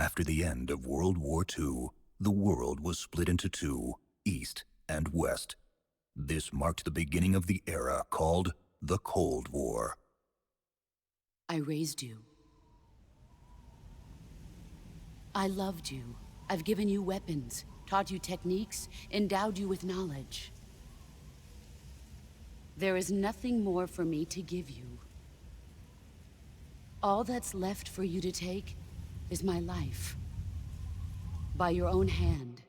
After the end of World War II, the world was split into two, East and West. This marked the beginning of the era called the Cold War. I raised you. I loved you. I've given you weapons, taught you techniques, endowed you with knowledge. There is nothing more for me to give you. All that's left for you to take is my life. By your own hand.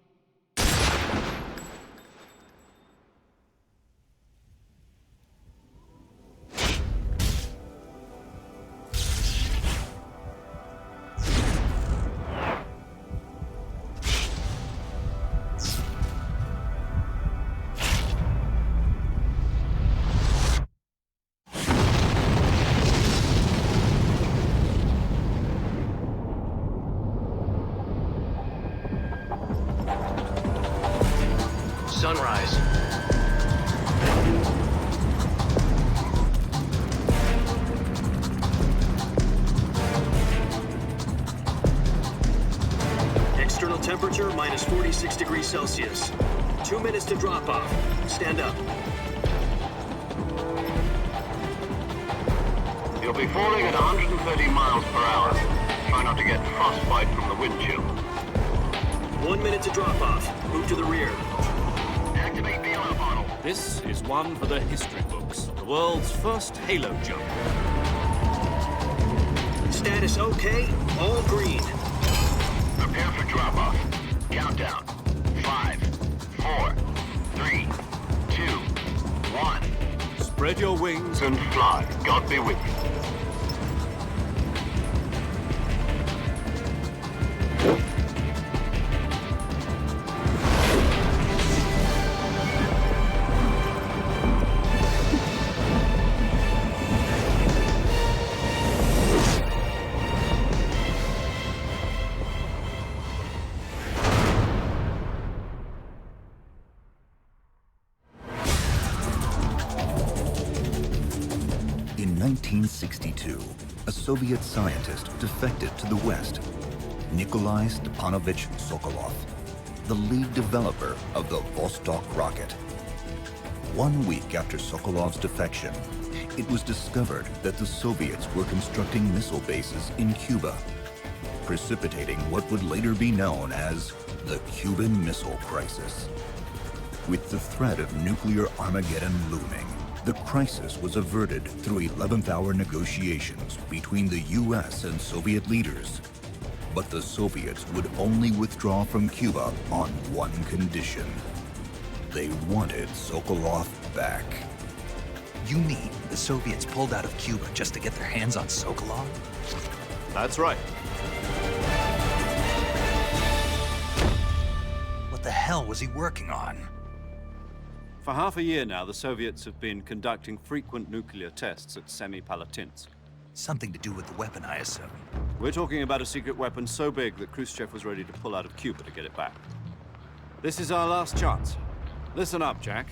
Sunrise. External temperature minus 46 degrees Celsius. 2 minutes to drop off. Stand up. You'll be falling at 130 miles per hour. Try not to get frostbite from the wind chill. 1 minute to drop off. Move to the rear. Activate the yellow bottle. This is one for the history books. The world's first halo jump. Status okay. All green. Prepare for drop-off. Countdown. 5, 4, 3, 2, 1. Spread your wings And fly. God be with you. In 1962, a Soviet scientist defected to the West, Nikolai Stepanovich Sokolov, the lead developer of the Vostok rocket. 1 week after Sokolov's defection, it was discovered that the Soviets were constructing missile bases in Cuba, precipitating what would later be known as the Cuban Missile Crisis. With the threat of nuclear Armageddon looming, the crisis was averted through 11th-hour negotiations between the US and Soviet leaders. But the Soviets would only withdraw from Cuba on one condition. They wanted Sokolov back. You mean the Soviets pulled out of Cuba just to get their hands on Sokolov? That's right. What the hell was he working on? For half a year now, the Soviets have been conducting frequent nuclear tests at Semipalatinsk. Something to do with the weapon, I assume. We're talking about a secret weapon so big that Khrushchev was ready to pull out of Cuba to get it back. This is our last chance. Listen up, Jack.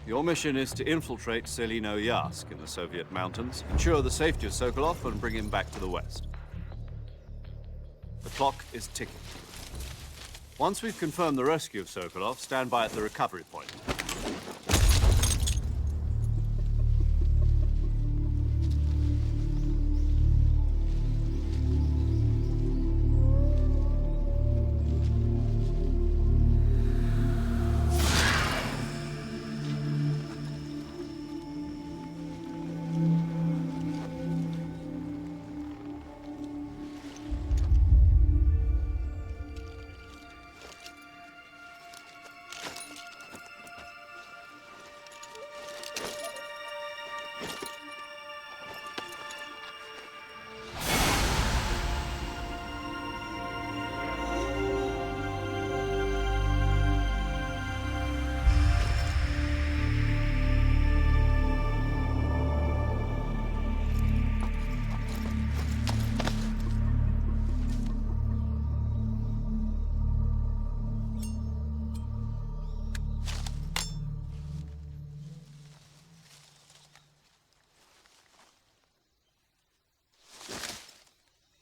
Your mission is to infiltrate Selino-Yarsk in the Soviet mountains, ensure the safety of Sokolov, and bring him back to the West. The clock is ticking. Once we've confirmed the rescue of Sokolov, stand by at the recovery point.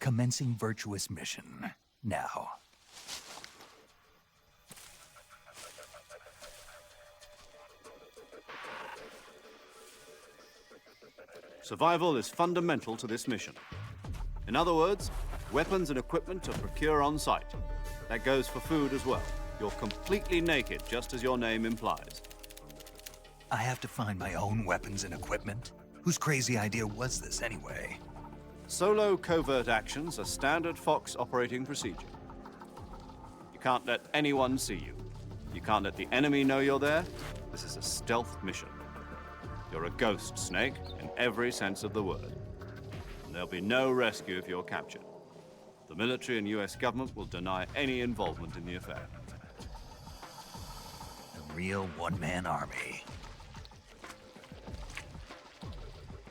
Commencing virtuous mission. Now. Survival is fundamental to this mission. In other words, weapons and equipment are procured on site. That goes for food as well. You're completely naked, just as your name implies. I have to find my own weapons and equipment? Whose crazy idea was this anyway? Solo covert actions are standard Fox operating procedure. You can't let anyone see you. You can't let the enemy know you're there. This is a stealth mission. You're a ghost, Snake, in every sense of the word. And there'll be no rescue if you're captured. The military and US government will deny any involvement in the affair. A real one-man army.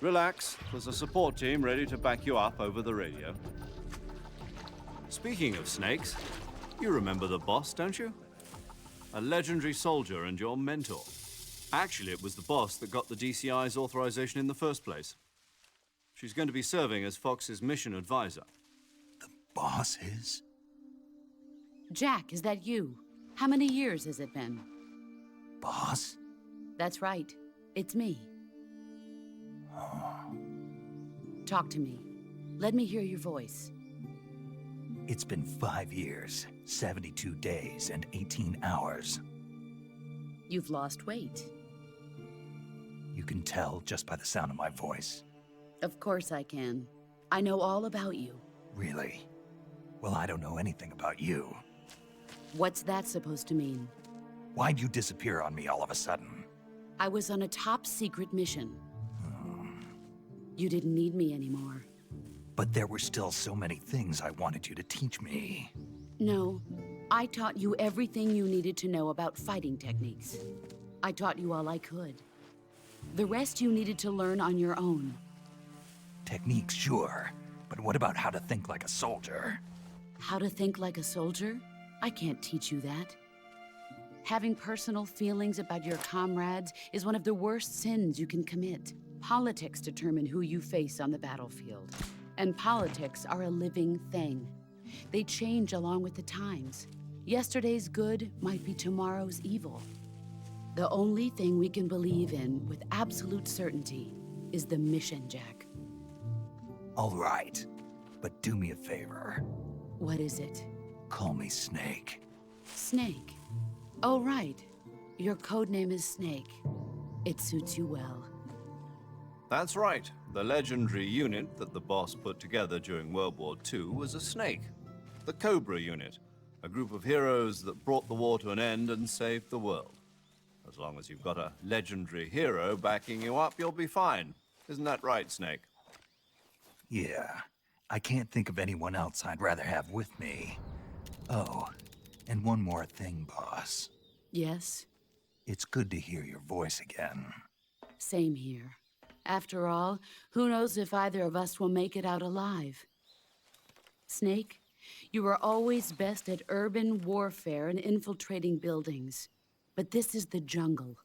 Relax, there's a support team ready to back you up over the radio. Speaking of snakes, you remember the boss, don't you? A legendary soldier and your mentor. Actually, it was the boss that got the DCI's authorization in the first place. She's going to be serving as Fox's mission advisor. The boss is? Jack, is that you? How many years has it been? Boss? That's right. It's me. Talk to me. Let me hear your voice. It's been 5 years, 72 days, and 18 hours. You've lost weight. You can tell just by the sound of my voice. Of course I can. I know all about you. Really? Well, I don't know anything about you. What's that supposed to mean? Why'd you disappear on me all of a sudden? I was on a top-secret mission. You didn't need me anymore. But there were still so many things I wanted you to teach me. No, I taught you everything you needed to know about fighting techniques. I taught you all I could. The rest you needed to learn on your own. Techniques, sure. But what about how to think like a soldier? How to think like a soldier? I can't teach you that. Having personal feelings about your comrades is one of the worst sins you can commit. Politics determine who you face on the battlefield. And politics are a living thing. They change along with the times. Yesterday's good might be tomorrow's evil. The only thing we can believe in with absolute certainty is the mission, Jack. All right, but do me a favor. What is it? Call me Snake. Snake. Oh, right. Your code name is Snake. It suits you well. That's right. The legendary unit that the boss put together during World War II was a snake. The Cobra unit. A group of heroes that brought the war to an end and saved the world. As long as you've got a legendary hero backing you up, you'll be fine. Isn't that right, Snake? Yeah, I can't think of anyone else I'd rather have with me. Oh, and one more thing, boss. Yes? It's good to hear your voice again. Same here. After all, who knows if either of us will make it out alive? Snake, you were always best at urban warfare and infiltrating buildings. But this is the jungle.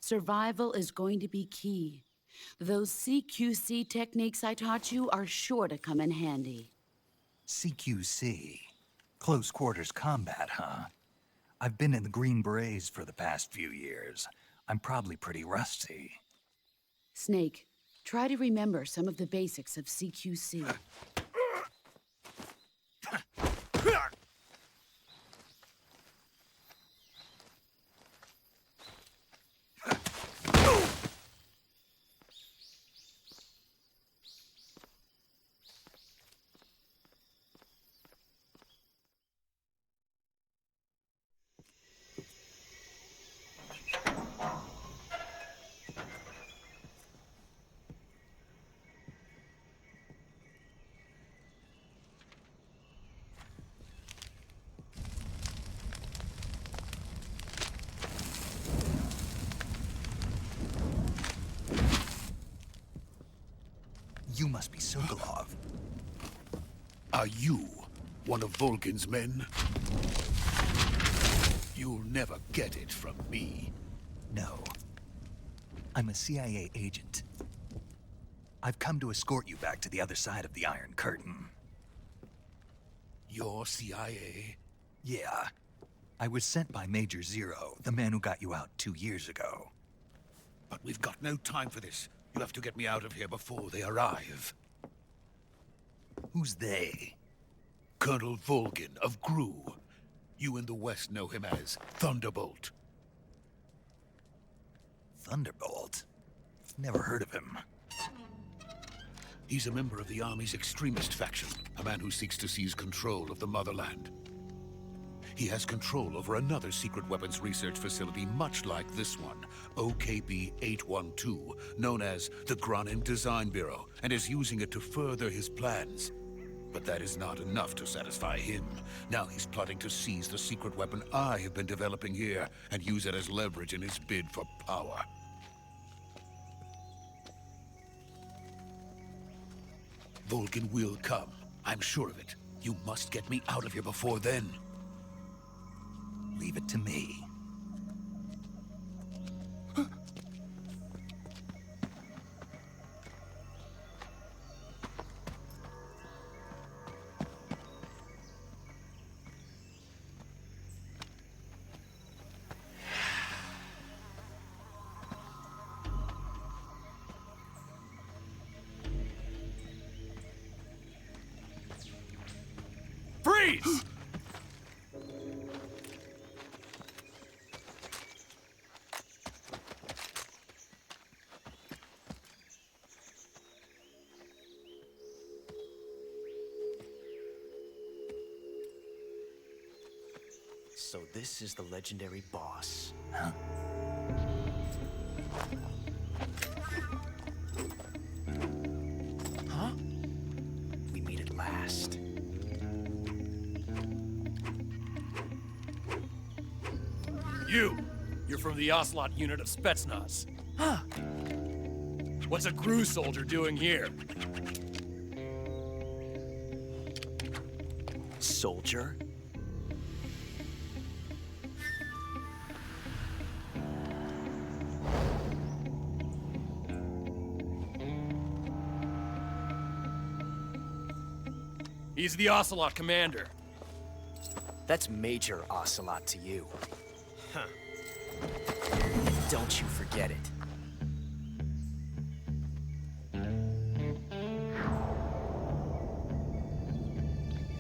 Survival is going to be key. Those CQC techniques I taught you are sure to come in handy. CQC? Close quarters combat, huh? I've been in the Green Berets for the past few years. I'm probably pretty rusty. Snake, try to remember some of the basics of CQC. You must be Sokolov. Are you one of Vulcan's men? You'll never get it from me. No. I'm a CIA agent. I've come to escort you back to the other side of the Iron Curtain. You're CIA? Yeah. I was sent by Major Zero, the man who got you out 2 years ago. But we've got no time for this. You have to get me out of here before they arrive. Who's they? Colonel Volgin of GRU. You in the West know him as Thunderbolt. Thunderbolt? Never heard of him. He's a member of the Army's extremist faction, a man who seeks to seize control of the motherland. He has control over another secret weapons research facility much like this one, OKB-812, known as the Granin Design Bureau, and is using it to further his plans. But that is not enough to satisfy him. Now he's plotting to seize the secret weapon I have been developing here and use it as leverage in his bid for power. Volgin will come. I'm sure of it. You must get me out of here before then. Leave it to me. Freeze! So this is the legendary boss. Huh? We meet at last. You're from the Ocelot unit of Spetsnaz. Huh. What's a GRU soldier doing here? Soldier? He's the Ocelot commander. That's Major Ocelot to you. Huh. Don't you forget it.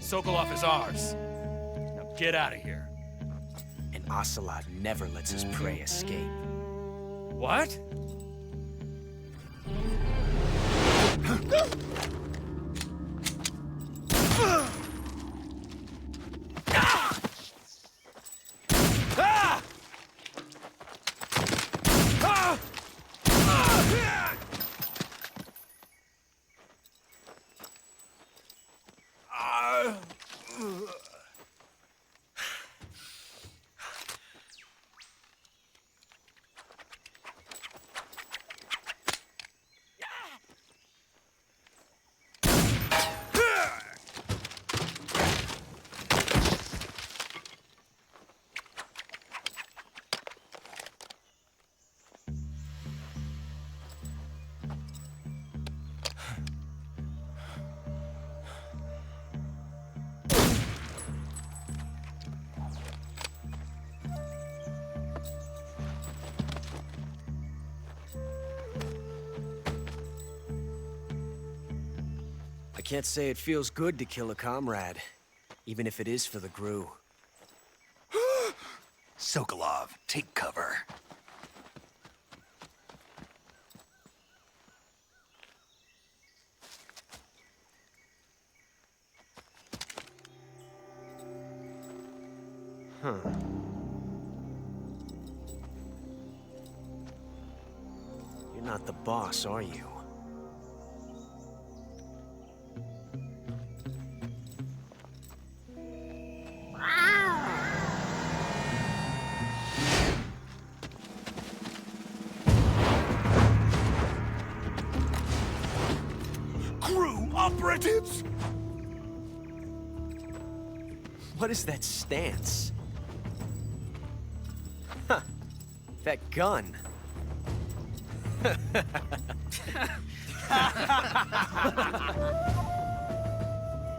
Sokolov is ours. Now get out of here. And Ocelot never lets his prey escape. What? I can't say it feels good to kill a comrade, even if it is for the GRU. Sokolov, take cover. Huh. You're not the boss, are you? GRU operatives! What is that stance? Huh. That gun.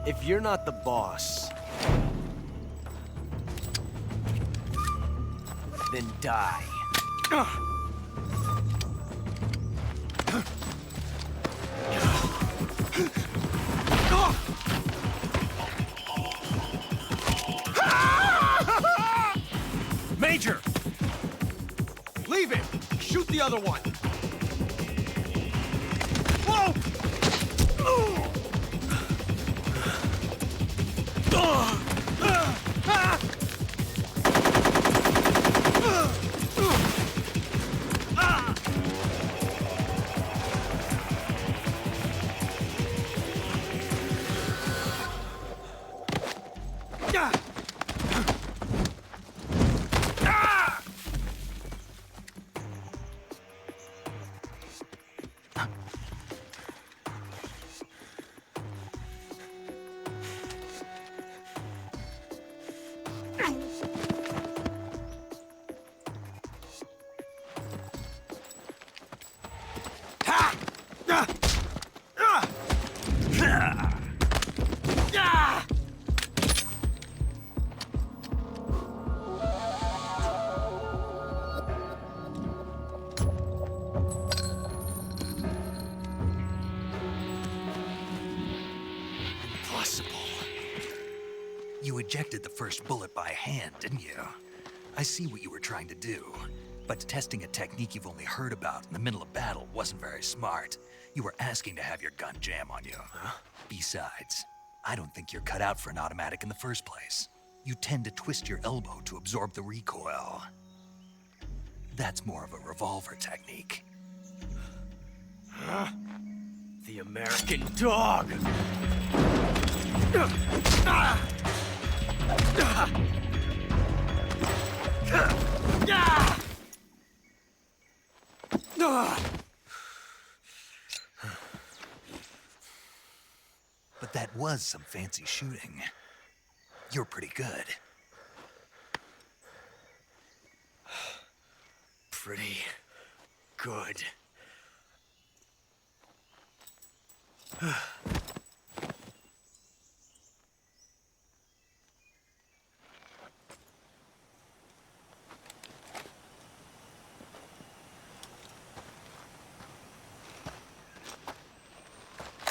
If you're not the boss, Then die. Major! Leave him! Shoot the other one! Whoa! You ejected the first bullet by hand, didn't you? I see what you were trying to do. But testing a technique you've only heard about in the middle of battle wasn't very smart. You were asking to have your gun jam on you. Huh? Besides, I don't think you're cut out for an automatic in the first place. You tend to twist your elbow to absorb the recoil. That's more of a revolver technique. Huh? The American dog! But that was some fancy shooting. You're pretty good. Pretty good.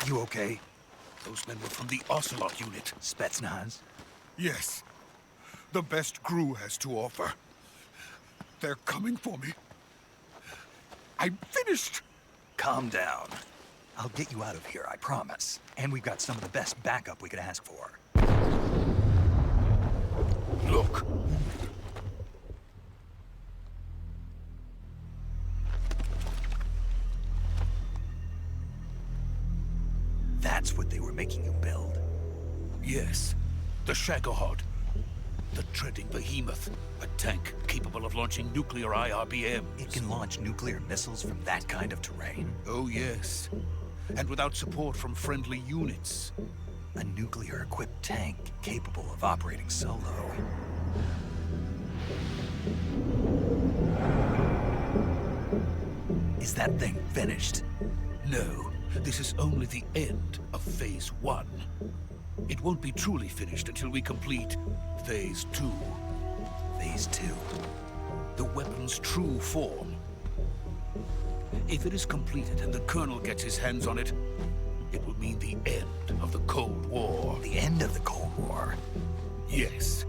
You okay? Those men were from the Ocelot unit. Spetsnaz? Yes. The best GRU has to offer. They're coming for me. I'm finished. Calm down. I'll get you out of here, I promise. And we've got some of the best backup we could ask for. Look. That's what they were making you build? Yes. The Shagohod. The treading behemoth. A tank capable of launching nuclear IRBMs. It can launch nuclear missiles from that kind of terrain? Oh, yes. And without support from friendly units. A nuclear-equipped tank capable of operating solo. Is that thing finished? No. This is only the end of Phase 1. It won't be truly finished until we complete Phase 2. Phase 2? The weapon's true form. If it is completed and the Colonel gets his hands on it, it will mean the end of the Cold War. The end of the Cold War? Yes.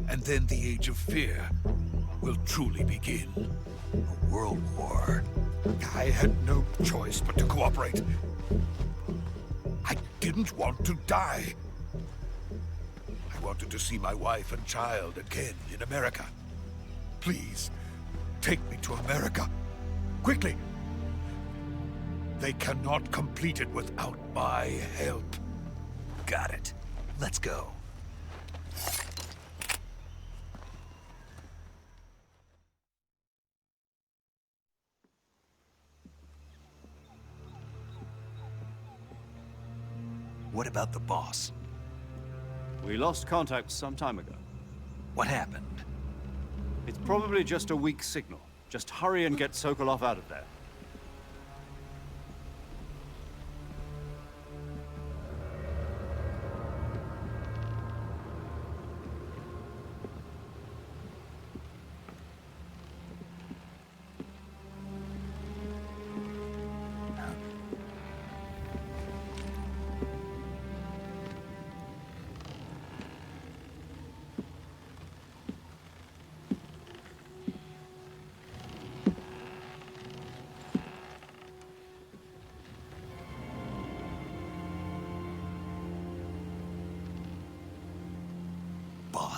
And then the Age of Fear will truly begin. A world war? I had no choice but to cooperate. I didn't want to die. I wanted to see my wife and child again in America. Please, take me to America. Quickly! They cannot complete it without my help. Got it. Let's go. What about the boss? We lost contact some time ago. What happened? It's probably just a weak signal. Just hurry and get Sokolov out of there.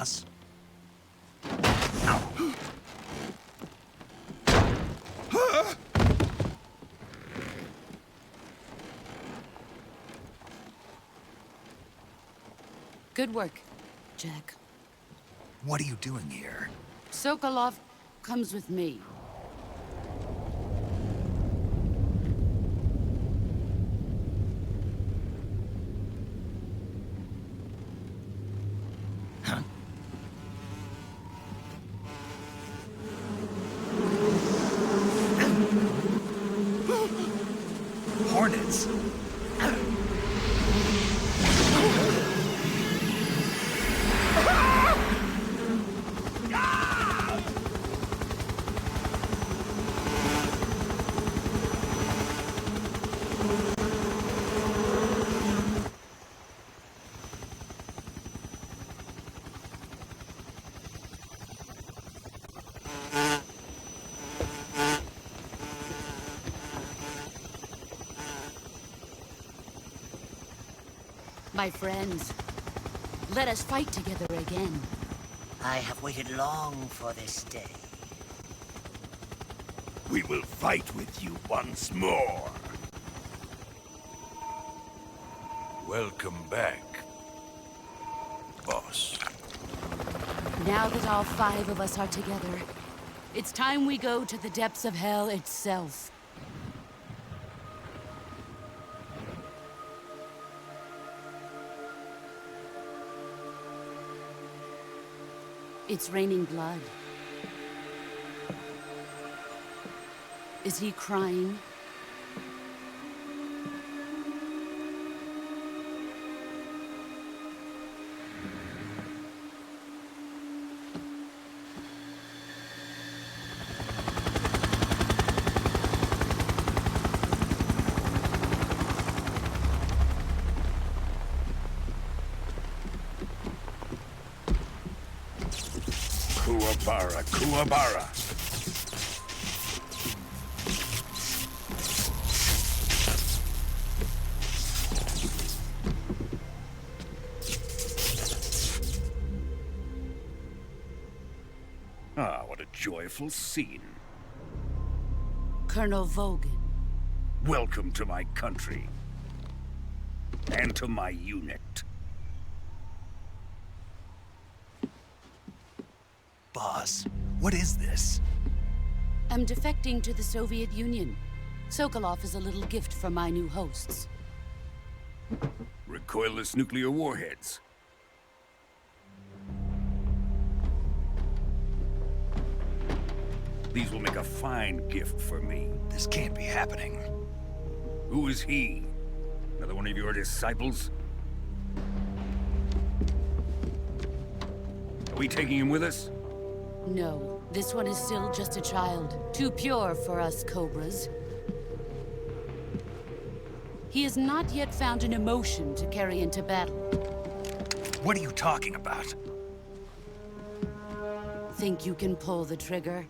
boss. Good work, Jack. What are you doing here? Sokolov comes with me. Huh? Hornets! My friends, let us fight together again. I have waited long for this day. We will fight with you once more. Welcome back, boss. Now that all 5 of us are together, it's time we go to the depths of hell itself. It's raining blood. Is he crying? Kuwabara, Kuwabara. Ah, what a joyful scene. Colonel Vogan. Welcome to my country. And to my unit. Boss, what is this? I'm defecting to the Soviet Union. Sokolov is a little gift from my new hosts. Recoilless nuclear warheads. These will make a fine gift for me. This can't be happening. Who is he? Another one of your disciples? Are we taking him with us? No, this one is still just a child. Too pure for us Cobras. He has not yet found an emotion to carry into battle. What are you talking about? Think you can pull the trigger?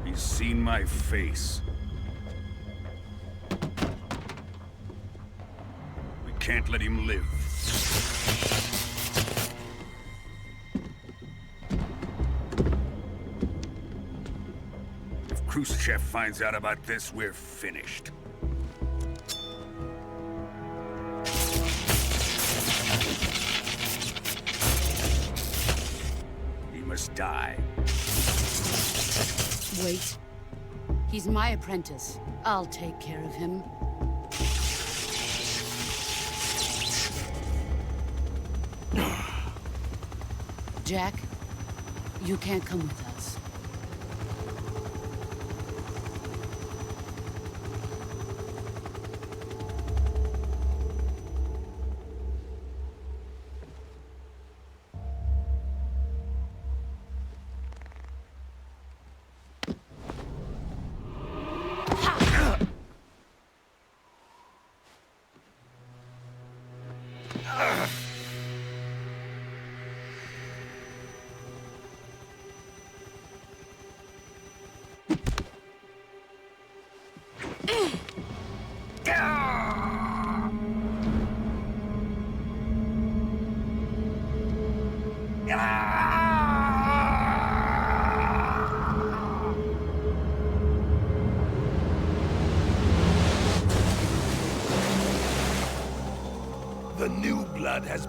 He's seen my face. We can't let him live. If Khrushchev finds out about this, we're finished. He must die. Wait. He's my apprentice. I'll take care of him. Jack, you can't come with us.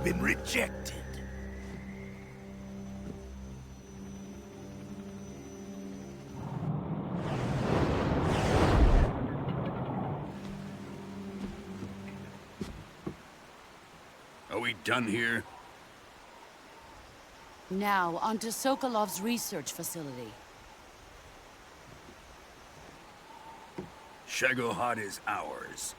been rejected. Are we done here? Now, onto Sokolov's research facility. Shagohod is ours.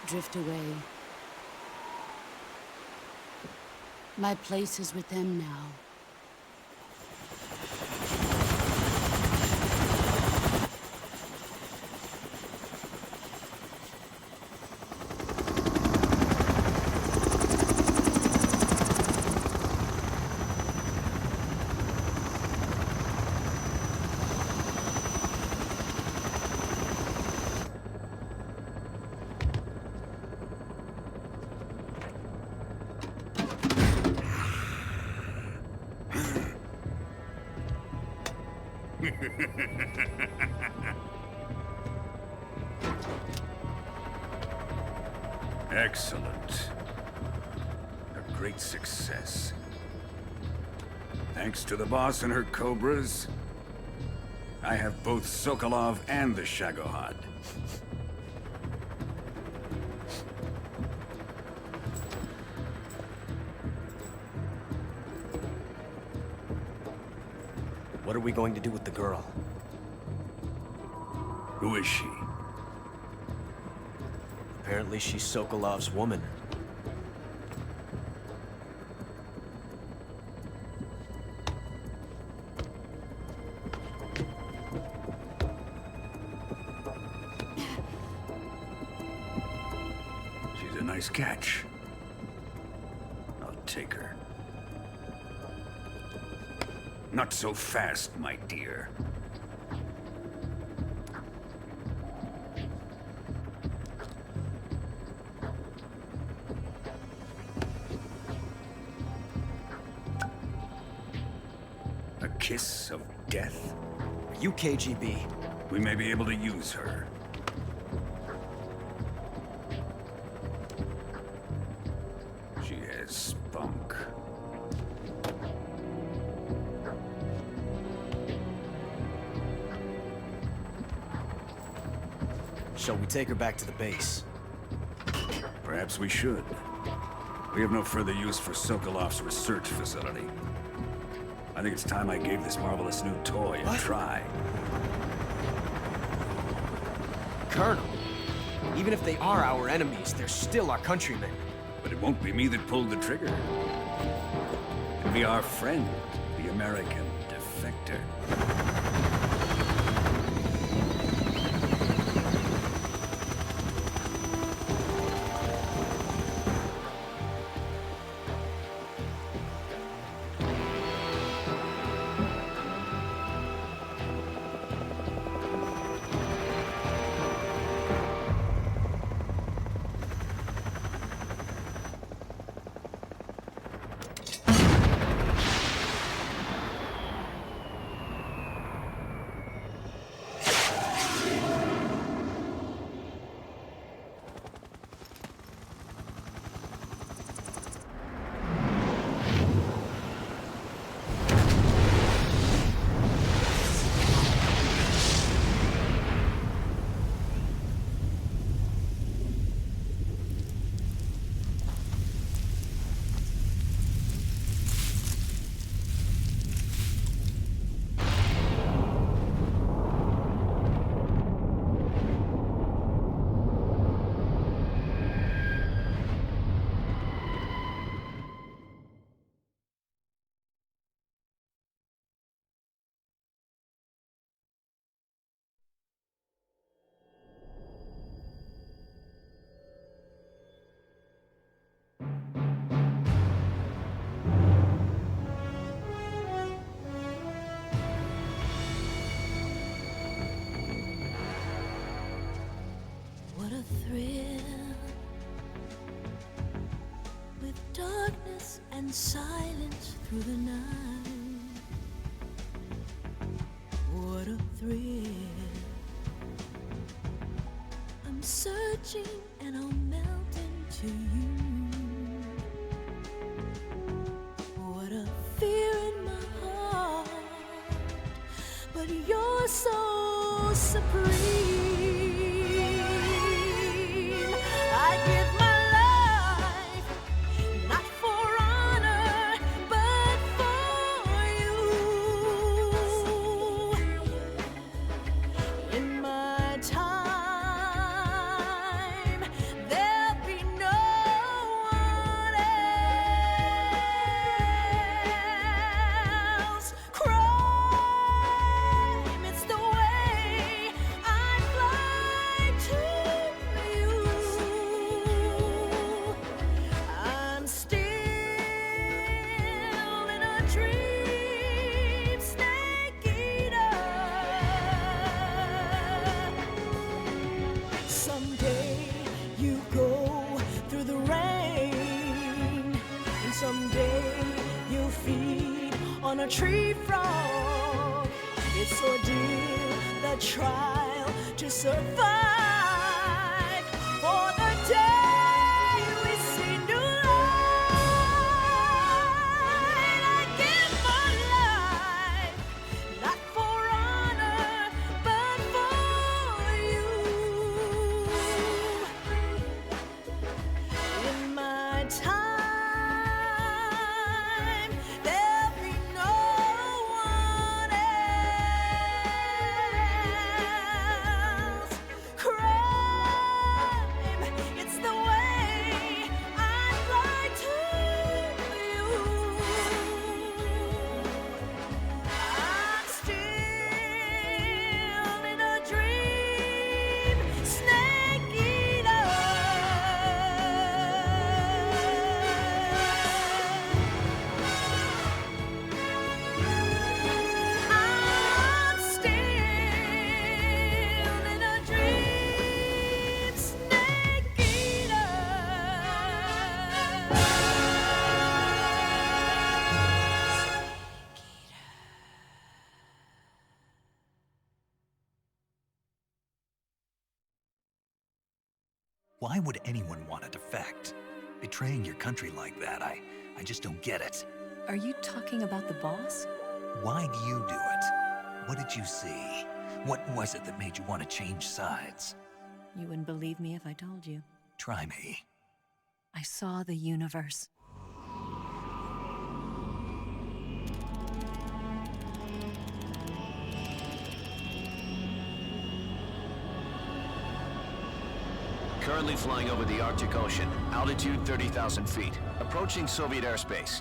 Drift away. My place is with them now. Excellent. A great success. Thanks to the boss and her cobras, I have both Sokolov and the Shagohod. What are we going to do with the girl? Who is she? Apparently she's Sokolov's woman. She's a nice catch. I'll take her. Not so fast, my dear. A kiss of death? Are you KGB? We may be able to use her. She has spunk. Shall we take her back to the base? Perhaps we should. We have no further use for Sokolov's research facility. I think it's time I gave this marvelous new toy a try. Colonel, even if they are our enemies, they're still our countrymen. But it won't be me that pulled the trigger. It'll be our friend, the American defector. What a thrill, with darkness and silence through the night. I'm searching and I'll melt into you. What a fear in my heart, but you're so supreme. I give my life, not for honor, but for you. In my time, there'll be no one else. Crime, it's the way I fly to you. I'm still in a dream, snake eater. Someday you go through the rain, and someday you'll feed on a tree frog. It's ordeal, the trial to survive for the day we see new light. I give my life, not for honor, but for you. In my time, there'll be no one else. Crime, it's the way I fly to you. I'm still in a dream, snake eater. I'm still in a dream, snake eater. Why would anyone want to defect? Betraying your country like that, I just don't get it. Are you talking about the boss? Why do you do it? What did you see? What was it that made you want to change sides? You wouldn't believe me if I told you. Try me. I saw the universe. Currently flying over the Arctic Ocean, altitude 30,000 feet, approaching Soviet airspace.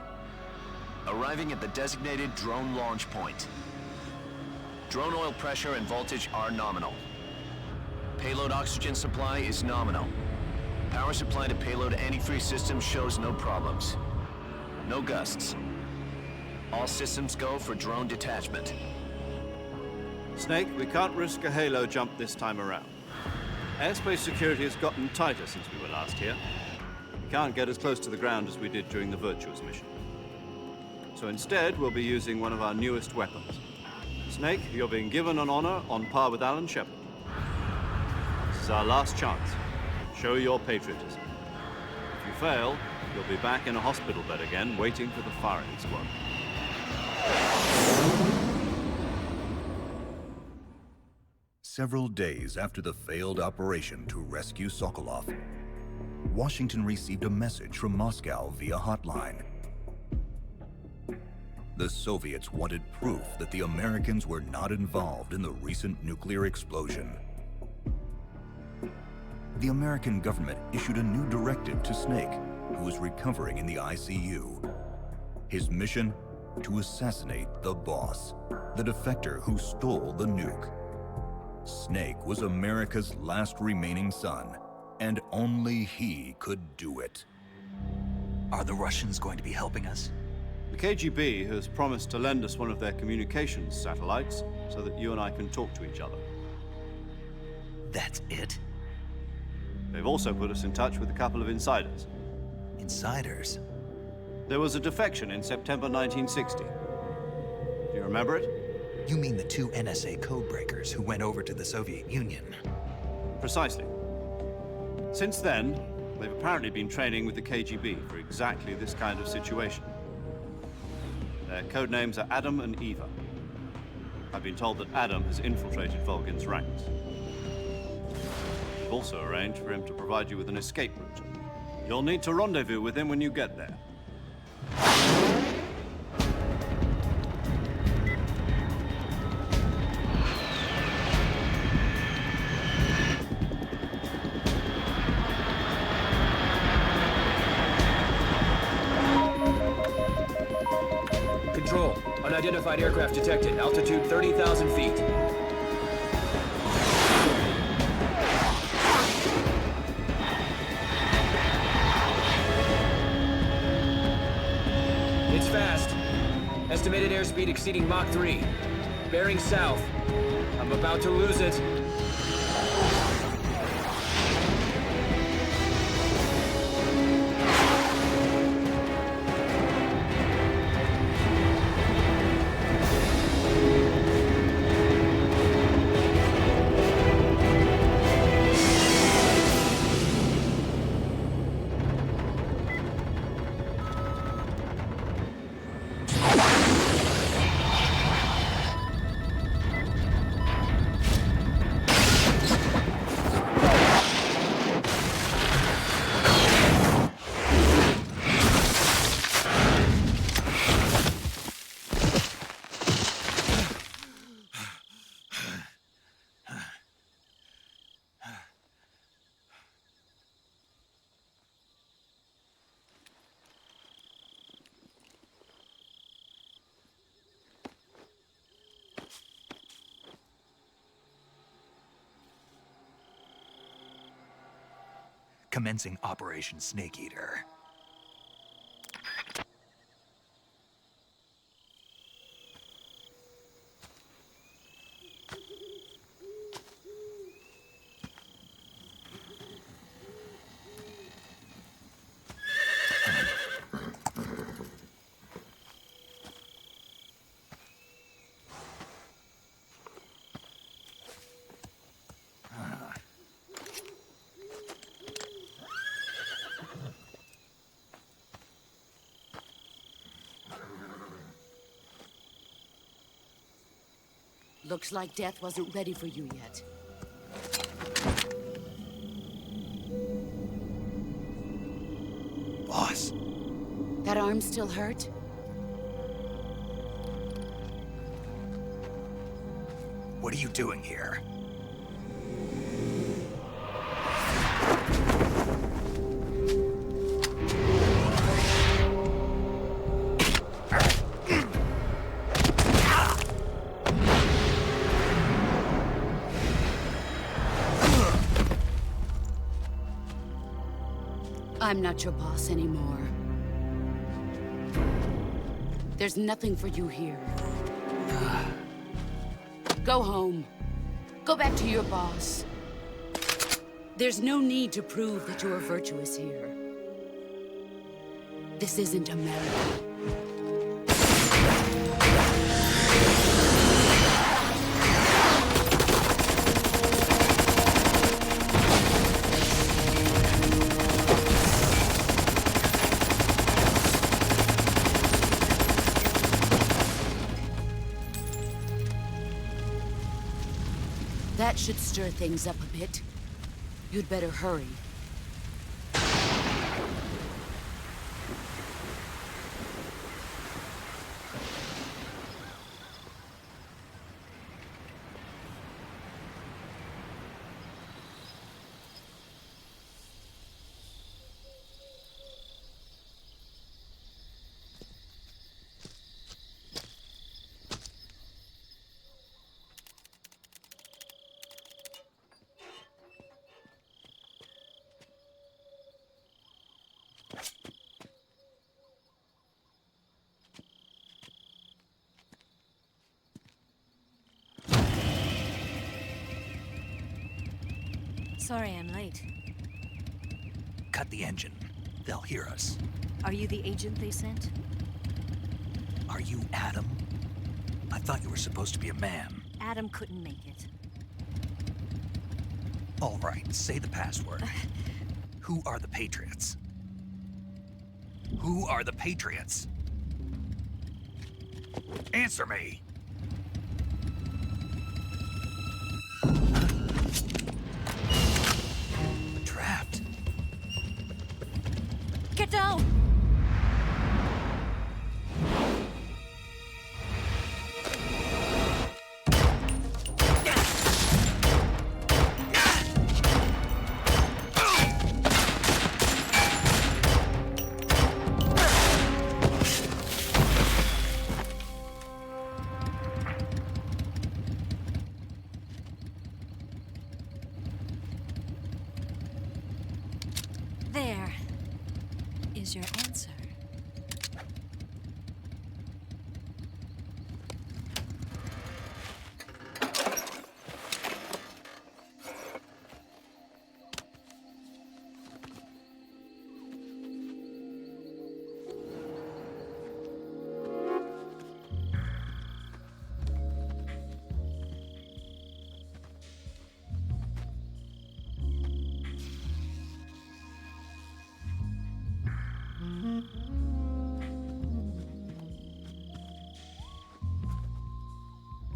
Arriving at the designated drone launch point. Drone oil pressure and voltage are nominal. Payload oxygen supply is nominal. Power supply to payload antifreeze system shows no problems. No gusts. All systems go for drone detachment. Snake, we can't risk a halo jump this time around. Airspace security has gotten tighter since we were last here. We can't get as close to the ground as we did during the Virtuous mission. So instead, we'll be using one of our newest weapons. Snake, you're being given an honor on par with Alan Shepard. This is our last chance. Show your patriotism. If you fail, you'll be back in a hospital bed again, waiting for the firing squad. Several days after the failed operation to rescue Sokolov, Washington received a message from Moscow via hotline. The Soviets wanted proof that the Americans were not involved in the recent nuclear explosion. The American government issued a new directive to Snake, who was recovering in the ICU. His mission? To assassinate the boss, the defector who stole the nuke. Snake was America's last remaining son, and only he could do it. Are the Russians going to be helping us? The KGB has promised to lend us one of their communications satellites so that you and I can talk to each other. That's it? They've also put us in touch with a couple of insiders. Insiders? There was a defection in September 1960. Do you remember it? You mean the two NSA codebreakers who went over to the Soviet Union? Precisely. Since then, they've apparently been training with the KGB for exactly this kind of situation. Their code names are Adam and Eva. I've been told that Adam has infiltrated Volgin's ranks. We've also arranged for him to provide you with an escape route. You'll need to rendezvous with him when you get there. Control. Unidentified aircraft detected. Altitude 30,000 feet. It's fast. Estimated airspeed exceeding Mach 3. Bearing south. I'm about to lose it. Commencing Operation Snake Eater. Looks like death wasn't ready for you yet. Boss. That arm still hurt? What are you doing here? I'm not your boss anymore. There's nothing for you here. Go home. Go back to your boss. There's no need to prove that you are virtuous here. This isn't America. That should stir things up a bit. You'd better hurry. Sorry I'm late. Cut the engine. They'll hear us. Are you the agent they sent? Are you Adam? I thought you were supposed to be a man. Adam couldn't make it. All right, say the password. Who are the Patriots? Who are the Patriots? Answer me! We're trapped. Get down! There is your answer.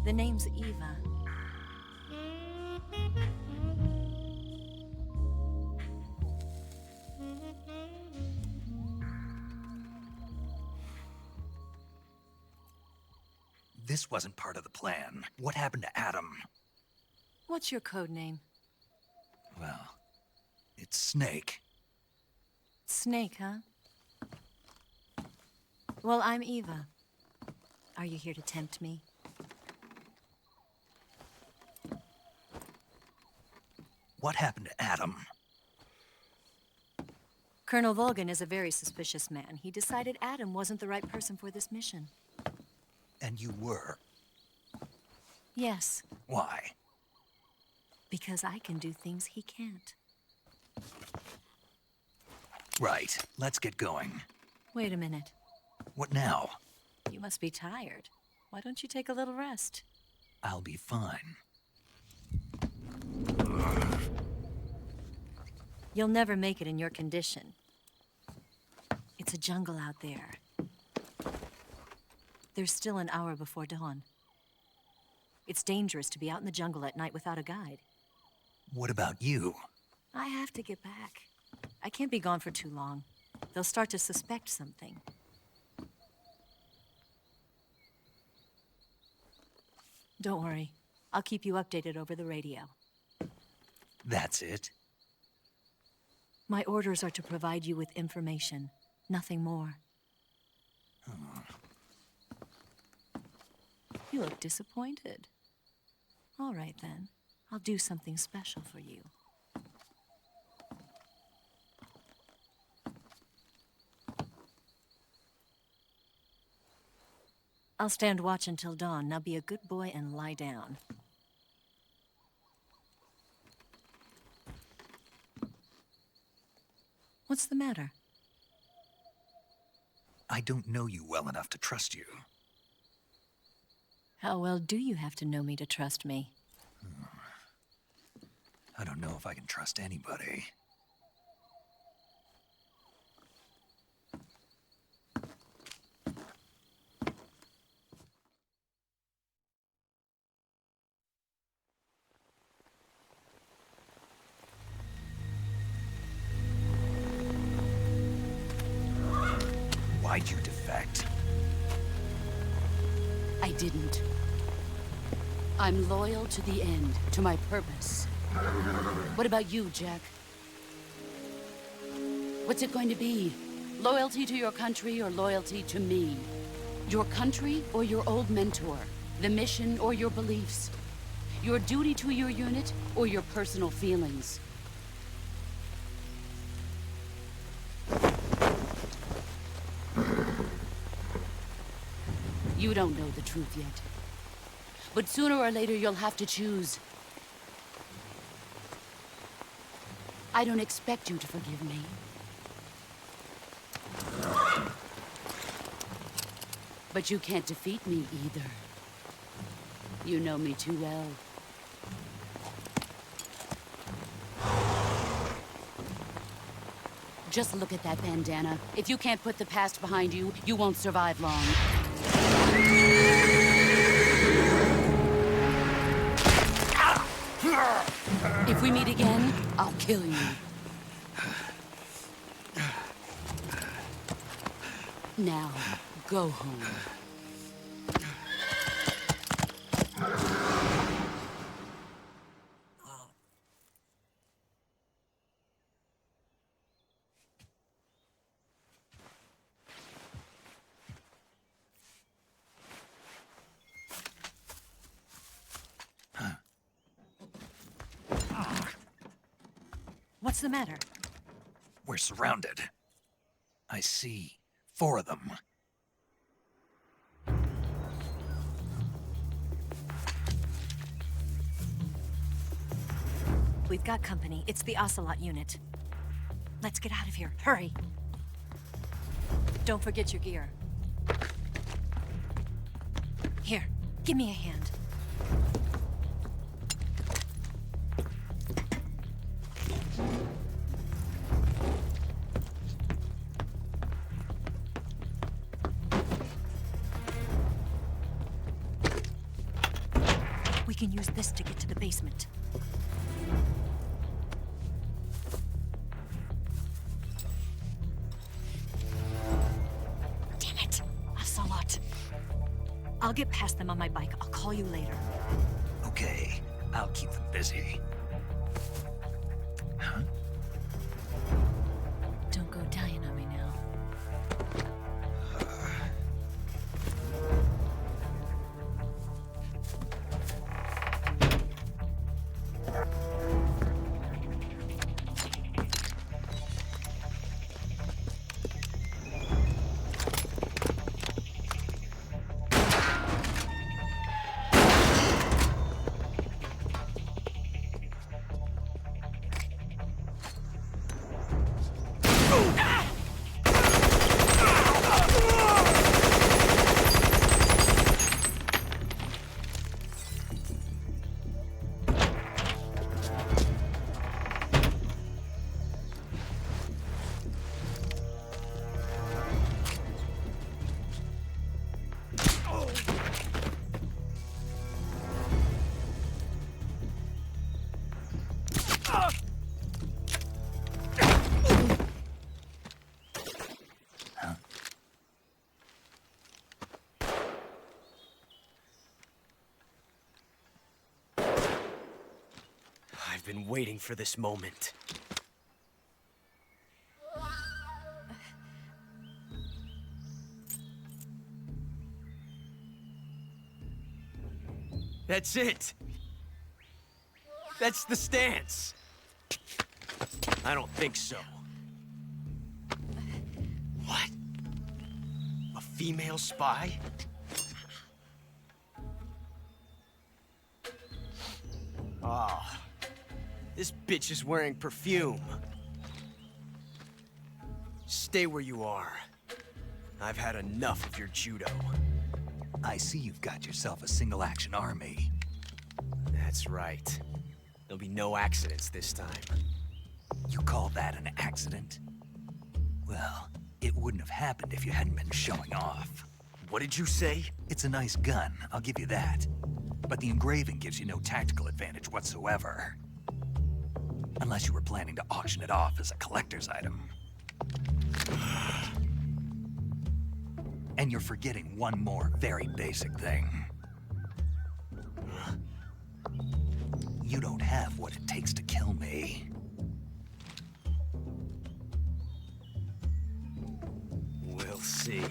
The name's Eva. This wasn't part of the plan. What happened to Adam? What's your code name? Well, it's Snake. Snake, huh? Well, I'm Eva. Are you here to tempt me? What happened to Adam? Colonel Volgan is a very suspicious man. He decided Adam wasn't the right person for this mission. And you were? Yes, Why? because I can do things he can't. Right. Let's get going. Wait a minute. What now? You must be tired. Why don't you take a little rest? I'll be fine. You'll never make it in your condition. It's a jungle out there. There's still an hour before dawn. It's dangerous to be out in the jungle at night without a guide. What about you? I have to get back. I can't be gone for too long. They'll start to suspect something. Don't worry. I'll keep you updated over the radio. That's it? My orders are to provide you with information, nothing more. You look disappointed. All right, then. I'll do something special for you. I'll stand watch until dawn. Now be a good boy and lie down. What's the matter? I don't know you well enough to trust you. How well do you have to know me to trust me? I don't know if I can trust anybody. Why'd you defect? I didn't. I'm loyal to the end, to my purpose. What about you, Jack? What's it going to be? Loyalty to your country or loyalty to me? Your country or your old mentor? The mission or your beliefs? Your duty to your unit or your personal feelings? You don't know the truth yet. But sooner or later, you'll have to choose. I don't expect you to forgive me. But you can't defeat me either. You know me too well. Just look at that bandana. If you can't put the past behind you, you won't survive long. If we meet again, I'll kill you. Now, go home. What's the matter? We're surrounded. I see 4 of them. We've got company. It's the Ocelot unit. Let's get out of here. Hurry. Don't forget your gear. Here, give me a hand. We can use this to get to the basement. Damn it! Ocelot. I'll get past them on my bike. I'll call you later. Okay, I'll keep them busy. Huh? Don't go dying on me now. I've been waiting for this moment. That's it! That's the stance! I don't think so. What? A female spy? Oh, this bitch is wearing perfume. Stay where you are. I've had enough of your judo. I see you've got yourself a single-action army. That's right. There'll be no accidents this time. You call that an accident? Well, it wouldn't have happened if you hadn't been showing off. What did you say? It's a nice gun, I'll give you that. But the engraving gives you no tactical advantage whatsoever. Unless you were planning to auction it off as a collector's item. And you're forgetting one more very basic thing. You don't have what it takes to kill me. We'll see.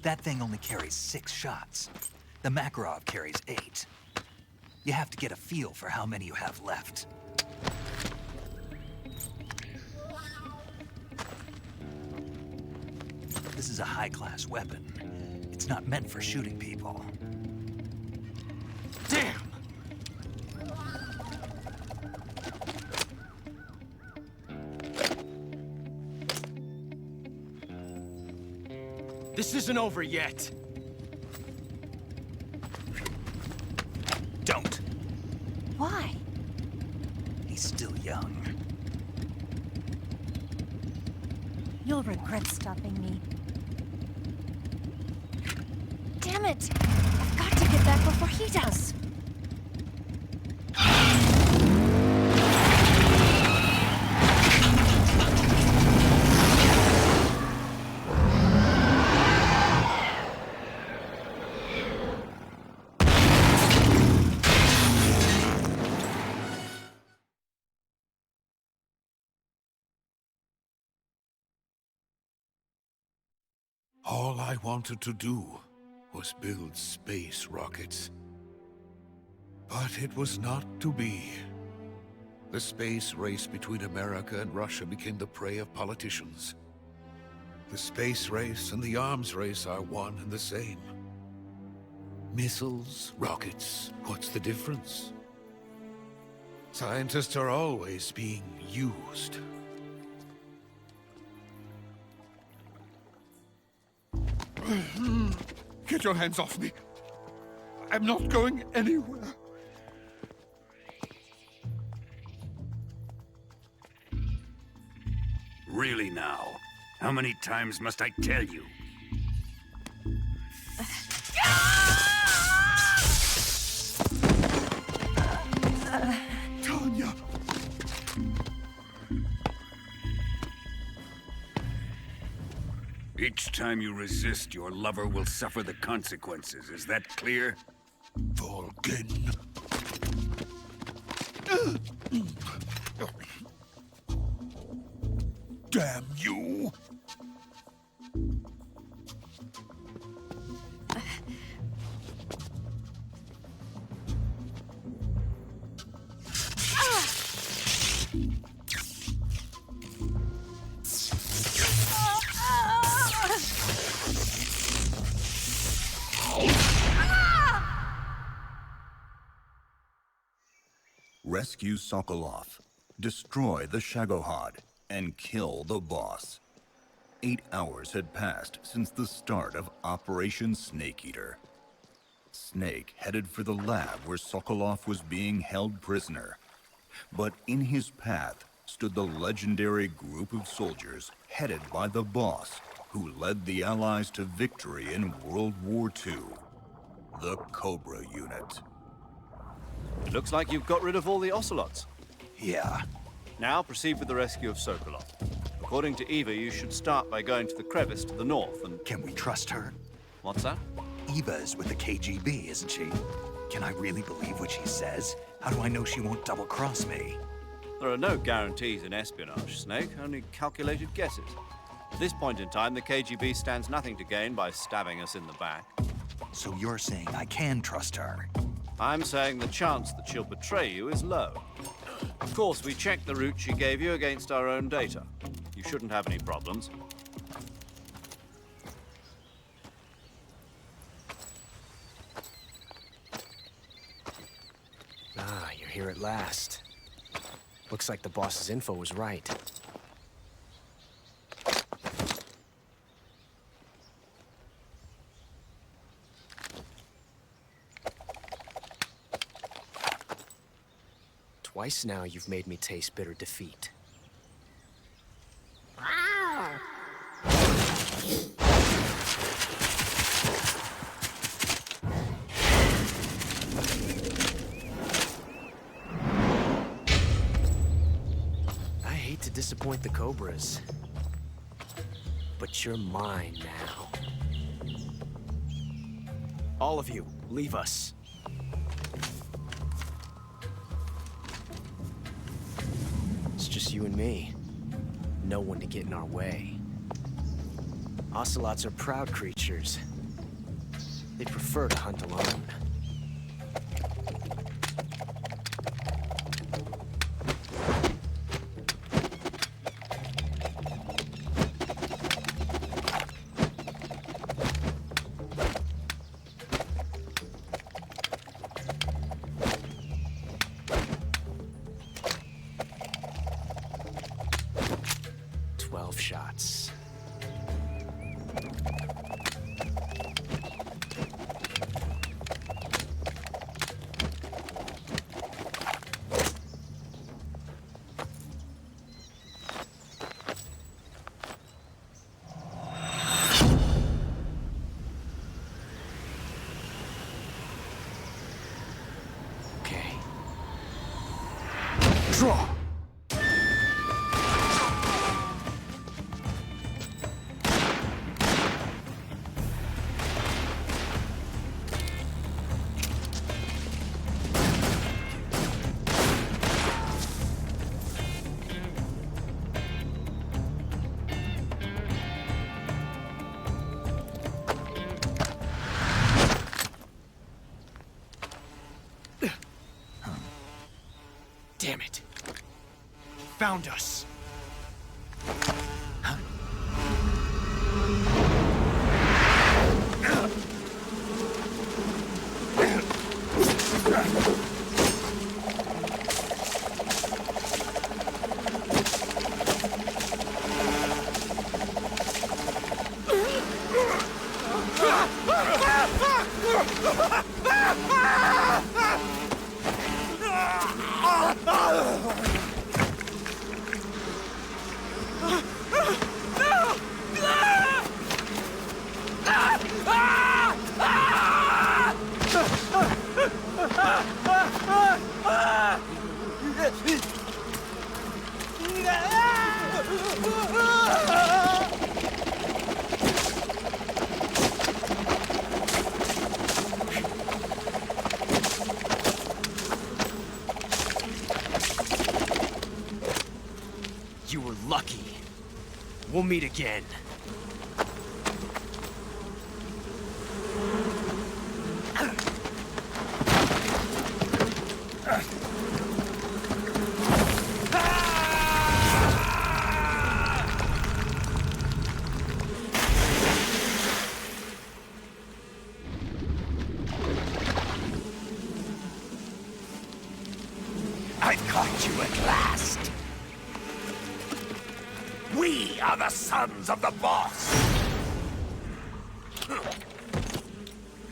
That thing only carries 6 shots. The Makarov carries 8. You have to get a feel for how many you have left. This is a high-class weapon. It's not meant for shooting people. Damn! This isn't over yet. Don't. Why? He's still young. You'll regret stopping me. Damn it! I've got to get back before he does. All I wanted to do was build space rockets. But it was not to be. The space race between America and Russia became the prey of politicians. The space race and the arms race are one and the same. Missiles, rockets, what's the difference? Scientists are always being used. Get your hands off me. I'm not going anywhere. Really now? How many times must I tell you? Tanya! Each time you resist, your lover will suffer the consequences. Is that clear? Volgin. Damn you! Rescue Sokolov, destroy the Shagohod, and kill the boss. 8 hours had passed since the start of Operation Snake Eater. Snake headed for the lab where Sokolov was being held prisoner. But in his path stood the legendary group of soldiers headed by the boss, who led the Allies to victory in World War II, the Cobra Unit. It looks like you've got rid of all the ocelots. Yeah. Now proceed with the rescue of Sokolov. According to Eva, you should start by going to the crevice to the north and... Can we trust her? What's that? Eva's with the KGB, isn't she? Can I really believe what she says? How do I know she won't double-cross me? There are no guarantees in espionage, Snake, only calculated guesses. At this point in time, the KGB stands nothing to gain by stabbing us in the back. So you're saying I can trust her? I'm saying the chance that she'll betray you is low. Of course, we checked the route she gave you against our own data. You shouldn't have any problems. Ah, you're here at last. Looks like the boss's info was right. Twice now you've made me taste bitter defeat. I hate to disappoint the Cobras, but you're mine now. All of you, leave us. It's just you and me. No one to get in our way. Ocelots are proud creatures. They prefer to hunt alone. Shots. Okay. Draw! Damn it. Found us. You were lucky. We'll meet again. I've caught you at last. We are the sons of the boss.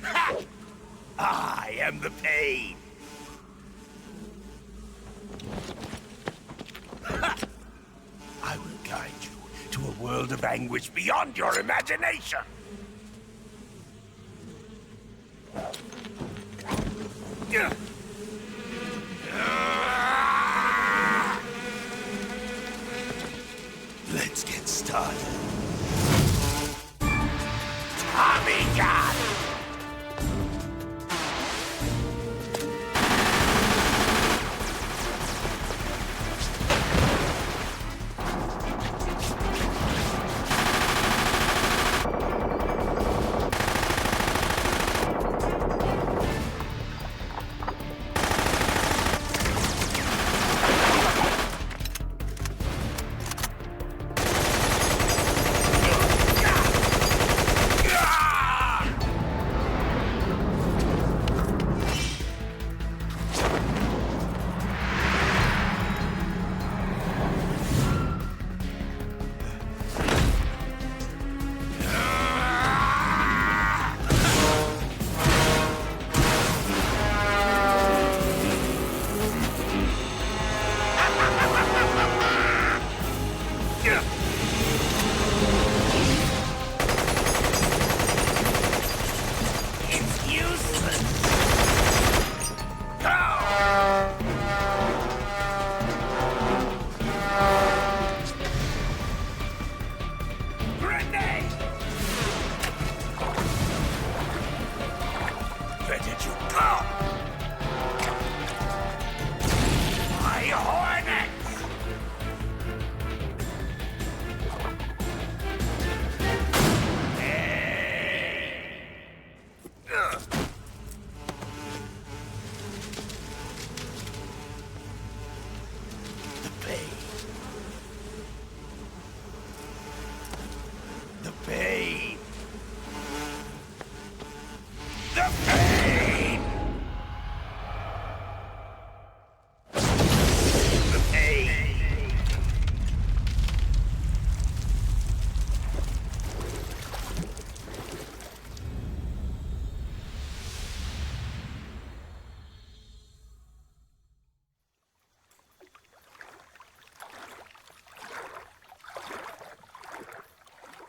Ha! I am the pain. Ha! I will guide you to a world of anguish beyond your imagination. Let's get started. Tommy gun!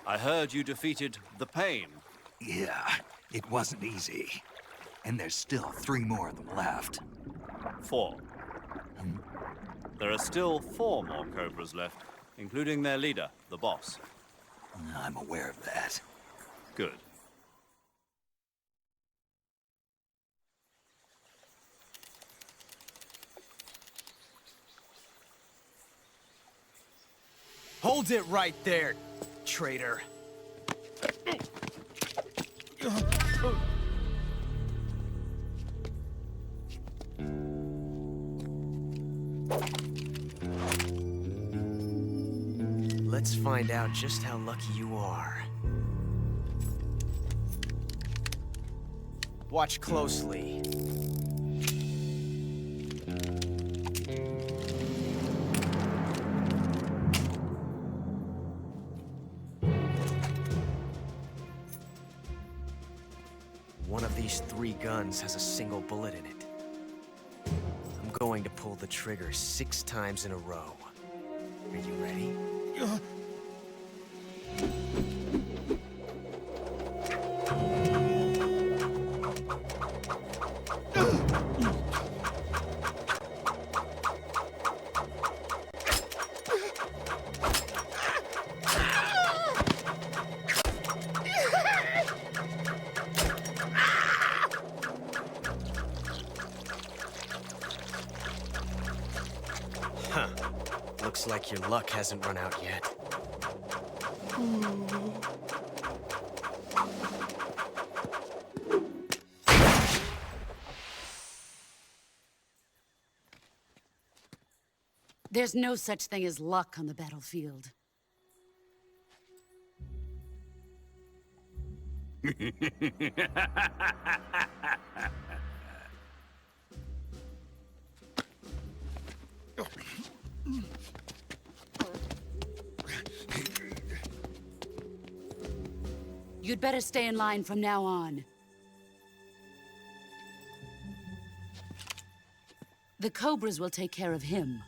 I heard you defeated the Pain. Yeah, it wasn't easy. And there's still 3 more of them left. 4. There are still 4 more Cobras left, including their leader, the boss. I'm aware of that. Good. Hold it right there, traitor. Let's find out just how lucky you are. Watch closely. One of these 3 guns has a single bullet in it. I'm going to pull the trigger 6 times in a row. Are you ready? Huh. Looks like your luck hasn't run out yet. There's no such thing as luck on the battlefield. You'd better stay in line from now on. The Cobras will take care of him.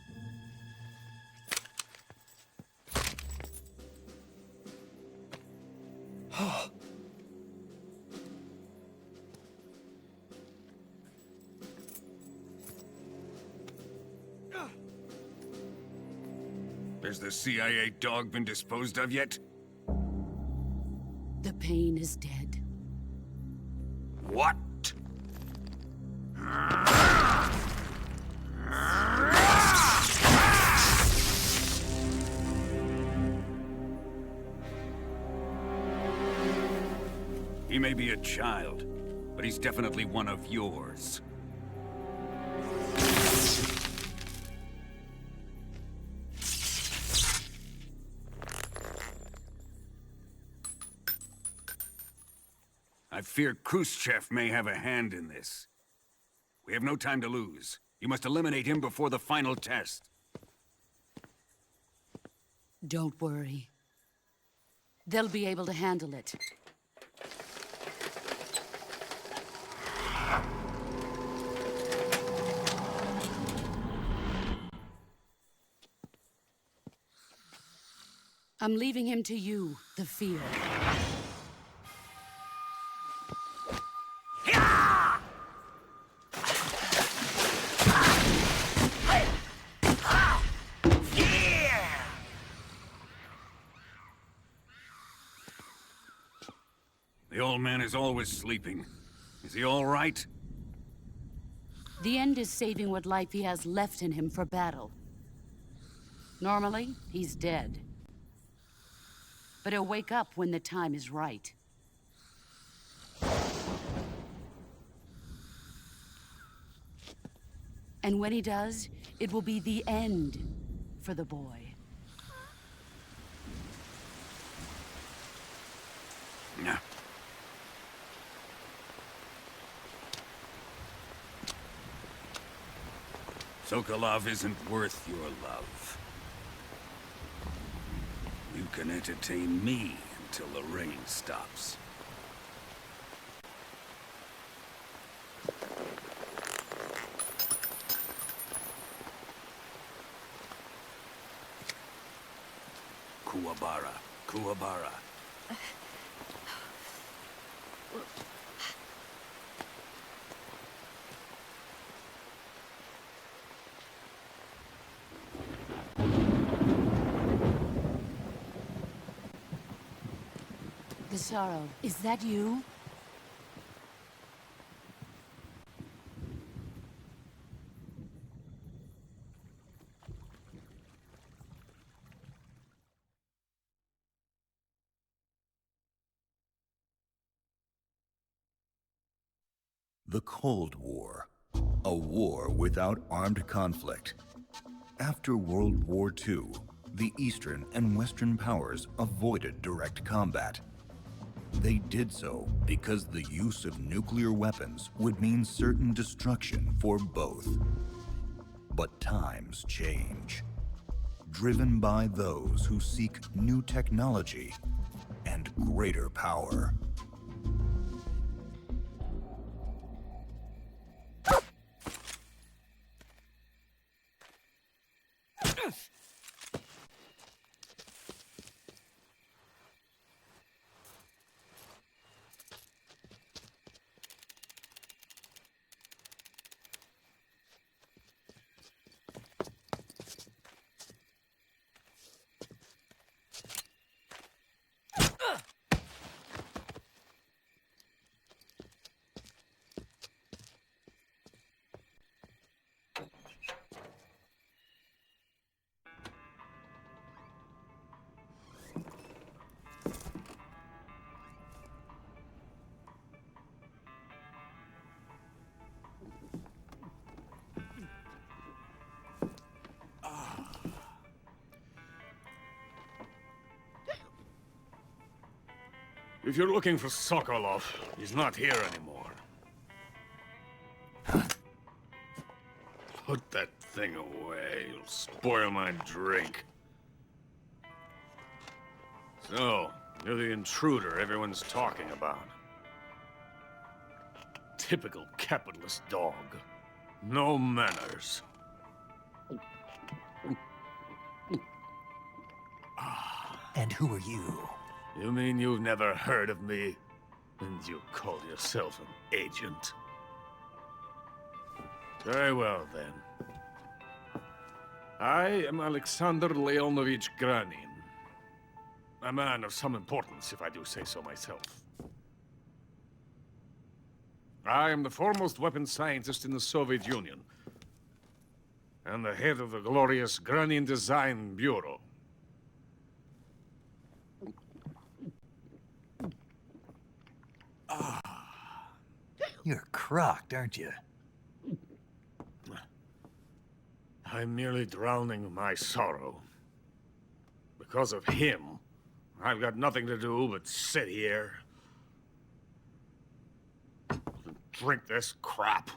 Has the CIA dog been disposed of yet? The Pain is dead. What? He may be a child, but he's definitely one of yours. I fear Khrushchev may have a hand in this. We have no time to lose. You must eliminate him before the final test. Don't worry. They'll be able to handle it. I'm leaving him to you, the fear. The old man is always sleeping. Is he all right? The end is saving what life he has left in him for battle. Normally, he's dead. But he'll wake up when the time is right. And when he does, it will be the end for the boy. No. Sokolov isn't worth your love. You can entertain me until the rain stops. Kuwabara, Kuwabara. Sorrow, is that you? The Cold War, a war without armed conflict. After World War II, the Eastern and Western powers avoided direct combat. They did so because the use of nuclear weapons would mean certain destruction for both. But times change, driven by those who seek new technology and greater power. If you're looking for Sokolov, he's not here anymore. Put that thing away. You'll spoil my drink. So, you're the intruder everyone's talking about. Typical capitalist dog. No manners. And who are you? You mean you've never heard of me? And you call yourself an agent? Very well, then. I am Alexander Leonovich Granin. A man of some importance, if I do say so myself. I am the foremost weapons scientist in the Soviet Union, and the head of the glorious Granin Design Bureau. You're crocked, aren't you? I'm merely drowning my sorrow. Because of him, I've got nothing to do but sit here and drink this crap.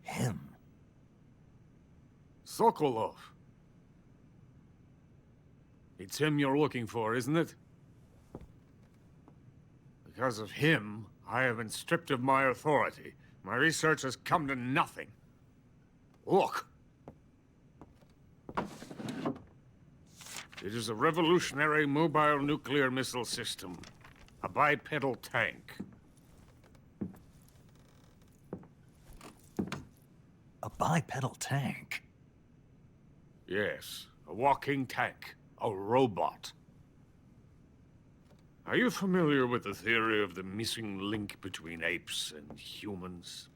Him? Sokolov. It's him you're looking for, isn't it? Because of him, I have been stripped of my authority. My research has come to nothing. Look. It is a revolutionary mobile nuclear missile system. A bipedal tank. A bipedal tank? Yes, a walking tank. A robot. Are you familiar with the theory of the missing link between apes and humans?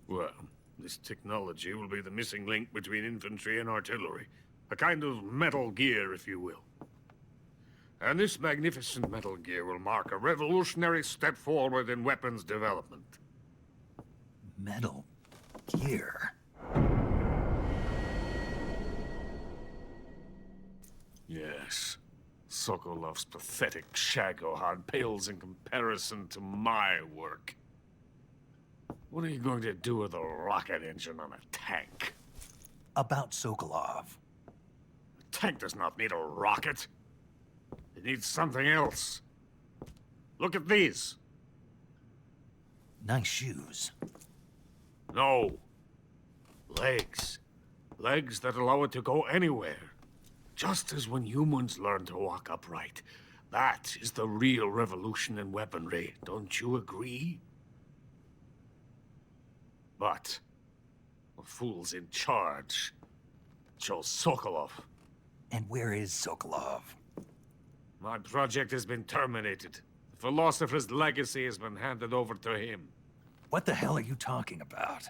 Well, this technology will be the missing link between infantry and artillery. A kind of Metal Gear, if you will. And this magnificent Metal Gear will mark a revolutionary step forward in weapons development. Metal Gear? Yes. Sokolov's pathetic Shagohod pales in comparison to my work. What are you going to do with a rocket engine on a tank? About Sokolov. A tank does not need a rocket. It needs something else. Look at these. Nice shoes. No. Legs. Legs that allow it to go anywhere. Just as when humans learn to walk upright, That is the real revolution in weaponry, don't you agree? But the fool's in charge. Chose Sokolov. And where is Sokolov? My project has been terminated. The Philosopher's legacy has been handed over to him. What the hell are you talking about?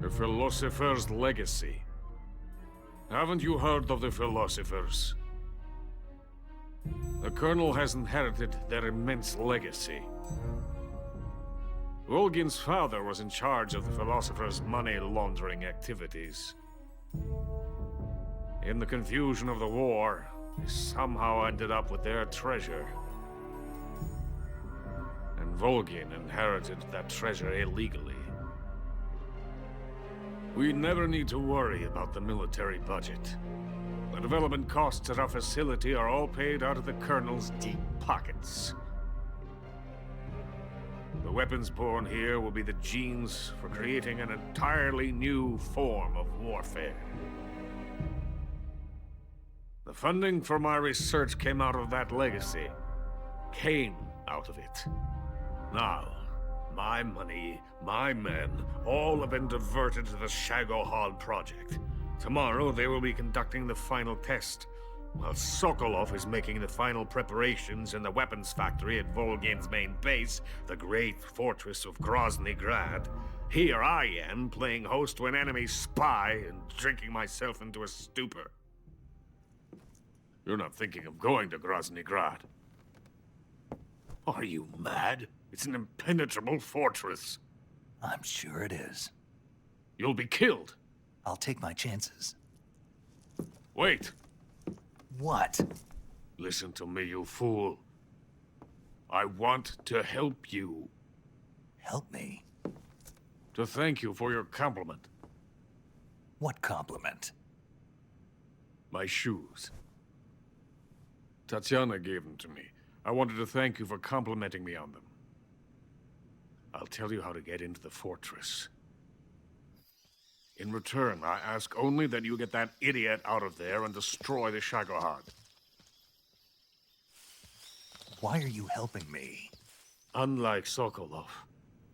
The Philosopher's legacy. Haven't you heard of the Philosophers? The Colonel has inherited their immense legacy. Volgin's father was in charge of the Philosopher's money laundering activities. In the confusion of the war, he somehow ended up with their treasure. And Volgin inherited that treasure illegally. We never need to worry about the military budget. The development costs at our facility are all paid out of the Colonel's deep pockets. The weapons born here will be the genes for creating an entirely new form of warfare. The funding for my research came out of that legacy. Came out of it. Now, my money, my men, all have been diverted to the Shagohod project. Tomorrow, they will be conducting the final test, while Sokolov is making the final preparations in the weapons factory at Volgin's main base, the great fortress of Grozny Grad. Here I am, playing host to an enemy spy and drinking myself into a stupor. You're not thinking of going to Grozny Grad. Are you mad? It's an impenetrable fortress. I'm sure it is. You'll be killed. I'll take my chances. Wait. What? Listen to me, you fool. I want to help you. Help me? To thank you for your compliment. What compliment? My shoes. Tatiana gave them to me. I wanted to thank you for complimenting me on them. I'll tell you how to get into the fortress. In return, I ask only that you get that idiot out of there and destroy the Shagohod. Why are you helping me? Unlike Sokolov,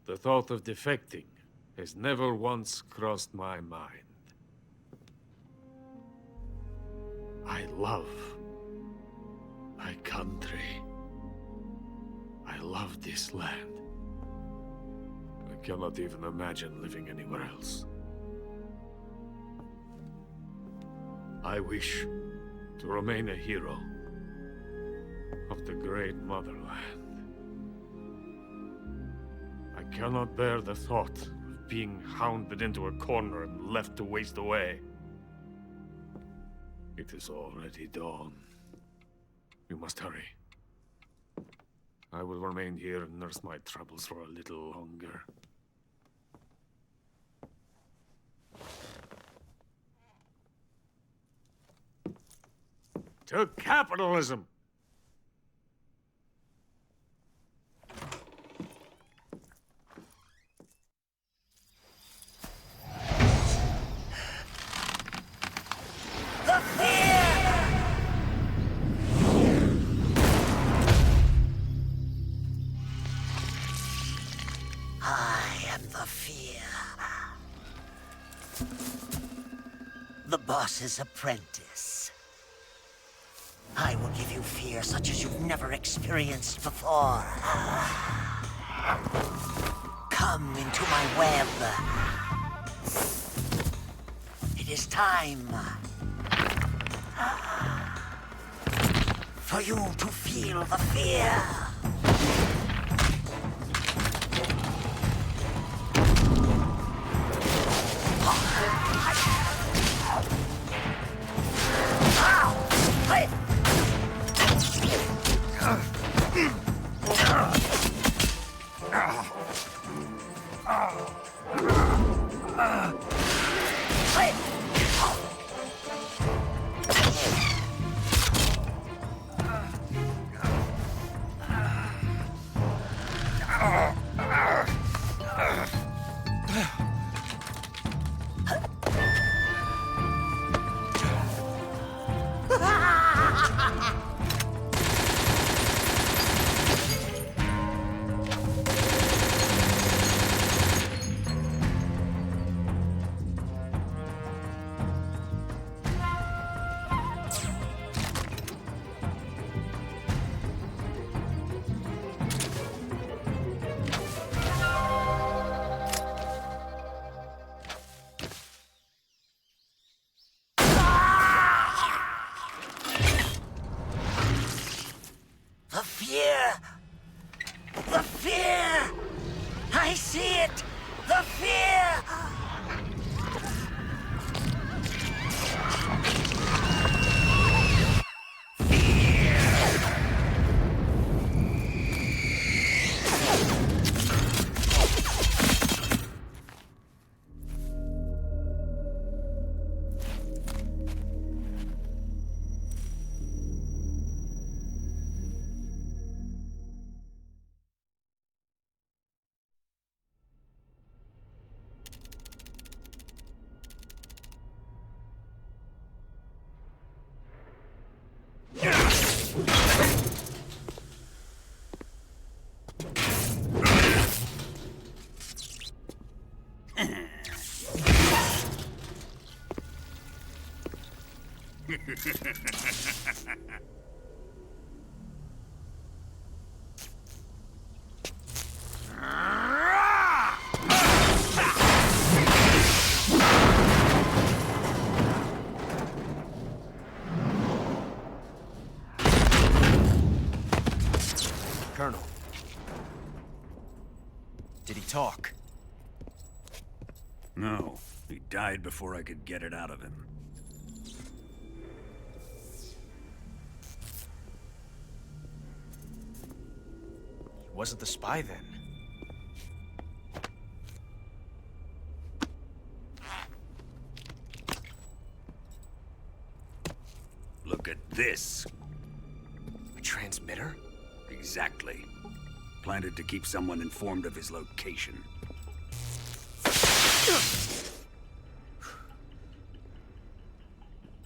the thought of defecting has never once crossed my mind. I love my country. I love this land. I cannot even imagine living anywhere else. I wish to remain a hero of the great motherland. I cannot bear the thought of being hounded into a corner and left to waste away. It is already dawn. You must hurry. I will remain here and nurse my troubles for a little longer. To capitalism! The fear! I am the fear. The boss's apprentice. I will give you fear such as you've never experienced before. Come into my web. It is time for you to feel the fear. Colonel. Did he talk? No. He died before I could get it out of him. He wasn't the spy then. Look at this. A transmitter? Exactly. Planted to keep someone informed of his location.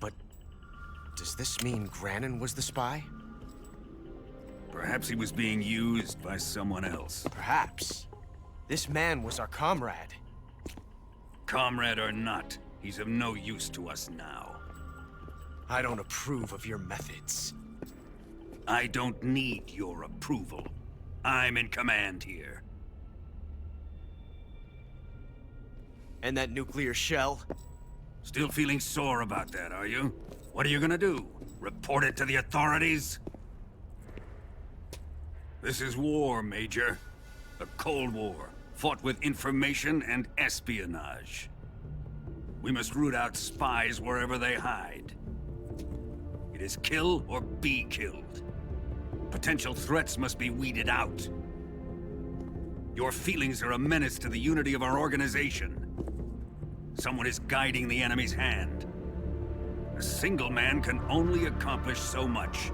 But does this mean Granin was the spy? Perhaps he was being used by someone else. Perhaps. This man was our comrade. Comrade or not, he's of no use to us now. I don't approve of your methods. I don't need your approval. I'm in command here. And that nuclear shell? Still feeling sore about that, are you? What are you gonna do? Report it to the authorities? This is war, Major. A Cold War, fought with information and espionage. We must root out spies wherever they hide. It is kill or be killed. Potential threats must be weeded out. Your feelings are a menace to the unity of our organization. Someone is guiding the enemy's hand. A single man can only accomplish so much.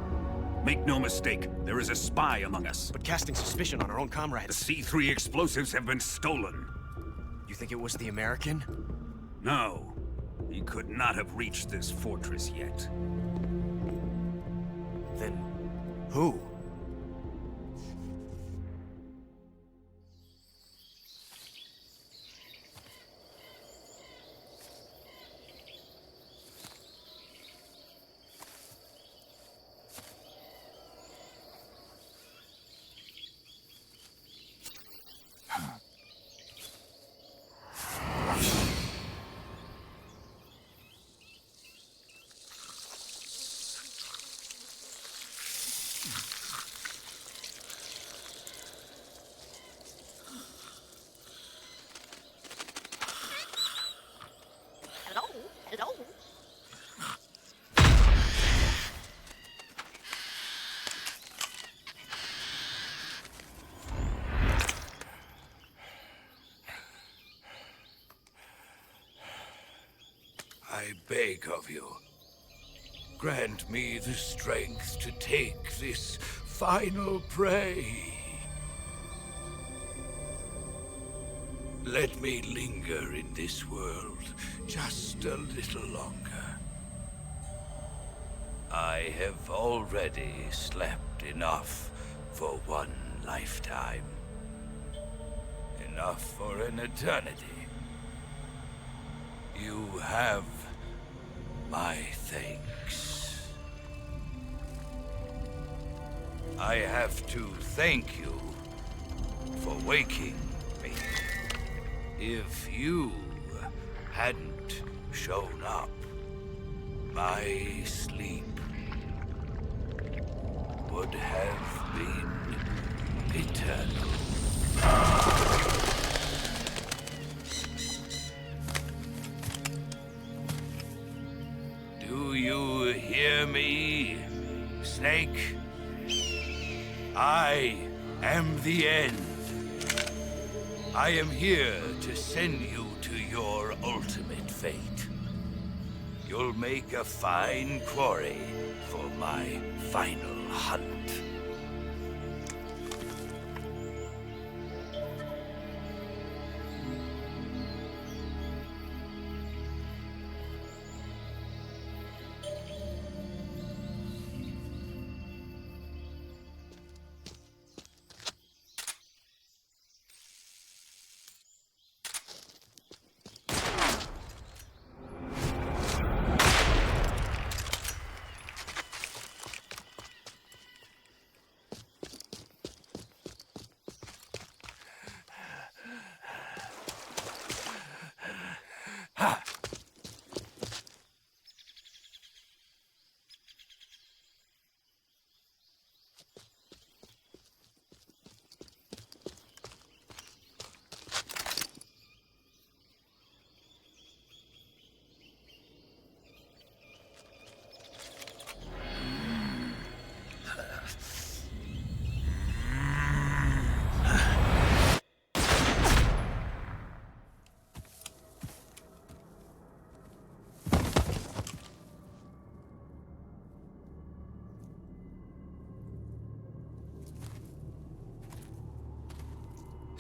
Make no mistake, there is a spy among us. But casting suspicion on our own comrades. The C3 explosives have been stolen. You think it was the American? No. He could not have reached this fortress yet. Then who? I beg of you, grant me the strength to take this final prey. Let me linger in this world just a little longer. I have already slept enough for one lifetime. Enough for an eternity. You have my thanks. I have to thank you for waking me. If you hadn't shown up, my sleep would have been eternal. Do you hear me, Snake? I am the end. I am here to send you to your ultimate fate. You'll make a fine quarry for my final hunt.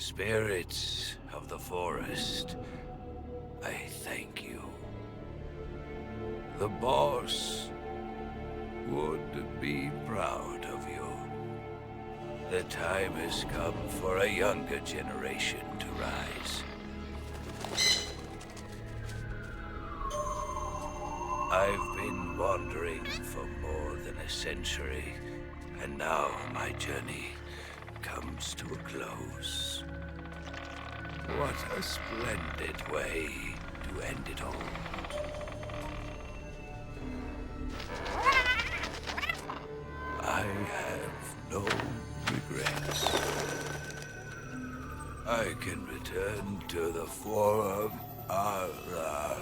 Spirits of the forest, I thank you. The boss would be proud of you. The time has come for a younger generation to rise. I've been wandering for more than a century, and now my journey comes to a close. What a splendid way to end it all. I have no regrets. I can return to the Forum Allah.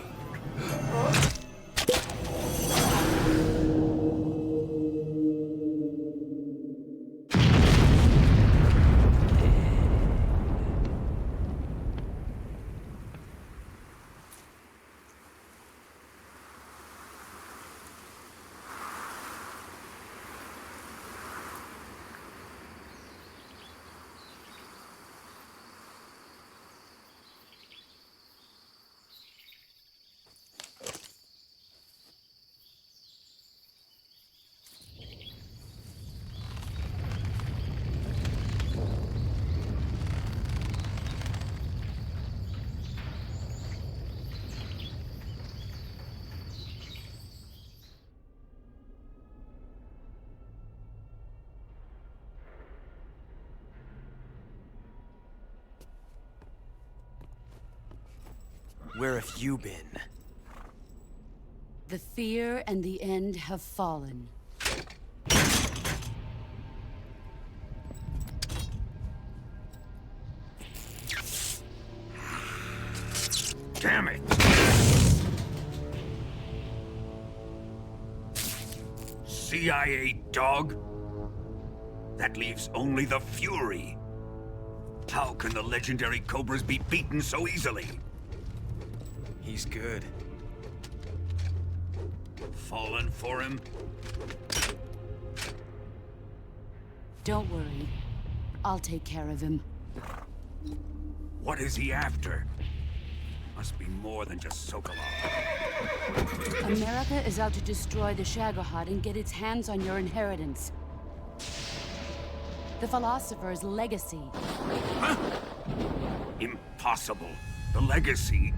Where have you been? The fear and the end have fallen. Damn it! CIA dog? That leaves only the Fury. How can the legendary Cobras be beaten so easily? He's good. Fallen for him? Don't worry. I'll take care of him. What is he after? Must be more than just Sokolov. America is out to destroy the Shagohod and get its hands on your inheritance. The Philosopher's legacy. Huh? Impossible. The legacy,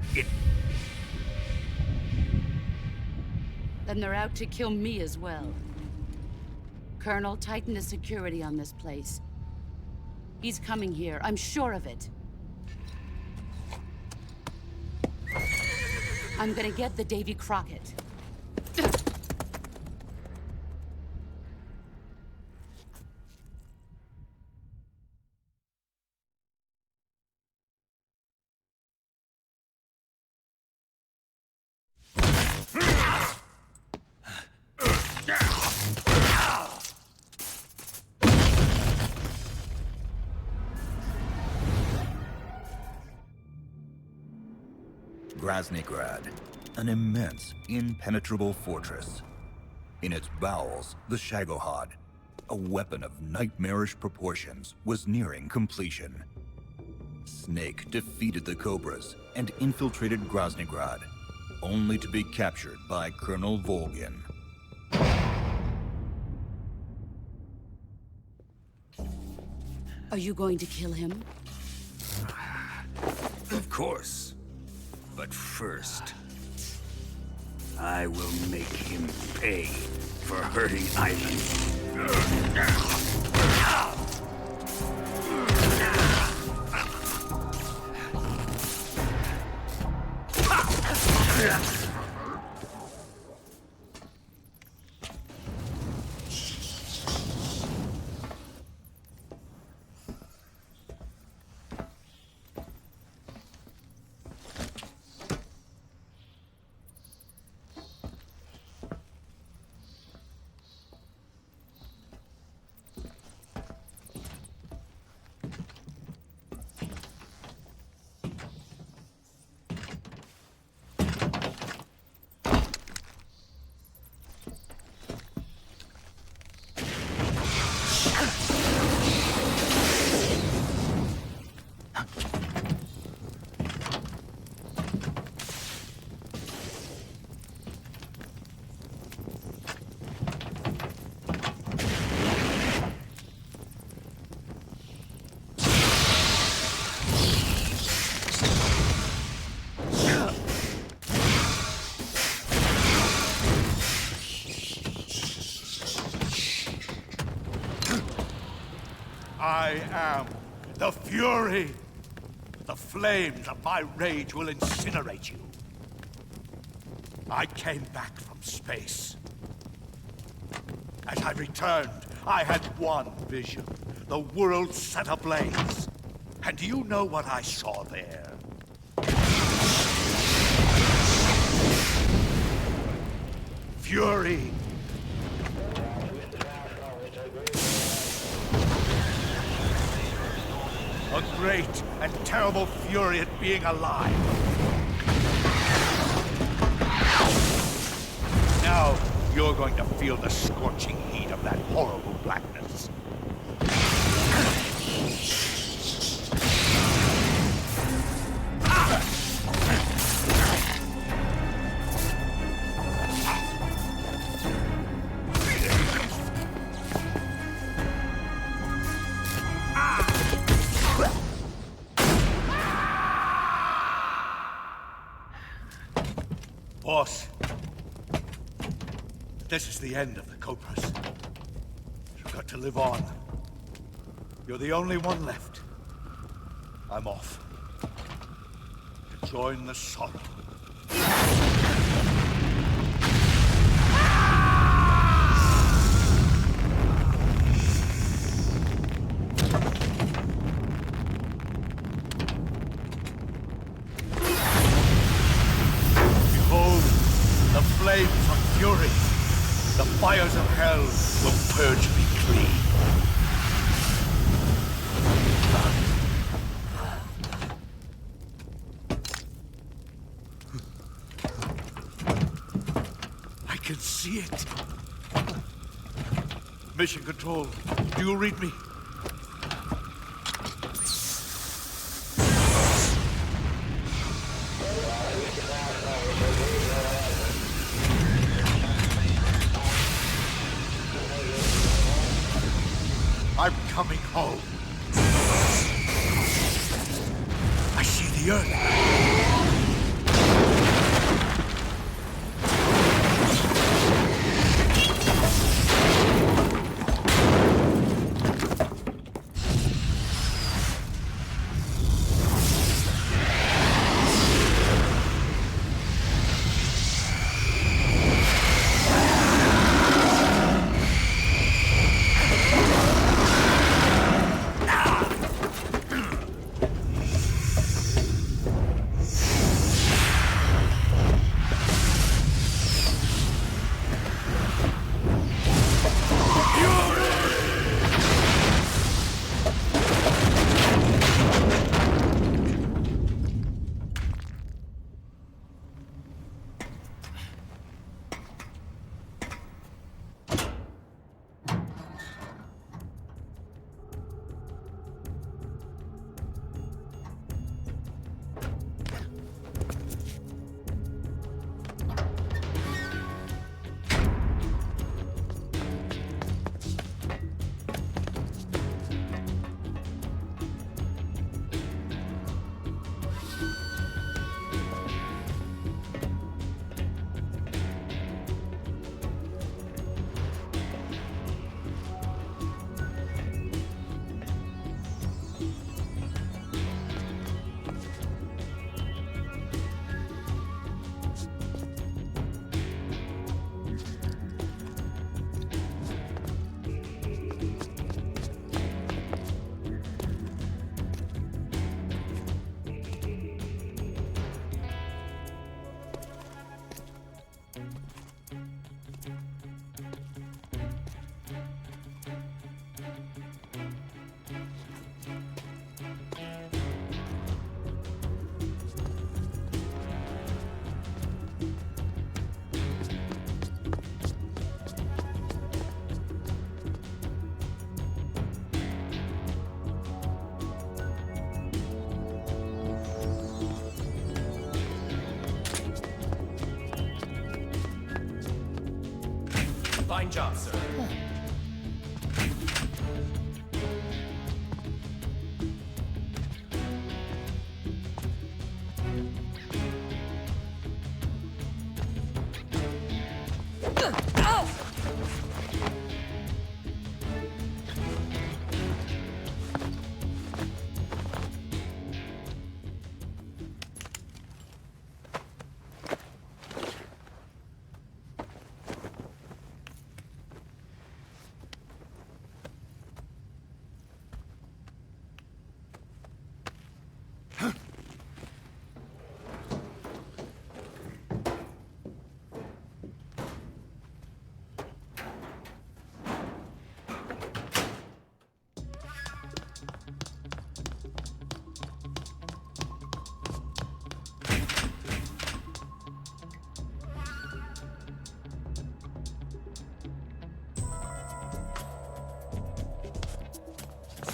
Then they're out to kill me as well. Colonel, tighten the security on this place. He's coming here, I'm sure of it. I'm gonna get the Davy Crockett. Groznygrad, an immense, impenetrable fortress. In its bowels, the Shagohod, a weapon of nightmarish proportions, was nearing completion. Snake defeated the Cobras and infiltrated Groznygrad, only to be captured by Colonel Volgin. Are you going to kill him? Of course. But first, I will make him pay for hurting Ivan. I am the Fury. The flames of my rage will incinerate you. I came back from space. As I returned, I had one vision. The world set ablaze. And do you know what I saw there? Fury. A great and terrible fury at being alive. Now, you're going to feel the scorching heat of that horrible blackness. Boss, this is the end of the Cobras. You've got to live on. You're the only one left. I'm off. To join the sorrow. Flames of fury. The fires of hell will purge me clean. I can see it. Mission Control, do you read me? I'm coming home. I see the Earth. Fine job, sir.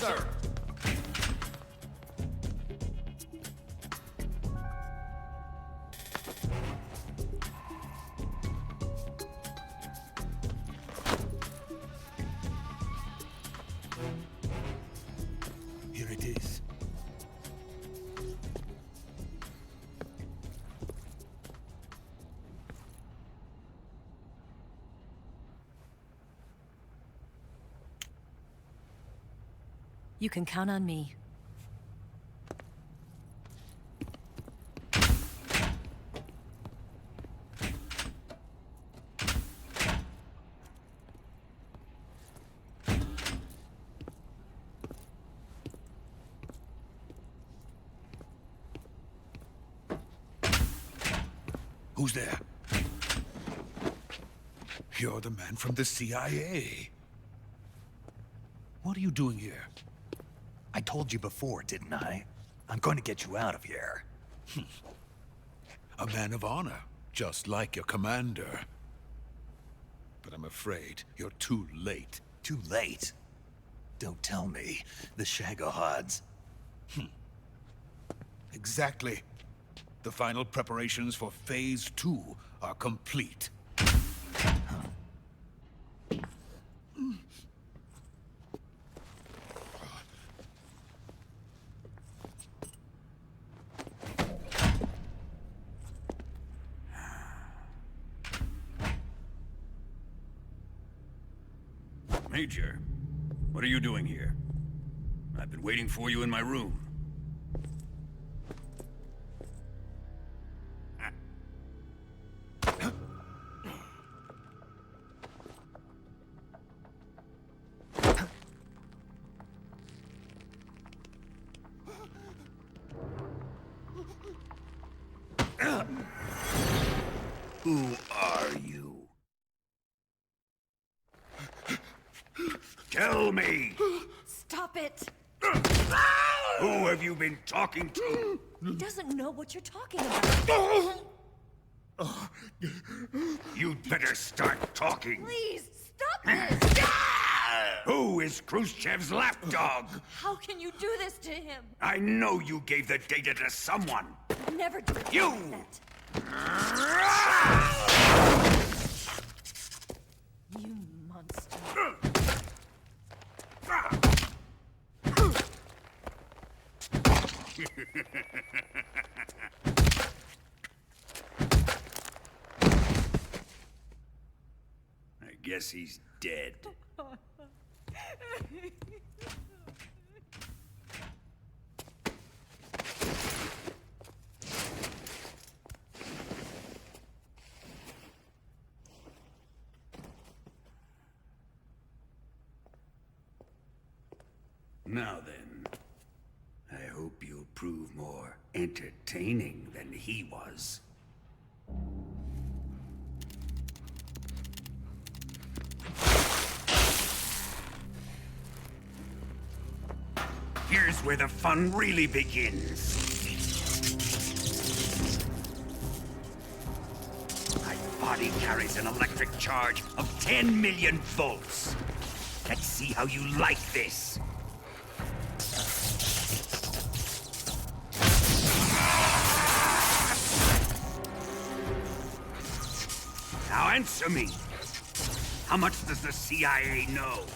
sir. Here it is. You can count on me. Who's there? You're the man from the CIA. What are you doing here? I told you before, didn't I? I'm going to get you out of here. A man of honor, just like your commander. But I'm afraid you're too late. Too late? Don't tell me. The Shagohods. Exactly. The final preparations for Phase 2 are complete. Major, what are you doing here? I've been waiting for you in my room. Who are you? Tell me! Stop it! Who have you been talking to? He doesn't know what you're talking about. You'd better start talking. Please, stop this! Who is Khrushchev's lapdog? How can you do this to him? I know you gave the data to someone. Never do You! that. You monster. I guess he's dead. Now then, I hope you'll prove more entertaining than he was. Here's where the fun really begins. My body carries an electric charge of 10 million volts. Let's see how you like this. Now answer me. How much does the CIA know?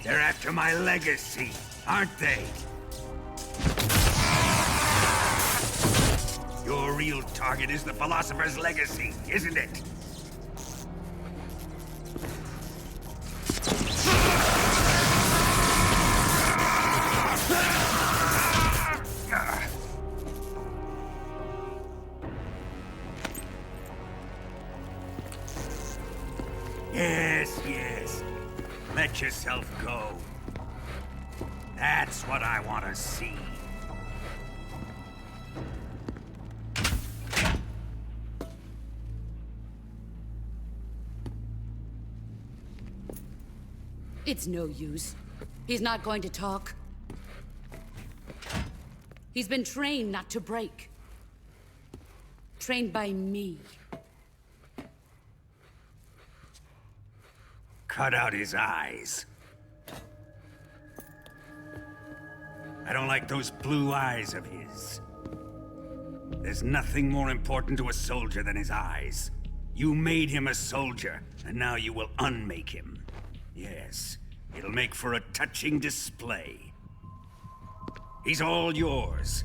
They're after my legacy, aren't they? Your real target is the philosopher's legacy, isn't it? Yes. Let yourself go. That's what I want to see. It's no use. He's not going to talk. He's been trained not to break. Trained by me. cut out his eyes. I don't like those blue eyes of his. There's nothing more important to a soldier than his eyes. You made him a soldier, and now you will unmake him. Yes, it'll make for a touching display. He's all yours.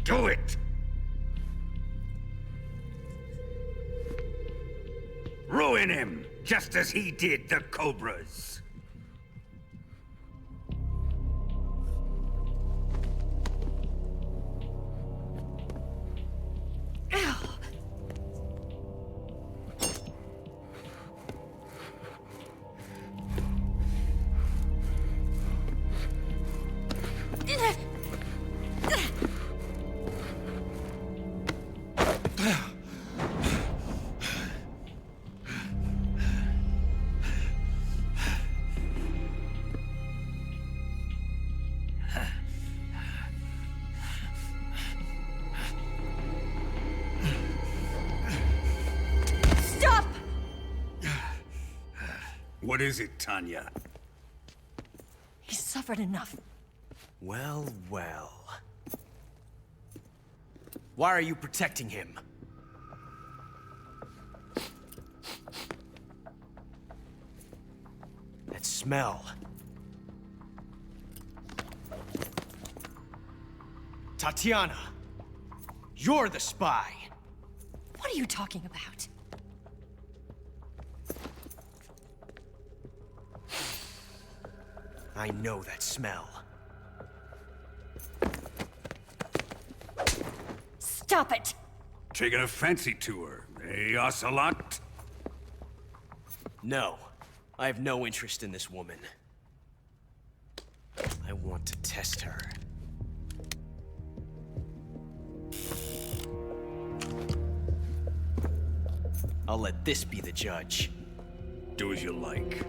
Do it! Ruin him, just as he did the Cobras. What is it, Tanya? He's suffered enough. Well, well. Why are you protecting him? That smell. Tatiana! You're the spy! What are you talking about? I know that smell. Stop it! Taking a fancy to her, eh, Ocelot? No. I have no interest in this woman. I want to test her. I'll let this be the judge. Do as you like.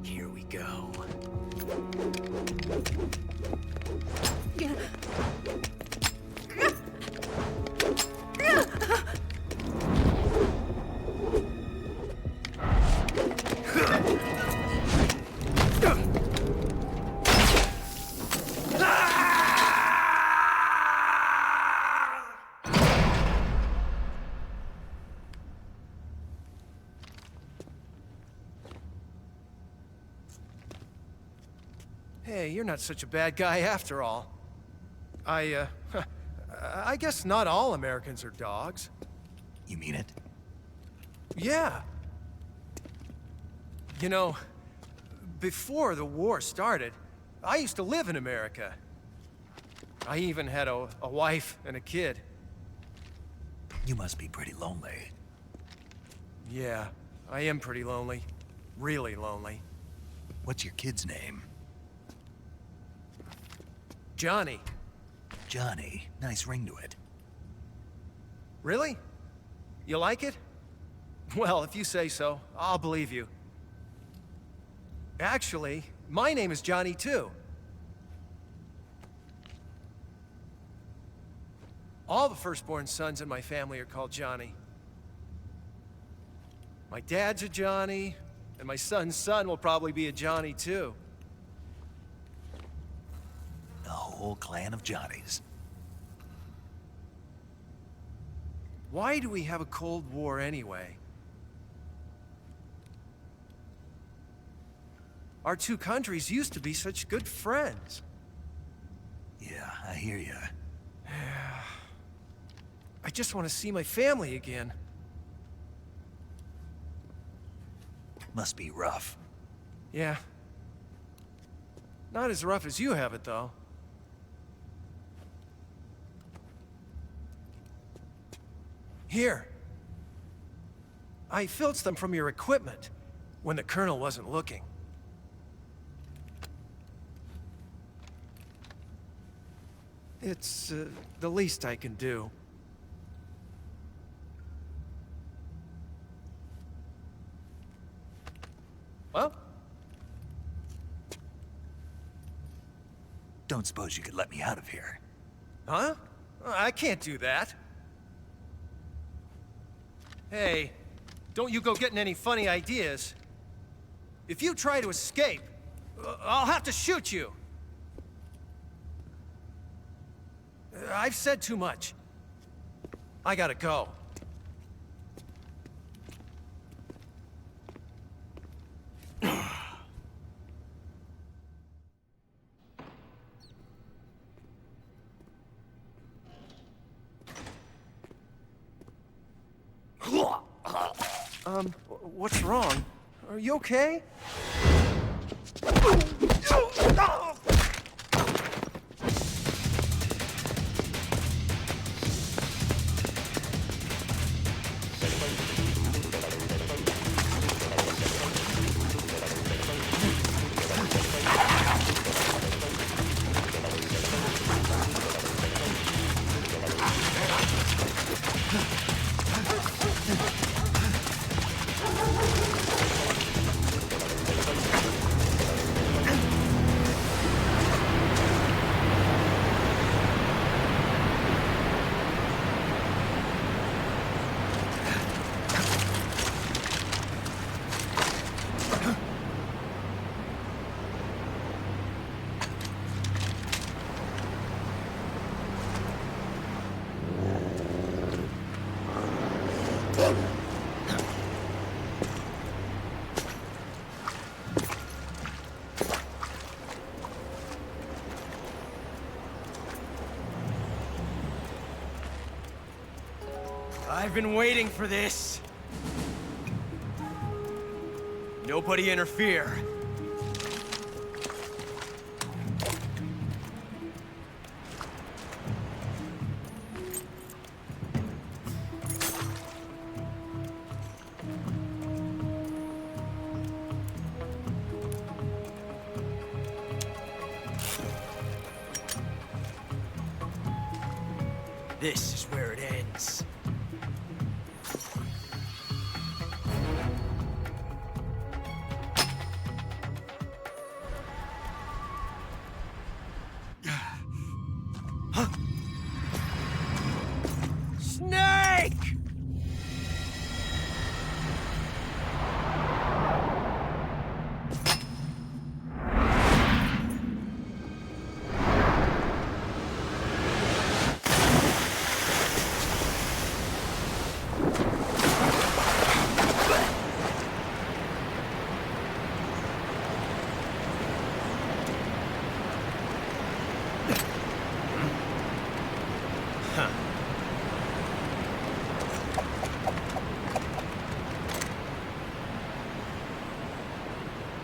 Here we go. Hey, you're not such a bad guy after all. I guess not all Americans are dogs. You mean it? Yeah. You know, before the war started, I used to live in America. I even had a wife and a kid. You must be pretty lonely. Yeah, I am pretty lonely. Really lonely. What's your kid's name? Johnny. Johnny. Nice ring to it. Really? You like it? Well, if you say so, I'll believe you. Actually, my name is Johnny too. All the firstborn sons in my family are called Johnny. My dad's a Johnny, and my son's son will probably be a Johnny too. The whole clan of Johnnies. Why do we have a Cold War anyway? Our two countries used to be such good friends. Yeah, I hear you. I just want to see my family again. Must be rough. Yeah. Not as rough as you have it, though. Here. I filched them from your equipment when the Colonel wasn't looking. It's the least I can do. Well? Don't suppose you could let me out of here? Huh? I can't do that. Hey, don't you go getting any funny ideas. If you try to escape, I'll have to shoot you. I've said too much. I gotta go. What's wrong? Are you okay? I've been waiting for this. Nobody interfere. This is where it ends. Snake!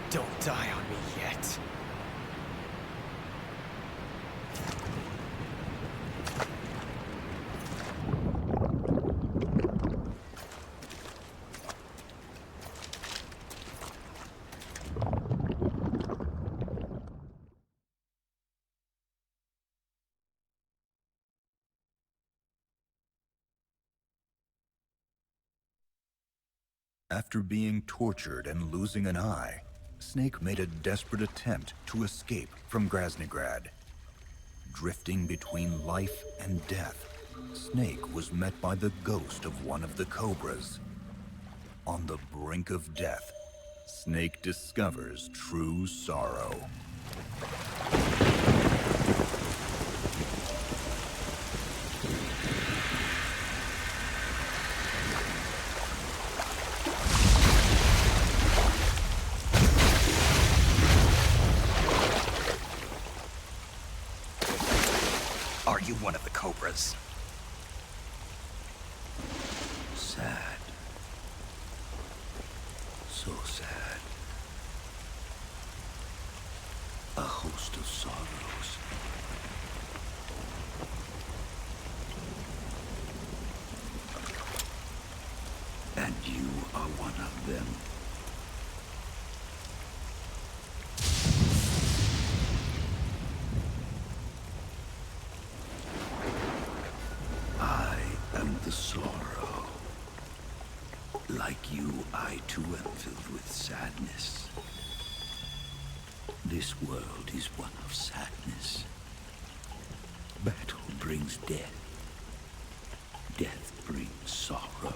Don't die on me yet. After being tortured and losing an eye, Snake made a desperate attempt to escape from Grasnygrad. Drifting between life and death, Snake was met by the ghost of one of the Cobras. On the brink of death, Snake discovers true sorrow. Are you one of the Cobras? Sad. So sad. A host of sorrows. And you are one of them. I am the sorrow. Like you, I too am filled with sadness. This world is one of sadness. Battle brings death. Death brings sorrow.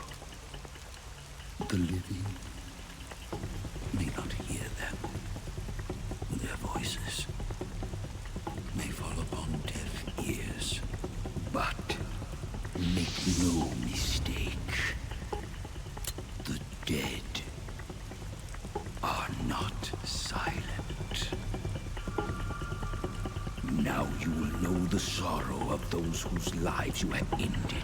The living may not hear them. Their voices may fall upon deaf ears. But make no mistake, the dead are not silent. Now you will know the sorrow of those whose lives you have ended.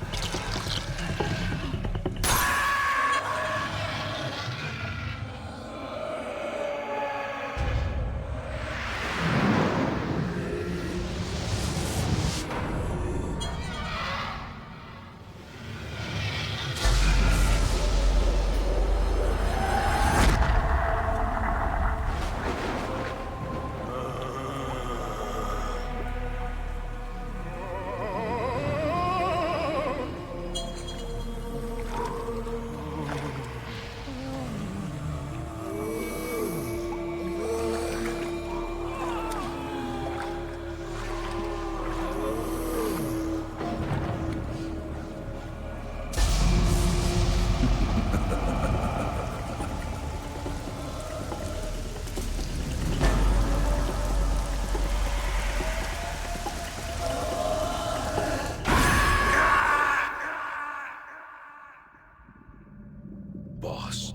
Boss,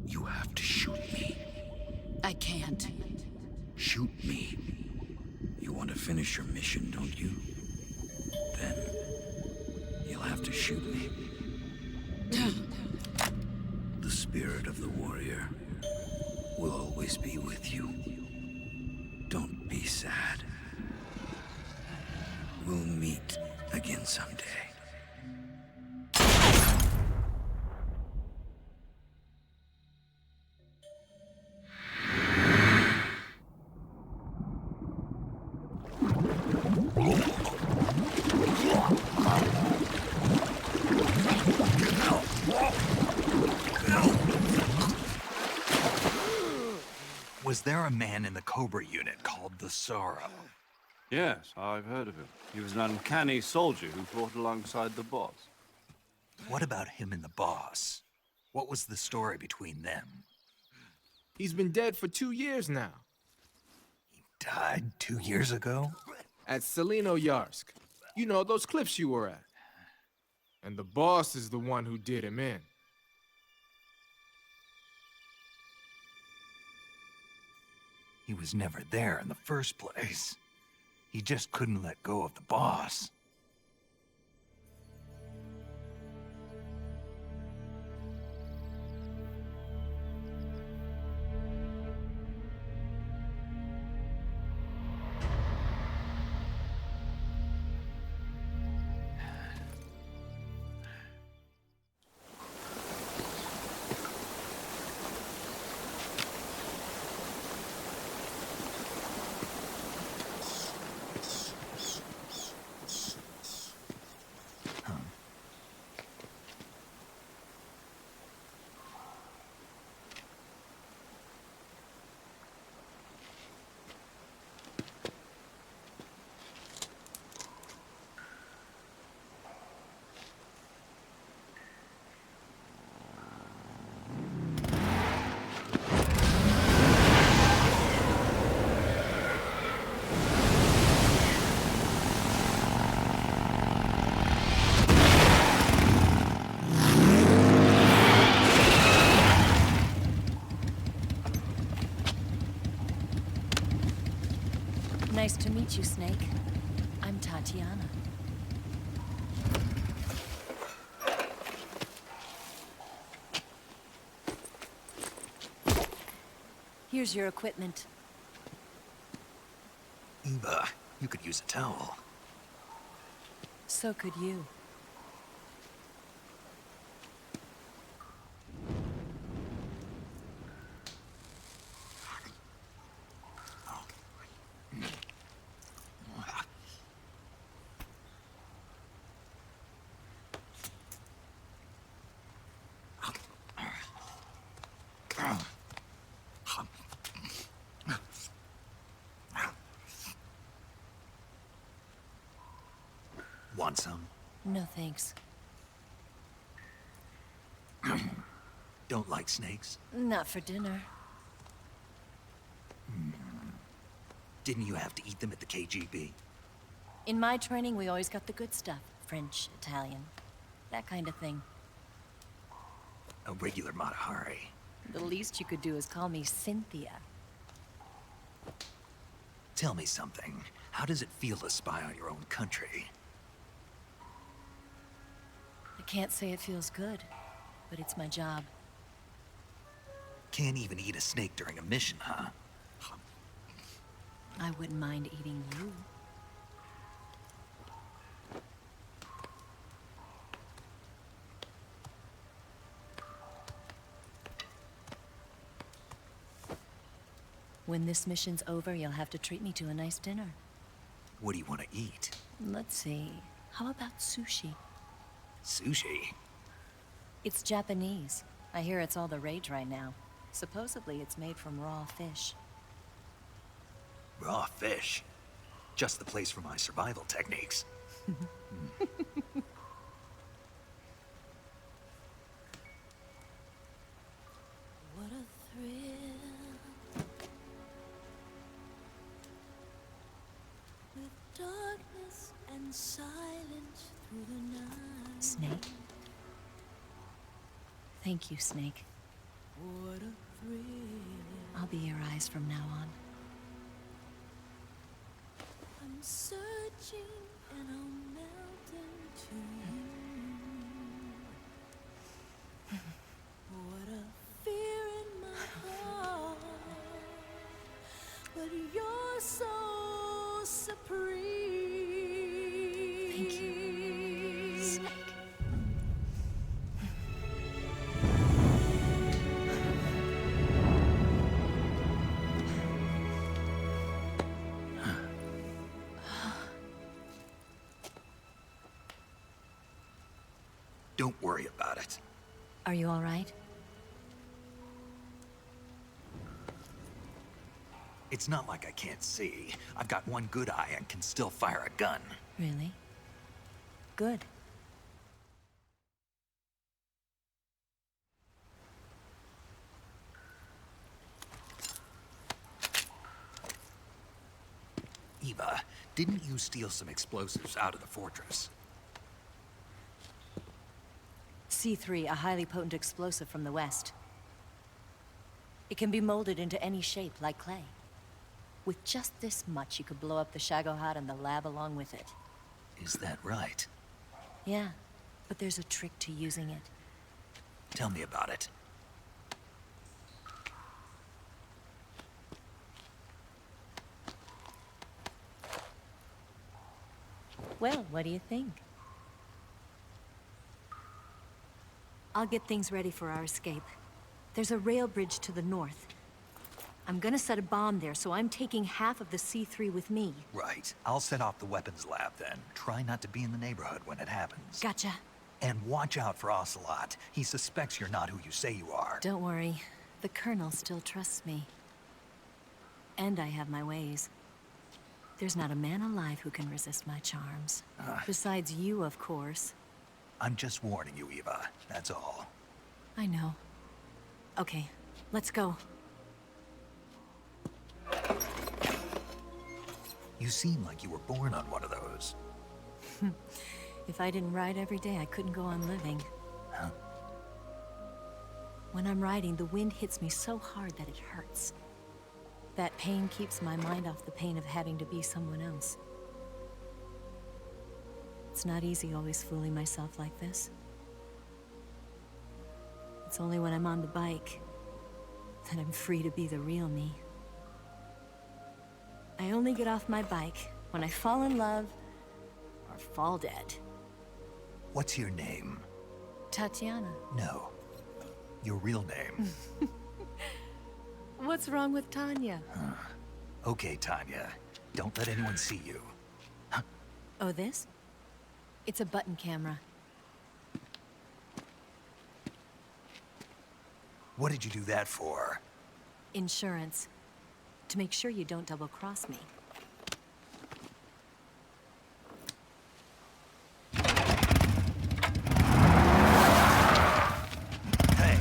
you have to shoot me. I can't. Shoot me. You want to finish your mission, don't you? Then you'll have to shoot me. The spirit of the warrior will always be with you. Don't be sad. We'll meet again someday. Was there a man in the Cobra unit called the Sorrow? Yes, I've heard of him. He was an uncanny soldier who fought alongside the boss. What about him and the boss? What was the story between them? He's been dead for 2 years now. He died 2 years ago? At Selino-Yarsk. You know, those cliffs you were at. And the boss is the one who did him in. He was never there in the first place. He just couldn't let go of the boss. Nice to meet you, Snake. I'm Tatiana. Here's your equipment. Eva, you could use a towel. So could you. Want some? No thanks. Don't like snakes? Not for dinner. Didn't you have to eat them at the KGB? In my training, we always got the good stuff. French, Italian, that kind of thing. A regular Matahari. The least you could do is call me Cynthia. Tell me something. How does it feel to spy on your own country? I can't say it feels good, but it's my job. Can't even eat a snake during a mission, huh? I wouldn't mind eating you. When this mission's over, you'll have to treat me to a nice dinner. What do you want to eat? Let's see. How about sushi? Sushi? It's Japanese. I hear it's all the rage right now. Supposedly, it's made from raw fish. Raw fish? Just the place for my survival techniques. What a thrill. With darkness and silence through the night. Snake? Thank you, Snake. What a thrill. I'll be your eyes from now on. I'm searching and I'm melting to you. What a fear in my heart, but you're so supreme. Thank you, Snake. Don't worry about it. Are you all right? It's not like I can't see. I've got one good eye and can still fire a gun. Really? Good. Eva, didn't you steal some explosives out of the fortress? C3, a highly potent explosive from the west. It can be molded into any shape, like clay. With just this much, you could blow up the Shagohod and the lab along with it. Is that right? Yeah, but there's a trick to using it. Tell me about it. Well, what do you think? I'll get things ready for our escape. There's a rail bridge to the north. I'm gonna set a bomb there, so I'm taking half of the C3 with me. Right. I'll set off the weapons lab then. Try not to be in the neighborhood when it happens. Gotcha. And watch out for Ocelot. He suspects you're not who you say you are. Don't worry. The Colonel still trusts me. And I have my ways. There's not a man alive who can resist my charms. Besides you, of course. I'm just warning you, Eva. That's all. I know. Okay, let's go. You seem like you were born on one of those. If I didn't ride every day, I couldn't go on living. Huh? When I'm riding, the wind hits me so hard that it hurts. That pain keeps my mind off the pain of having to be someone else. It's not easy always fooling myself like this. It's only when I'm on the bike that I'm free to be the real me. I only get off my bike when I fall in love or fall dead. What's your name? Tatiana. No. Your real name. What's wrong with Tanya? Okay, Tanya. Don't let anyone see you. Oh, this? It's a button camera. What did you do that for? Insurance. To make sure you don't double-cross me. Hey,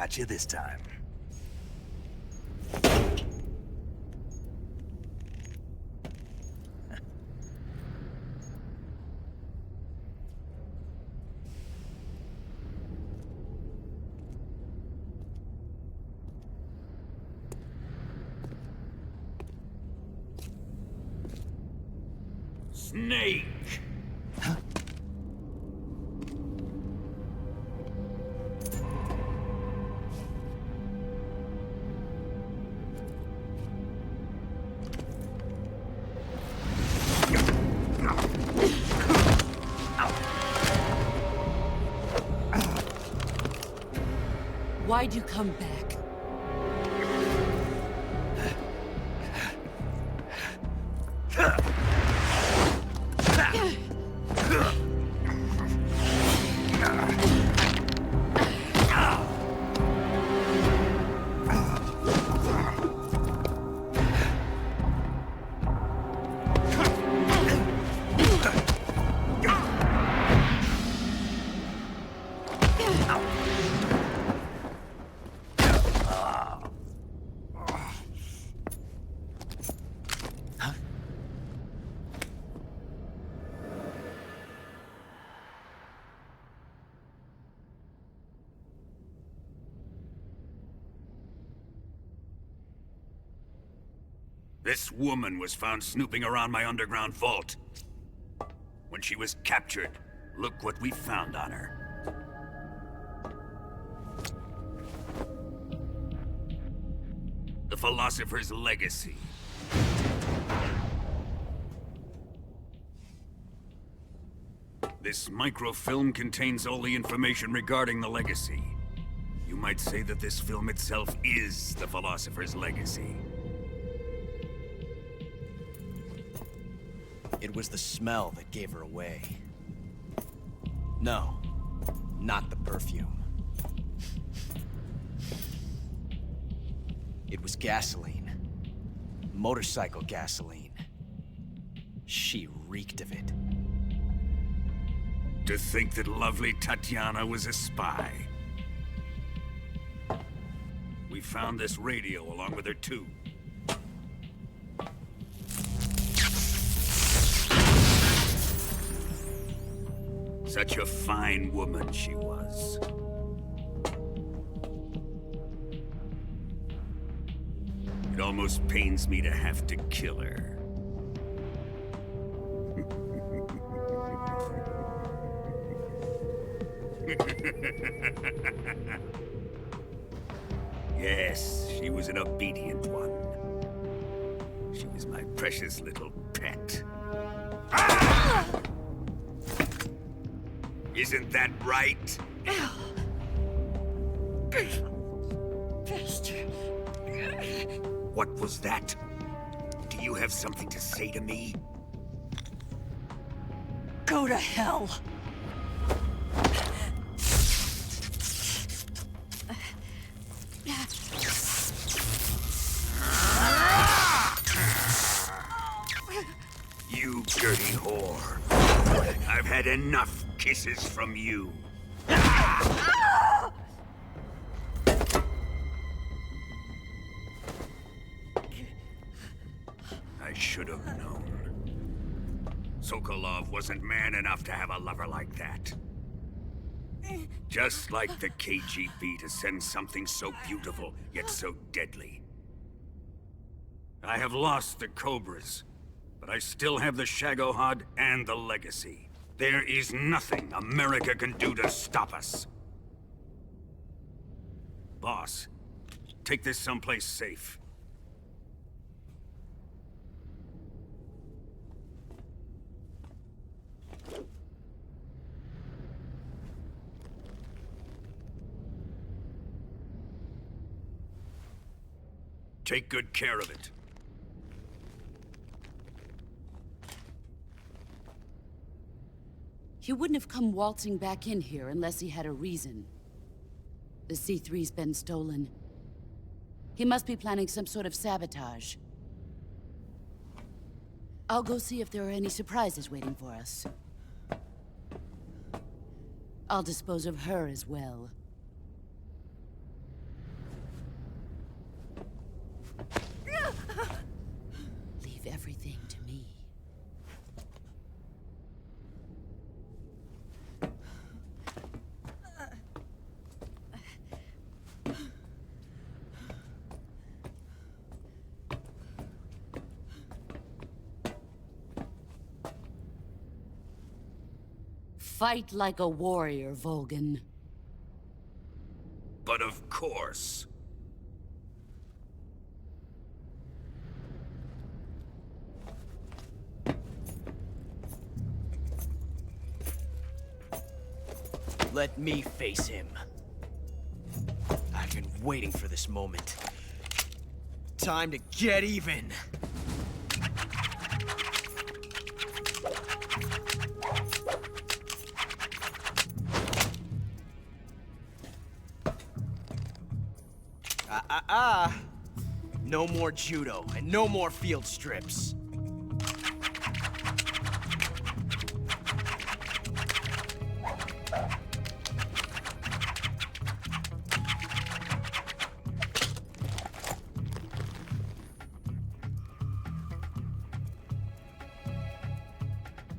Got you this time. Snake! Why'd you come back? This woman was found snooping around my underground vault. When she was captured, look what we found on her. The Philosopher's Legacy. This microfilm contains all the information regarding the Legacy. You might say that this film itself is the Philosopher's Legacy. It was the smell that gave her away. No, not the perfume. It was gasoline. Motorcycle gasoline. She reeked of it. To think that lovely Tatiana was a spy. We found this radio along with her too. Such a fine woman she was. It almost pains me to have to kill her. Yes, she was an obedient one. She was my precious little pet. Ah! Isn't that right? Bastard. What was that? Do you have something to say to me? Go to hell. You dirty whore. I've had enough kisses from you. I should have known. Sokolov wasn't man enough to have a lover like that. Just like the KGB to send something so beautiful, yet so deadly. I have lost the Cobras, but I still have the Shagohod and the Legacy. There is nothing America can do to stop us. Boss, take this someplace safe. Take good care of it. He wouldn't have come waltzing back in here unless he had a reason. The C3's been stolen. He must be planning some sort of sabotage. I'll go see if there are any surprises waiting for us. I'll dispose of her as well. Fight like a warrior, Volgan. But of course. Let me face him. I've been waiting for this moment. Time to get even! No more judo, and no more field strips.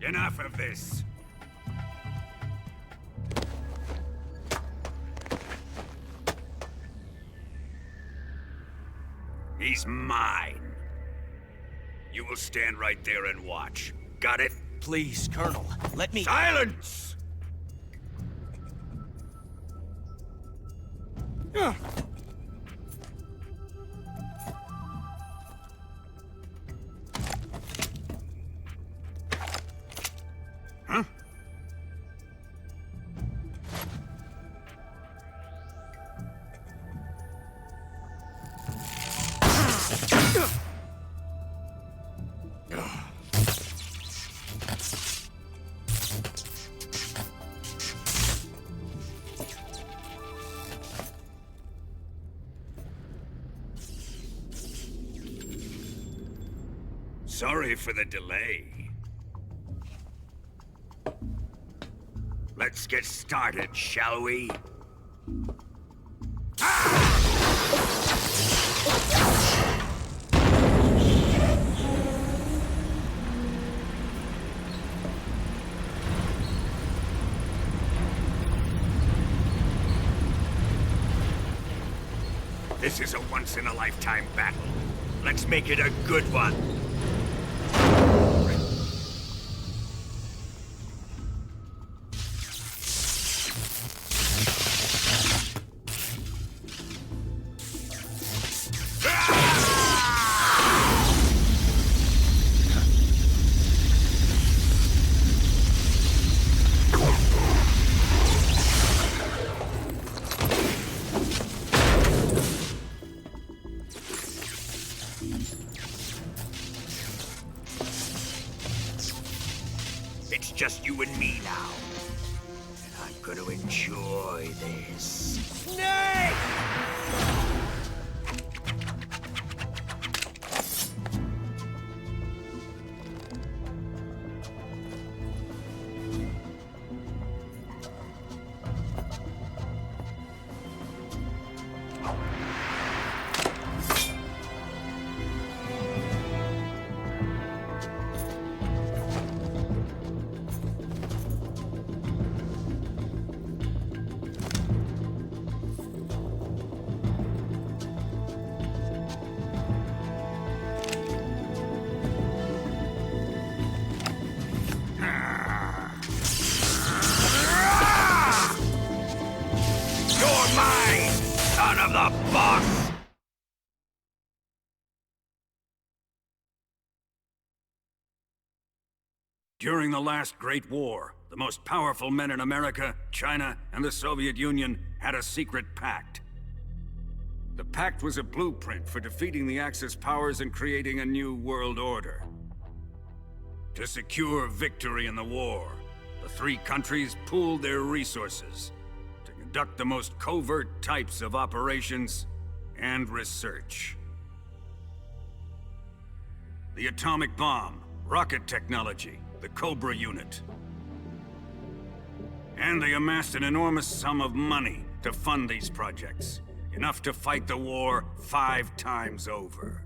Enough of this. He's mine. You will stand right there and watch. Got it? Please, Colonel, let me— Silence! Huh? Sorry for the delay. Let's get started, shall we? This is a once-in-a-lifetime battle. Let's make it a good one. It's just you and me now. And I'm gonna enjoy this. Snake! You're mine, son of the boss! During the last Great War, the most powerful men in America, China, and the Soviet Union had a secret pact. The pact was a blueprint for defeating the Axis powers and creating a new world order. To secure victory in the war, the three countries pooled their resources to conduct the most covert types of operations and research. The atomic bomb, rocket technology, the Cobra unit. And they amassed an enormous sum of money to fund these projects, enough to fight the war 5 times over.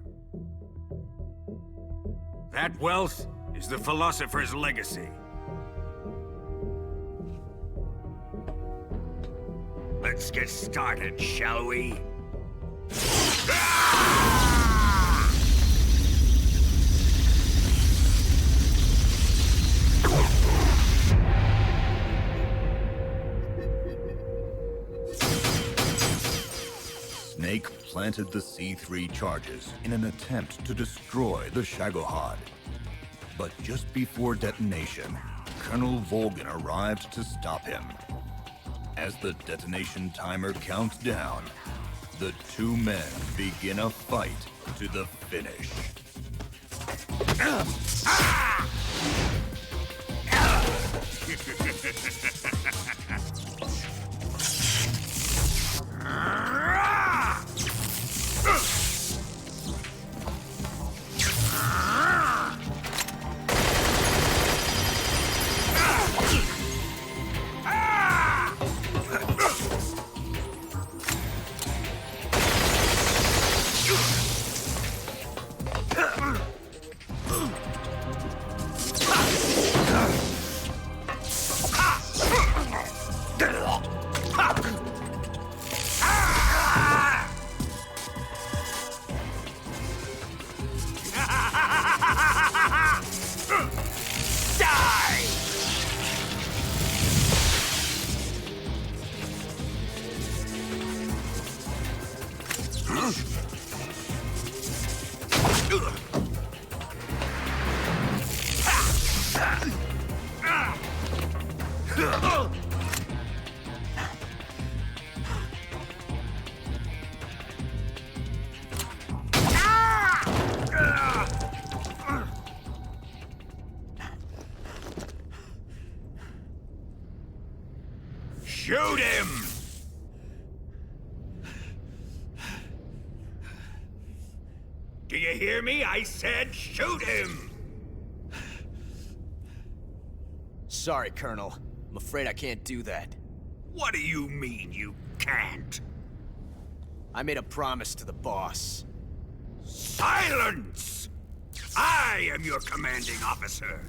That wealth is the philosopher's legacy. Let's get started, shall we? planted the C3 charges in an attempt to destroy the Shagohod. But just before detonation, Colonel Volgin arrived to stop him. As the detonation timer counts down, the two men begin a fight to the finish. Shoot him! Do you hear me? I said shoot him! Sorry, Colonel. I'm afraid I can't do that. What do you mean you can't? I made a promise to the boss. Silence! I am your commanding officer.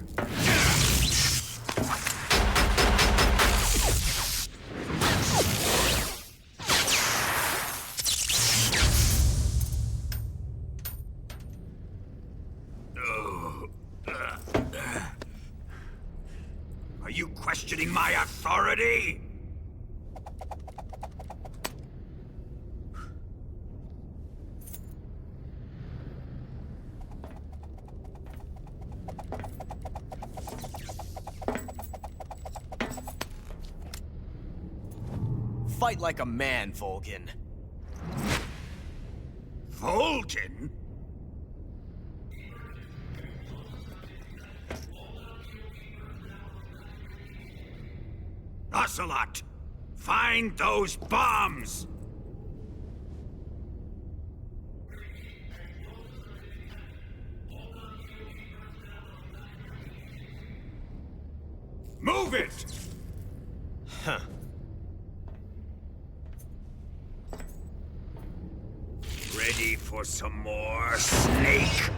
Are you questioning my authority? Fight like a man, Volgin. Volgin? Ocelot! Find those bombs! Move it! Huh. Ready for some more, Snake?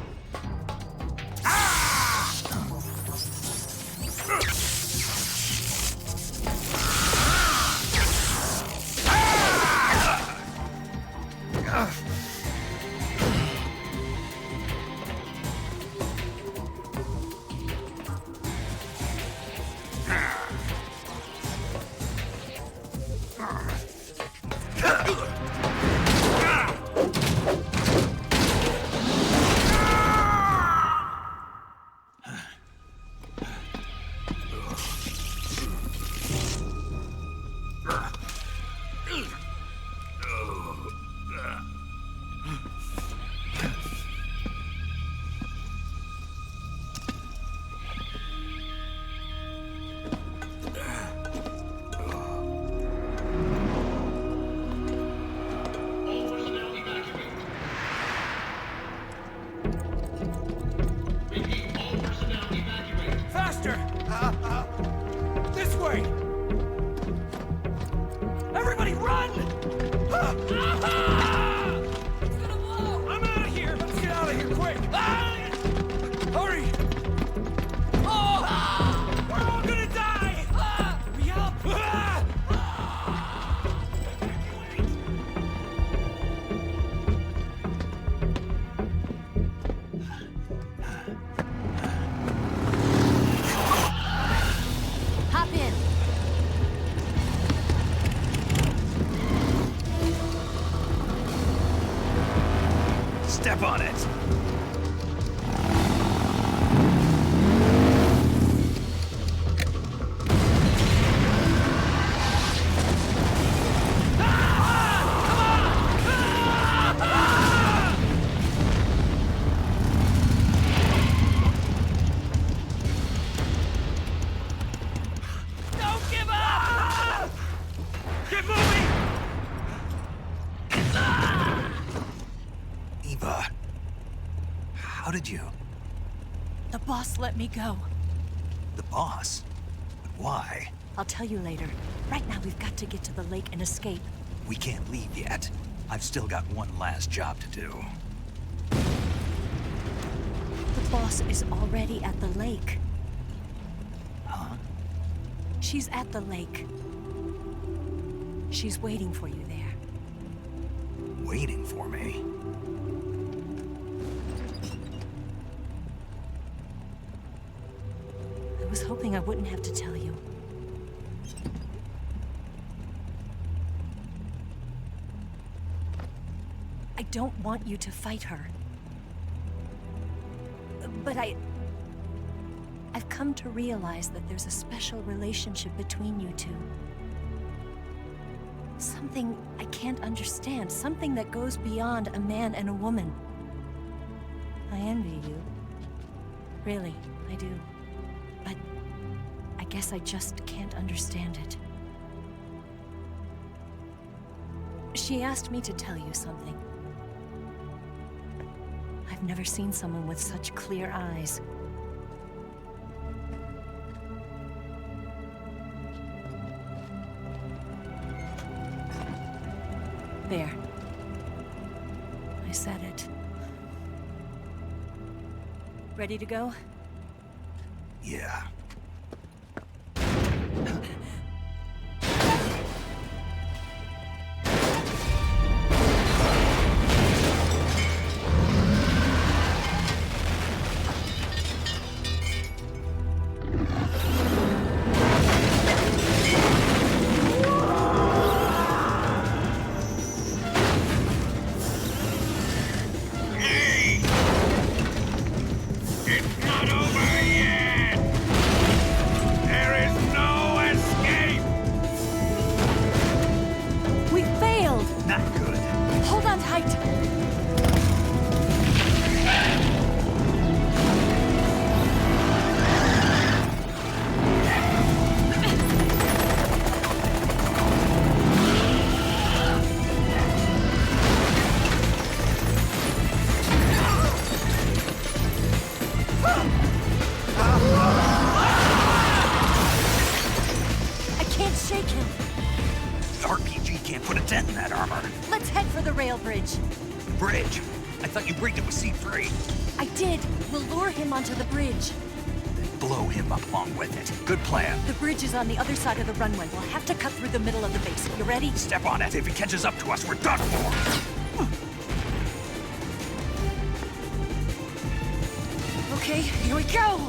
Faster! This way! Everybody run! It's gonna blow! I'm out of here! Let's get out of here quick! Hurry! Oh! We're all gonna die! Hurry up! Step on it! Don't give up! Get moving! Eva, how did you? The boss let me go. The boss? But why? I'll tell you later. Right now, we've got to get to the lake and escape. We can't leave yet. I've still got one last job to do. The boss is already at the lake. Huh? She's at the lake. She's waiting for you there. Waiting for me? I was hoping I wouldn't have to tell you. I don't want you to fight her. But I've come to realize that there's a special relationship between you two. Something I can't understand. Something that goes beyond a man and a woman. I envy you. Really, I do. But I guess I just can't understand it. She asked me to tell you something. I've never seen someone with such clear eyes. There. I said it. Ready to go? Yeah. Bridge? I thought you briefed it with C3. I did. We'll lure him onto the bridge. Blow him up along with it. Good plan. The bridge is on the other side of the runway. We'll have to cut through the middle of the base. You ready? Step on it. If he catches up to us, we're done for. Okay, here we go!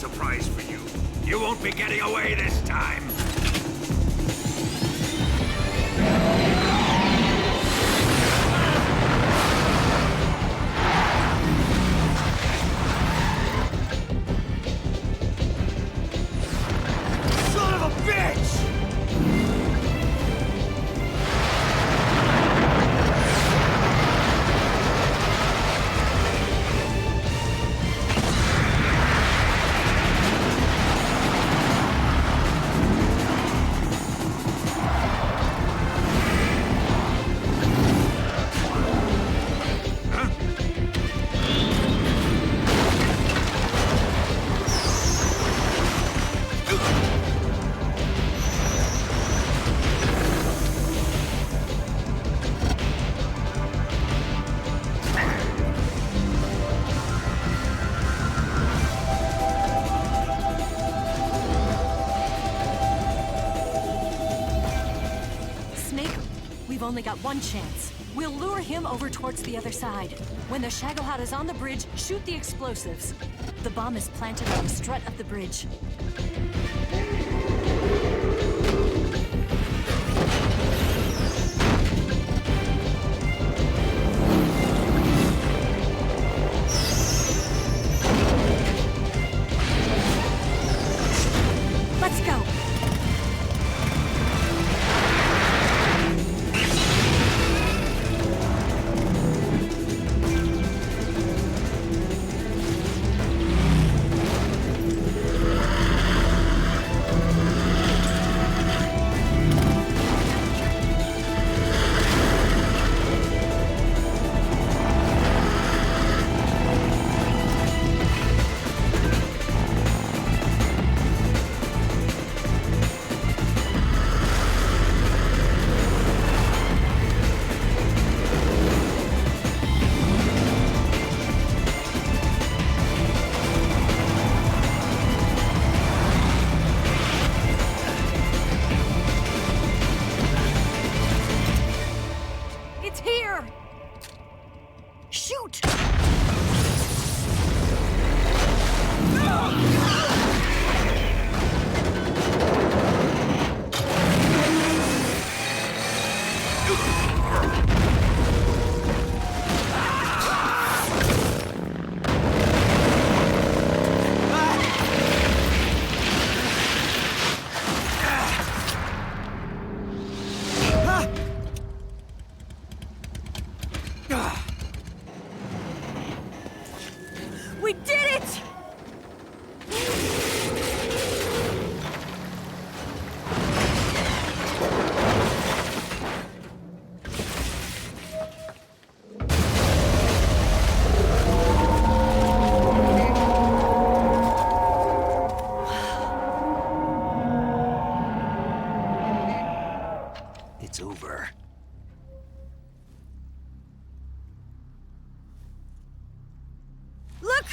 surprise for you. You won't be getting away this time. Son of a bitch! We've only got one chance. We'll lure him over towards the other side. When the Shagohod is on the bridge, shoot the explosives. The bomb is planted on the strut of the bridge. Let's go! Shoot! We did it! It's over. Look!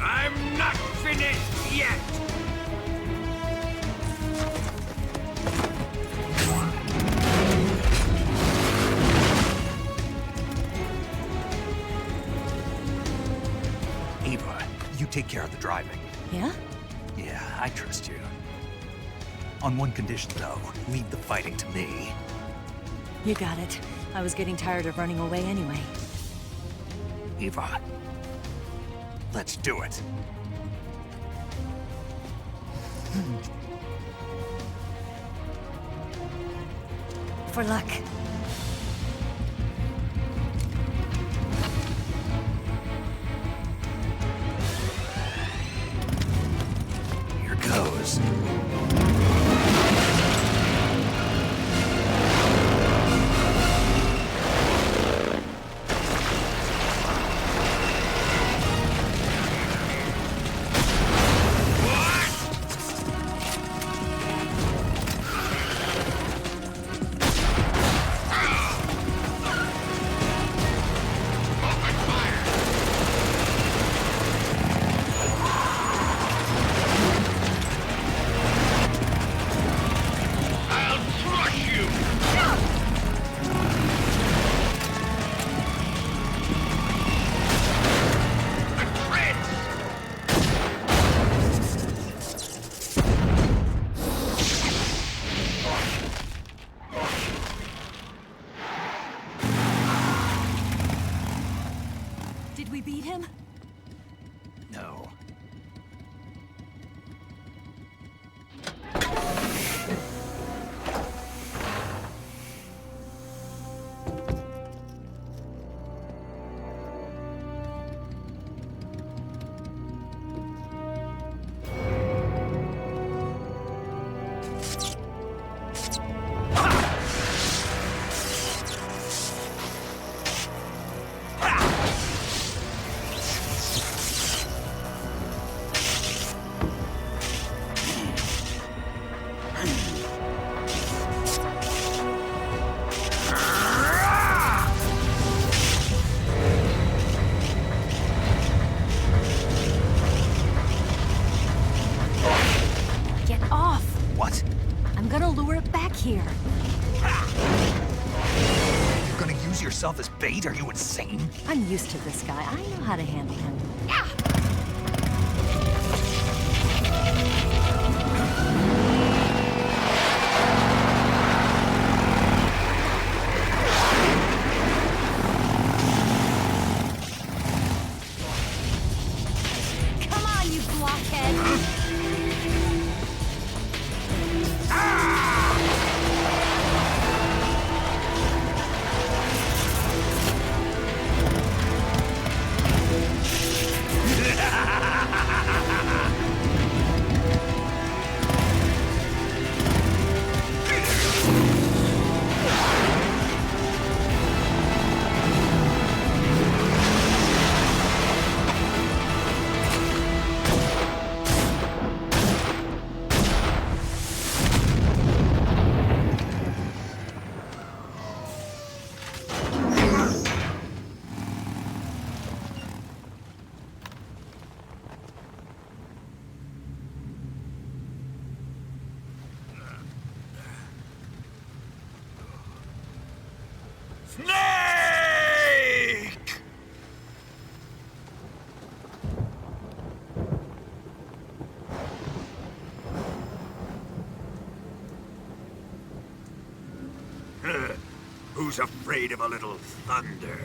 I'm not finished yet! Ava, you take care of the driving. Yeah? Yeah, I trust you. On one condition, though. Leave the fighting to me. You got it. I was getting tired of running away anyway. Ava, let's do it. For luck. Here goes. him? No. Get off! What? I'm gonna lure it back here. You're gonna use yourself as bait? Are you insane? I'm used to this guy. I know how to handle him. Come on, you blockhead! Snake! Who's afraid of a little thunder?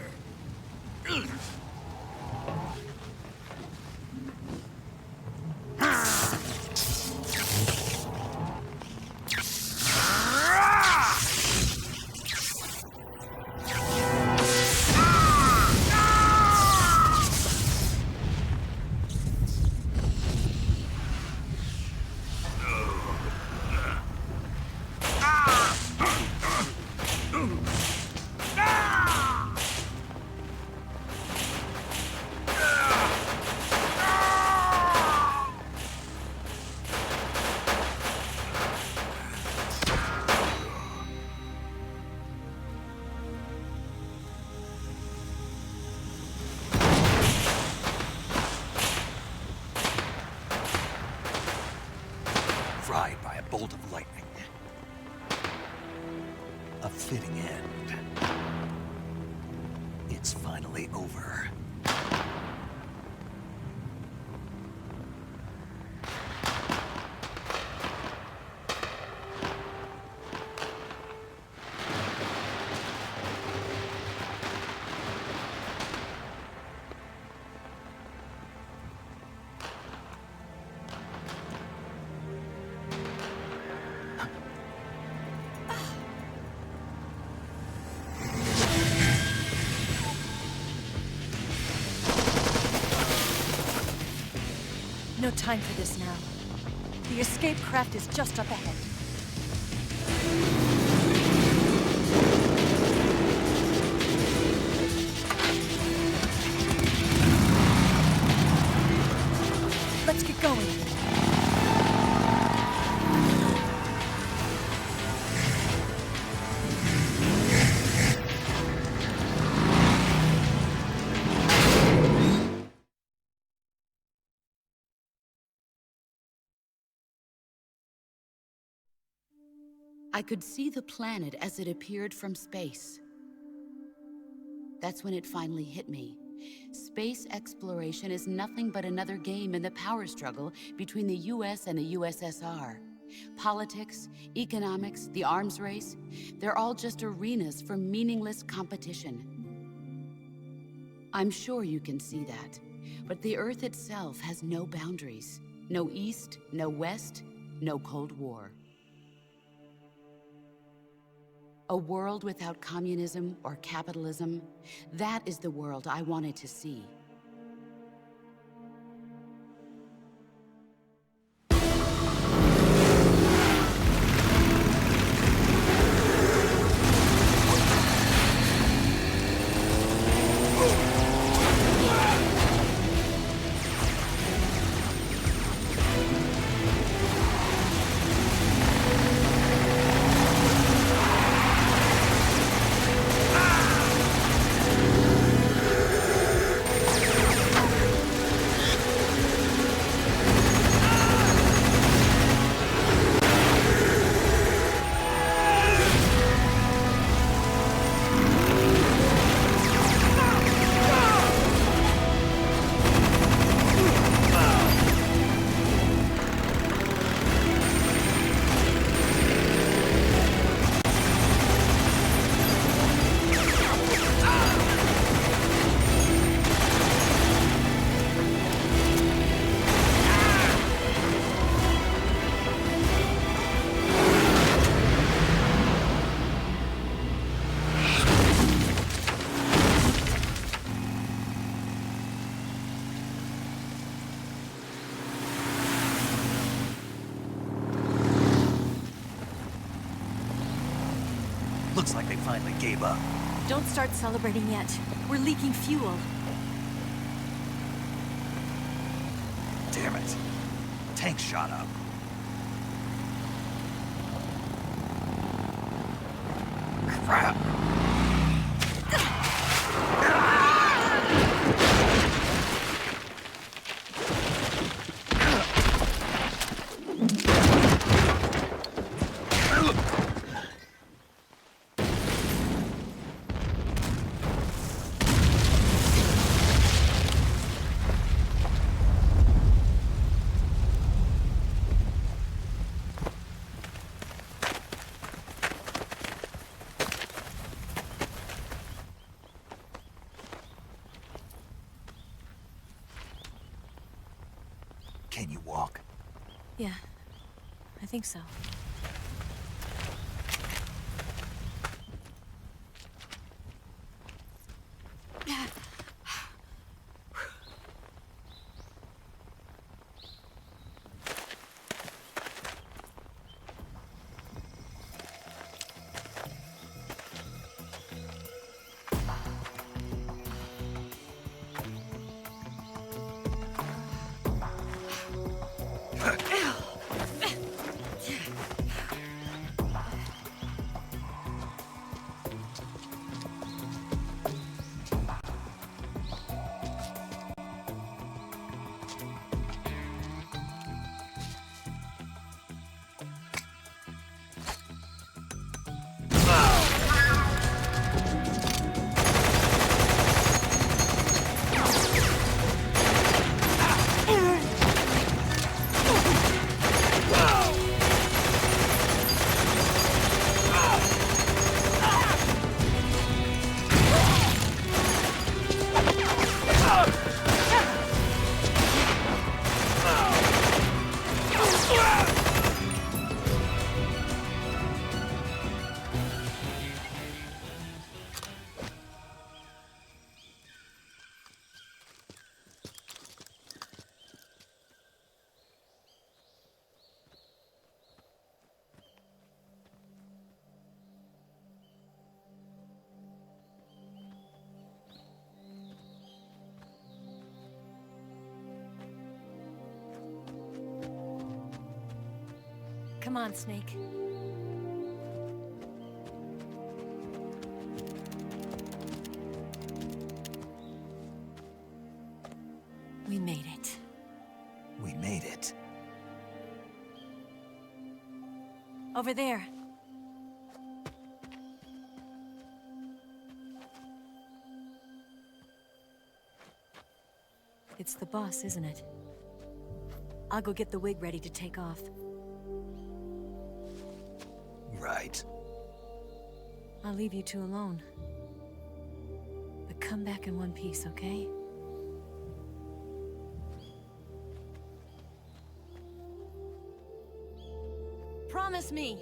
Fried by a bolt of lightning. A fitting end. It's finally over. No time for this now. The escape craft is just up ahead. Let's get going. I could see the planet as it appeared from space. That's when it finally hit me. Space exploration is nothing but another game in the power struggle between the US and the USSR. Politics, economics, the arms race, they're all just arenas for meaningless competition. I'm sure you can see that. But the Earth itself has no boundaries. No East, no West, no Cold War. A world without communism or capitalism, that is the world I wanted to see. Looks like they finally gave up. Don't start celebrating yet. We're leaking fuel. Damn it. Tank shot up. Crap. Can you walk? Yeah, I think so. Come on, Snake. We made it. We made it. Over there. It's the boss, isn't it? I'll go get the wig ready to take off. Right. I'll leave you two alone. But come come back in one piece, okay? Promise me!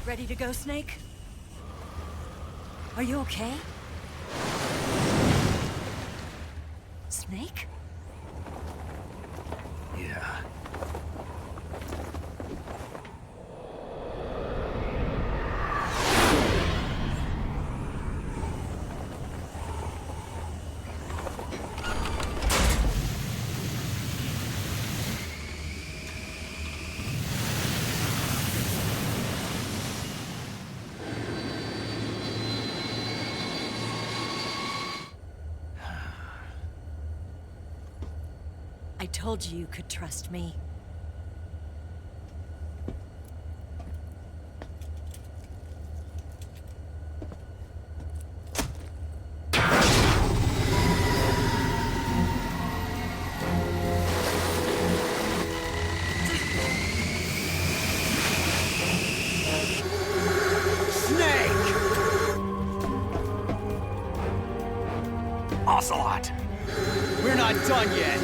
Ready to go, Snake? Are you okay? Snake? Yeah. I told you you could trust me. Ocelot! We're not done yet!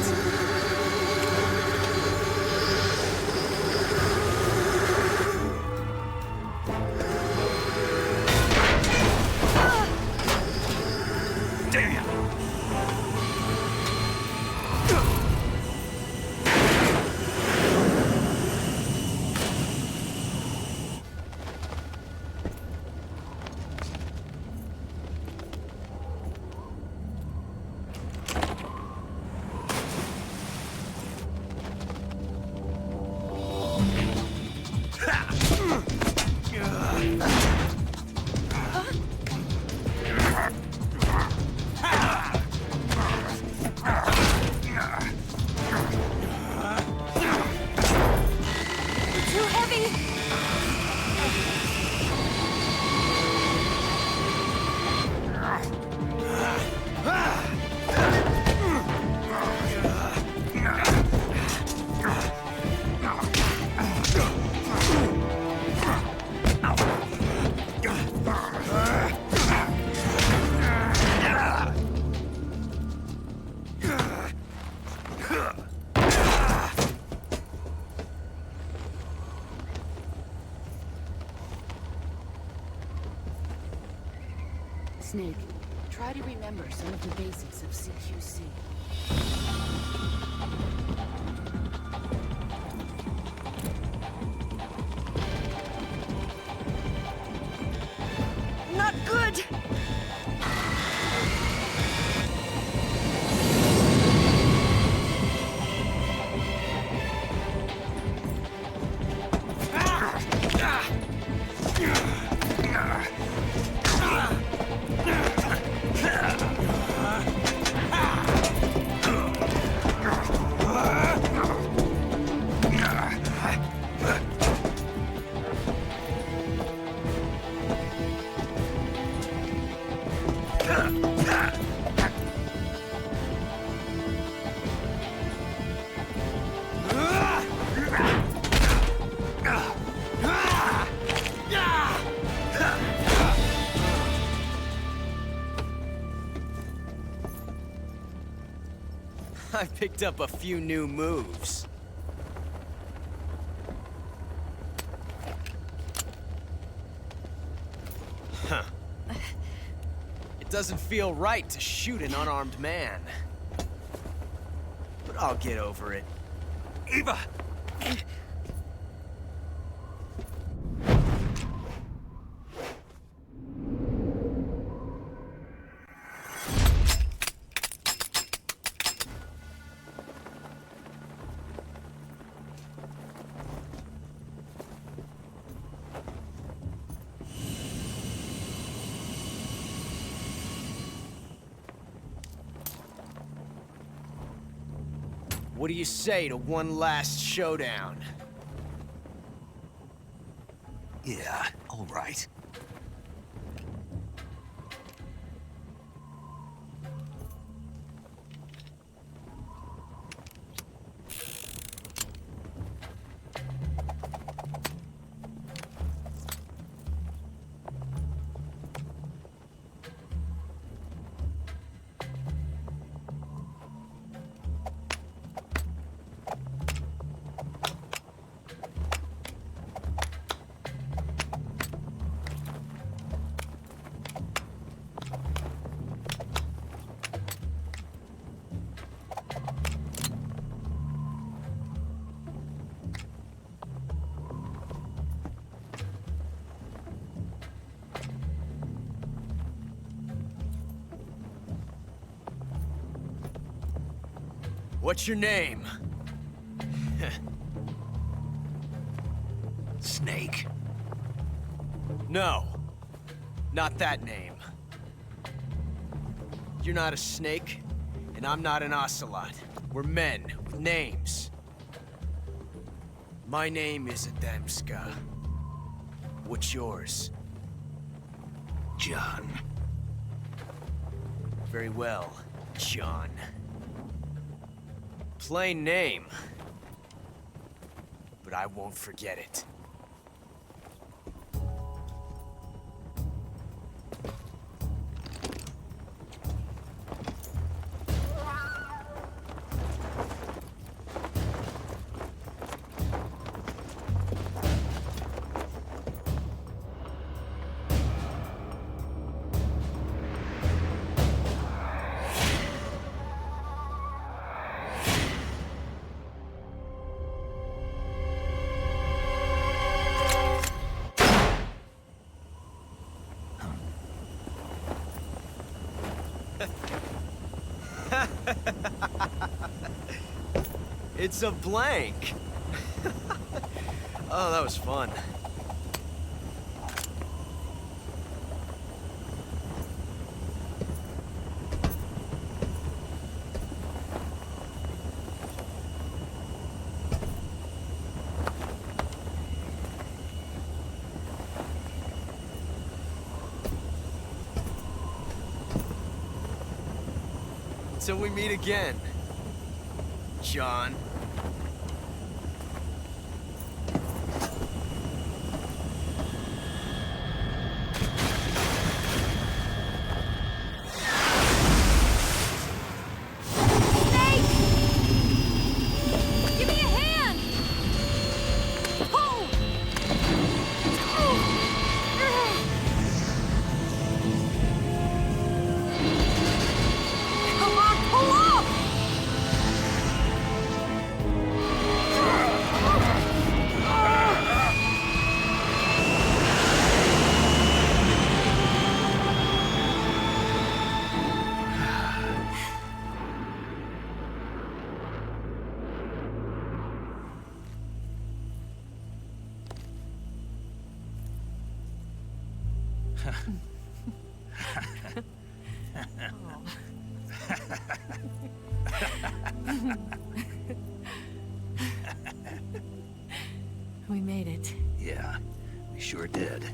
Damn! Too heavy! Snake, try to remember some of the basics of CQC. Not good! I picked up a few new moves. Huh. It doesn't feel right to shoot an unarmed man. But I'll get over it. Eva! What do you say to one last showdown? Yeah, all right. What's your name? Snake. No. Not that name. You're not a snake, and I'm not an ocelot. We're men with names. My name is Adamska. What's yours? John. Very well, John. Plain name. But I won't forget it. It's a blank. Oh, that was fun. Until we meet again, John. Give me a hand! Pull! Come on, pull up! We made it. Yeah, we sure did.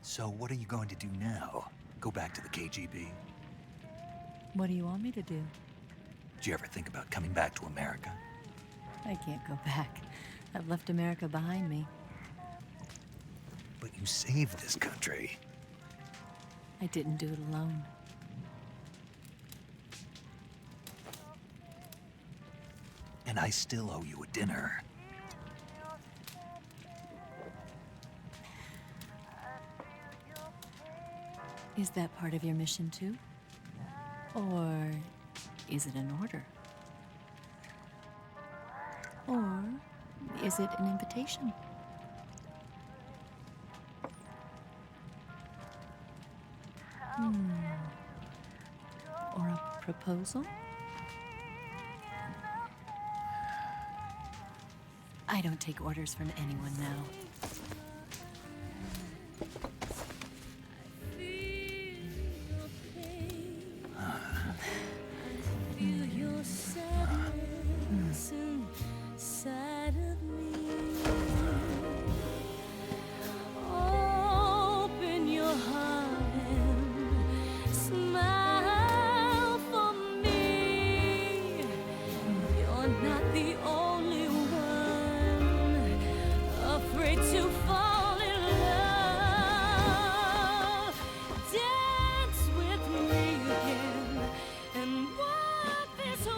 So what are you going to do now? Go back to the KGB? What do you want me to do? Did you ever think about coming back to America? I can't go back. I've left America behind me. But you saved this country. I didn't do it alone. And I still owe you a dinner. Is that part of your mission too? Or is it an order? Or is it an invitation? Or a proposal? I don't take orders from anyone now. Feel your sadness inside of me. Open your heart and smile for me. You're not the only one afraid to fall in love. Dance with me again and walk this way.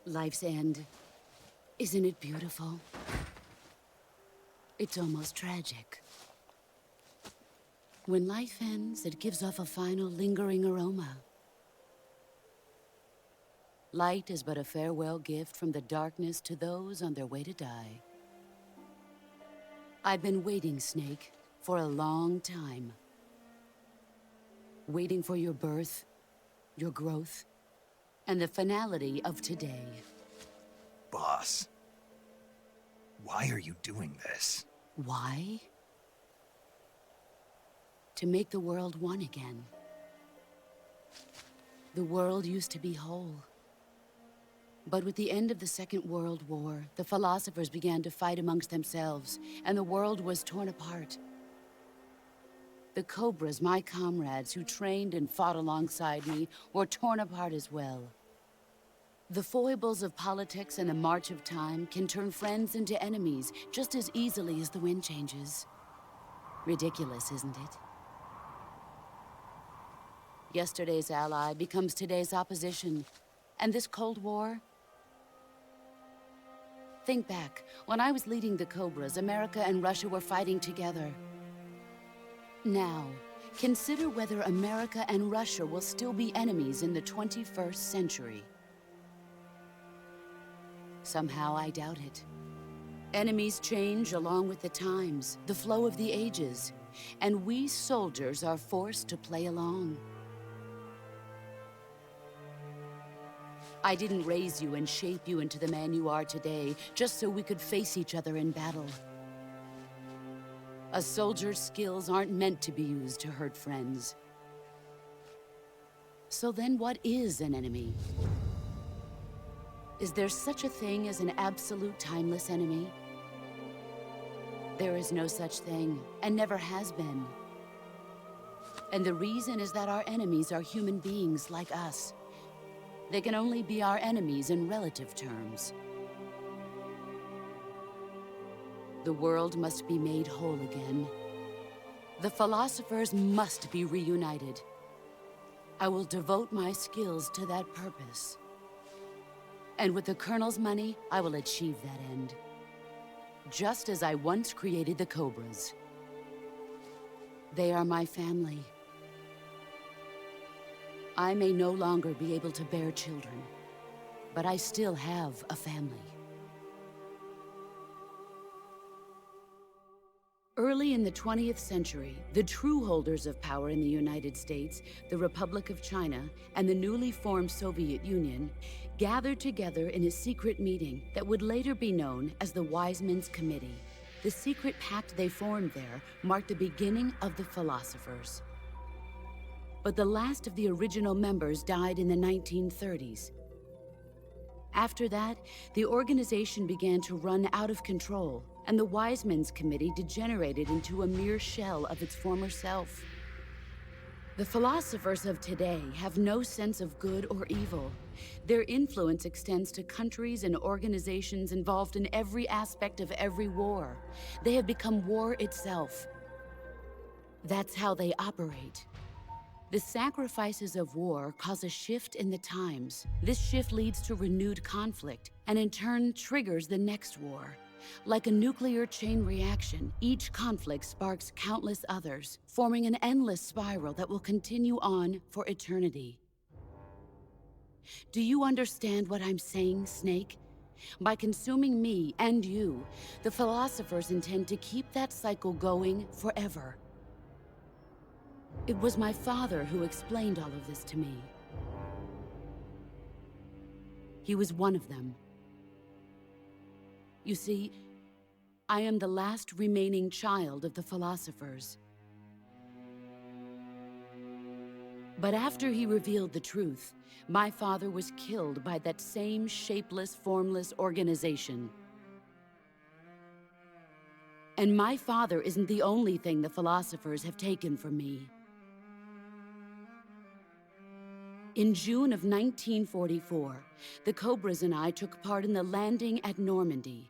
Life's end. Isn't it beautiful? It's almost tragic. When life ends, it gives off a final lingering aroma. Light is but a farewell gift from the darkness to those on their way to die. I've been waiting, Snake, for a long time. Waiting for your birth, your growth, and the finality of today. Boss, why are you doing this? Why? To make the world one again. The world used to be whole. But with the end of the Second World War, the philosophers began to fight amongst themselves, and the world was torn apart. The Cobras, my comrades who trained and fought alongside me, were torn apart as well. The foibles of politics and the march of time can turn friends into enemies just as easily as the wind changes. Ridiculous, isn't it? Yesterday's ally becomes today's opposition, and this Cold War? Think back. When I was leading the Cobras, America and Russia were fighting together. Now, consider whether America and Russia will still be enemies in the 21st century. Somehow I doubt it. Enemies change along with the times, the flow of the ages, and we soldiers are forced to play along. I didn't raise you and shape you into the man you are today just so we could face each other in battle. A soldier's skills aren't meant to be used to hurt friends. So then what is an enemy? Is there such a thing as an absolute timeless enemy? There is no such thing, and never has been. And the reason is that our enemies are human beings like us. They can only be our enemies in relative terms. The world must be made whole again. The philosophers must be reunited. I will devote my skills to that purpose. And with the Colonel's money, I will achieve that end. Just as I once created the Cobras. They are my family. I may no longer be able to bear children, but I still have a family. Early Early in the 20th century, the true holders of power in the United States, the Republic of China, and the newly formed Soviet Union gathered together in a secret meeting that would later be known as the Wise Men's Committee. The secret pact they formed there marked the beginning of the philosophers. But the last of the original members died in the 1930s. After that, the organization began to run out of control, and the Wise Men's Committee degenerated into a mere shell of its former self. The philosophers of today have no sense of good or evil. Their influence extends to countries and organizations involved in every aspect of every war. They have become war itself. That's how they operate. The sacrifices of war cause a shift in the times. This shift leads to renewed conflict, and in turn triggers the next war. Like a nuclear chain reaction, each conflict sparks countless others, forming an endless spiral that will continue on for eternity. Do you understand what I'm saying, Snake? By consuming me and you, the philosophers intend to keep that cycle going forever. It was my father who explained all of this to me. He was one of them. You see, I am the last remaining child of the philosophers. But after he revealed the truth, my father was killed by that same shapeless, formless organization. And my father isn't the only thing the philosophers have taken from me. In June of 1944, the Cobras and I took part in the landing at Normandy.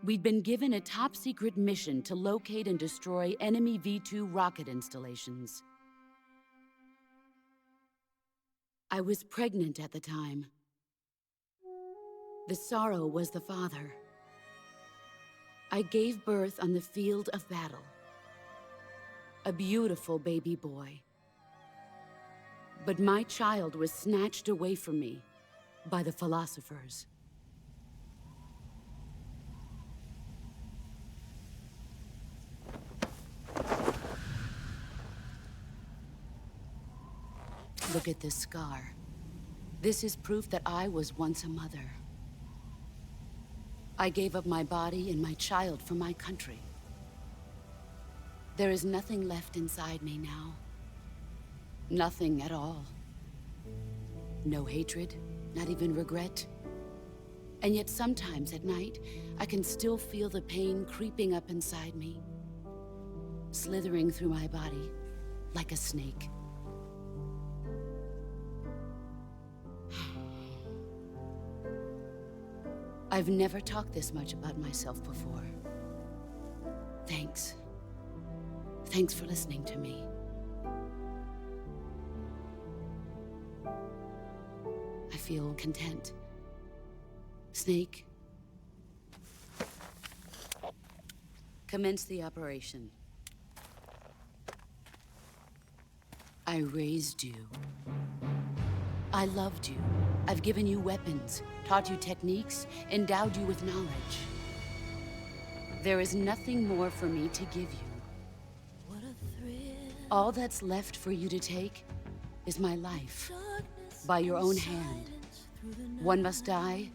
We'd been given a top-secret mission to locate and destroy enemy V-2 rocket installations. I was pregnant at the time. The sorrow was the father. I gave birth on the field of battle. A beautiful baby boy. But my child was snatched away from me by the philosophers. Look at this scar. This is proof that I was once a mother. I gave up my body and my child for my country. There is nothing left inside me now. Nothing at all. No hatred, not even regret. And yet sometimes at night, I can still feel the pain creeping up inside me, slithering through my body like a snake. I've never talked this much about myself before. Thanks. Thanks for listening to me. I feel content. Snake, commence the operation. I raised you. I loved you. I've given you weapons, taught you techniques, endowed you with knowledge. There is nothing more for me to give you. All that's left for you to take is my life, by your own hand. One must die,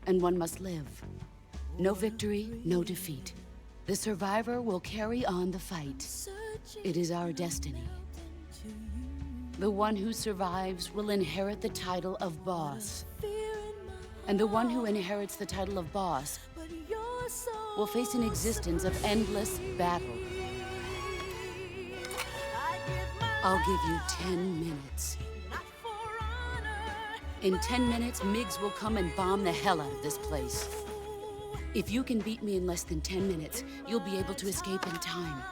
and one must live. No victory, no defeat. The survivor will carry on the fight. It is our destiny. The one who survives will inherit the title of boss. And the one who inherits the title of boss will face an existence of endless battle. I'll give you 10 minutes. In 10 minutes, MiGs will come and bomb the hell out of this place. If you can beat me in less than 10 minutes, you'll be able to escape in time.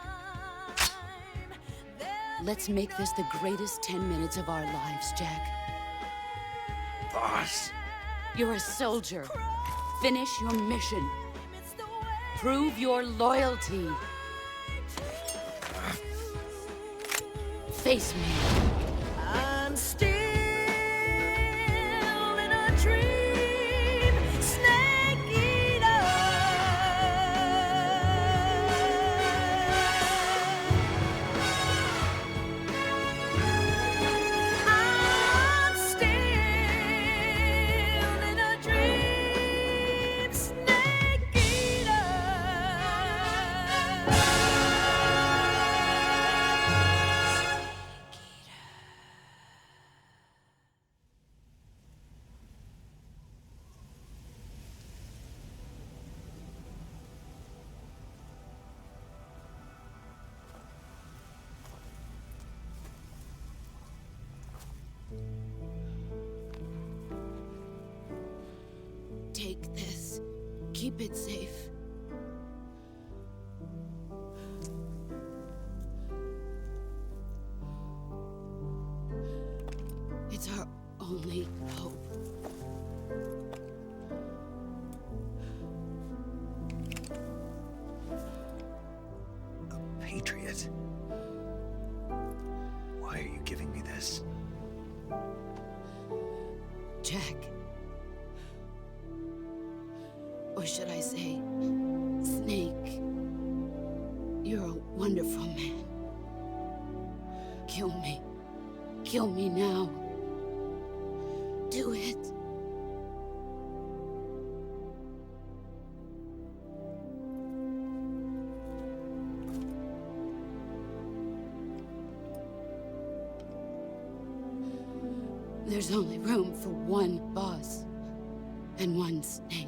Let's make this the greatest 10 minutes of our lives, Jack. Boss. You're a soldier. Finish your mission. Prove your loyalty. Face me. I'm still in a dream, snake eater. Keep it safe. It's our only hope. A patriot? Why are you giving me this? Jack. Or should I say, Snake. You're a wonderful man. Kill me. Kill me now. Do it. There's only room for one boss and one snake.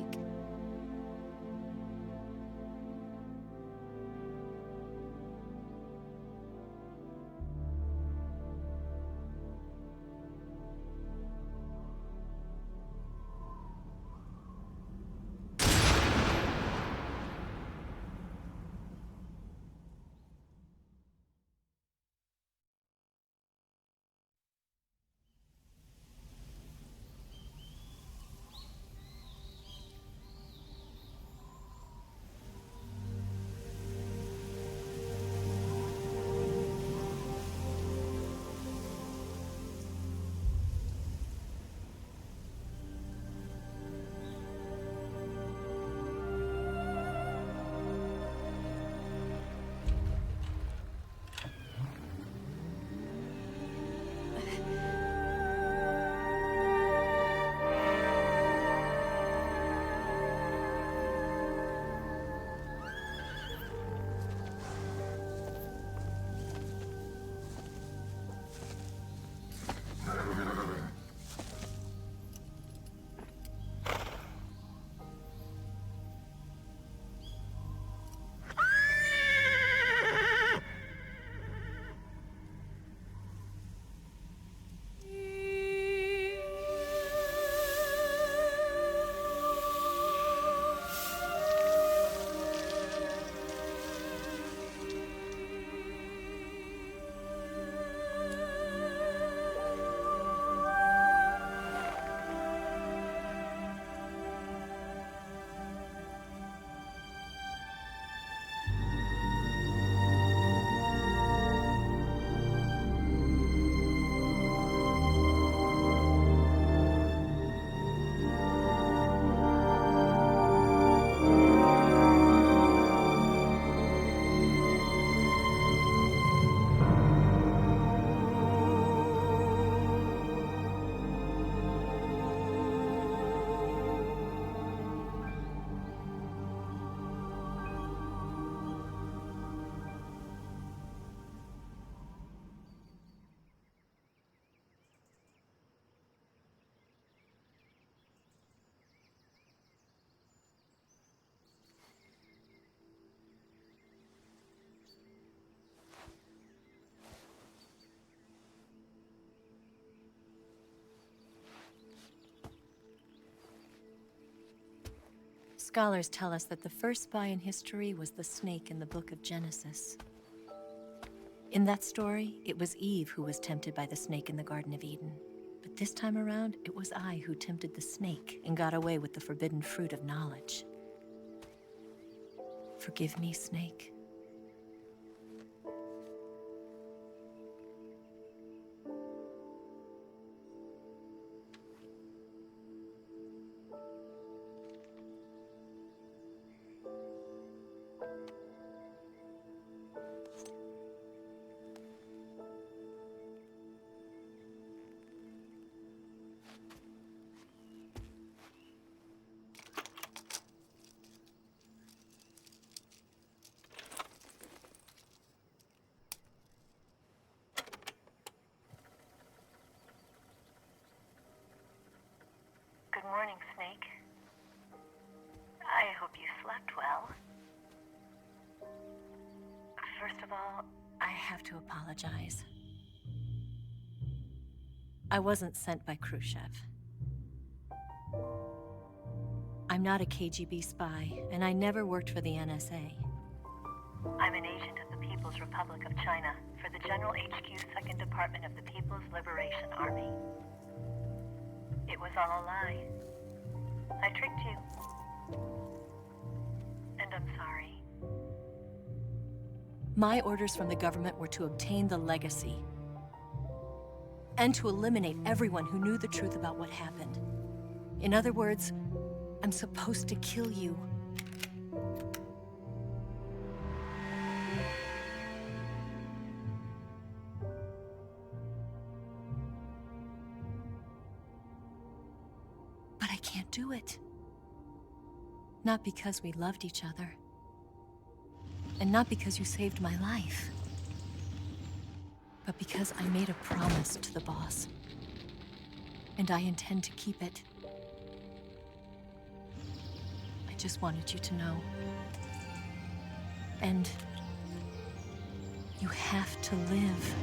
Scholars tell us that the first spy in history was the snake in the book of Genesis. In that story, it was Eve who was tempted by the snake in the Garden of Eden. But this time around, it was I who tempted the snake and got away with the forbidden fruit of knowledge. Forgive me, Snake. Good morning, Snake. I hope you slept well. First of all, I have to apologize. I wasn't sent by Khrushchev. I'm not a KGB spy, and I never worked for the NSA. I'm an agent of the People's Republic of China for the General HQ 2nd Department of the People's Liberation Army. It was all a lie. I tricked you. And I'm sorry. My orders from the government were to obtain the legacy and to eliminate everyone who knew the truth about what happened. In other words, I'm supposed to kill you. But I can't do it. Not because we loved each other. And not because you saved my life. But because I made a promise to the boss. And I intend to keep it. I just wanted you to know. And you have to live.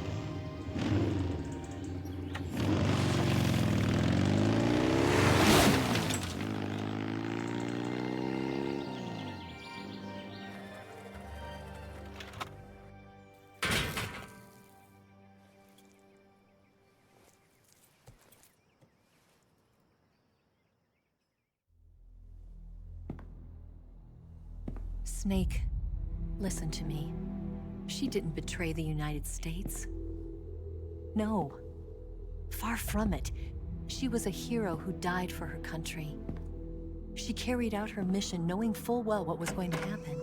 Snake, listen to me. She didn't betray the United States. No. Far from it. She was a hero who died for her country. She carried out her mission knowing full well what was going to happen.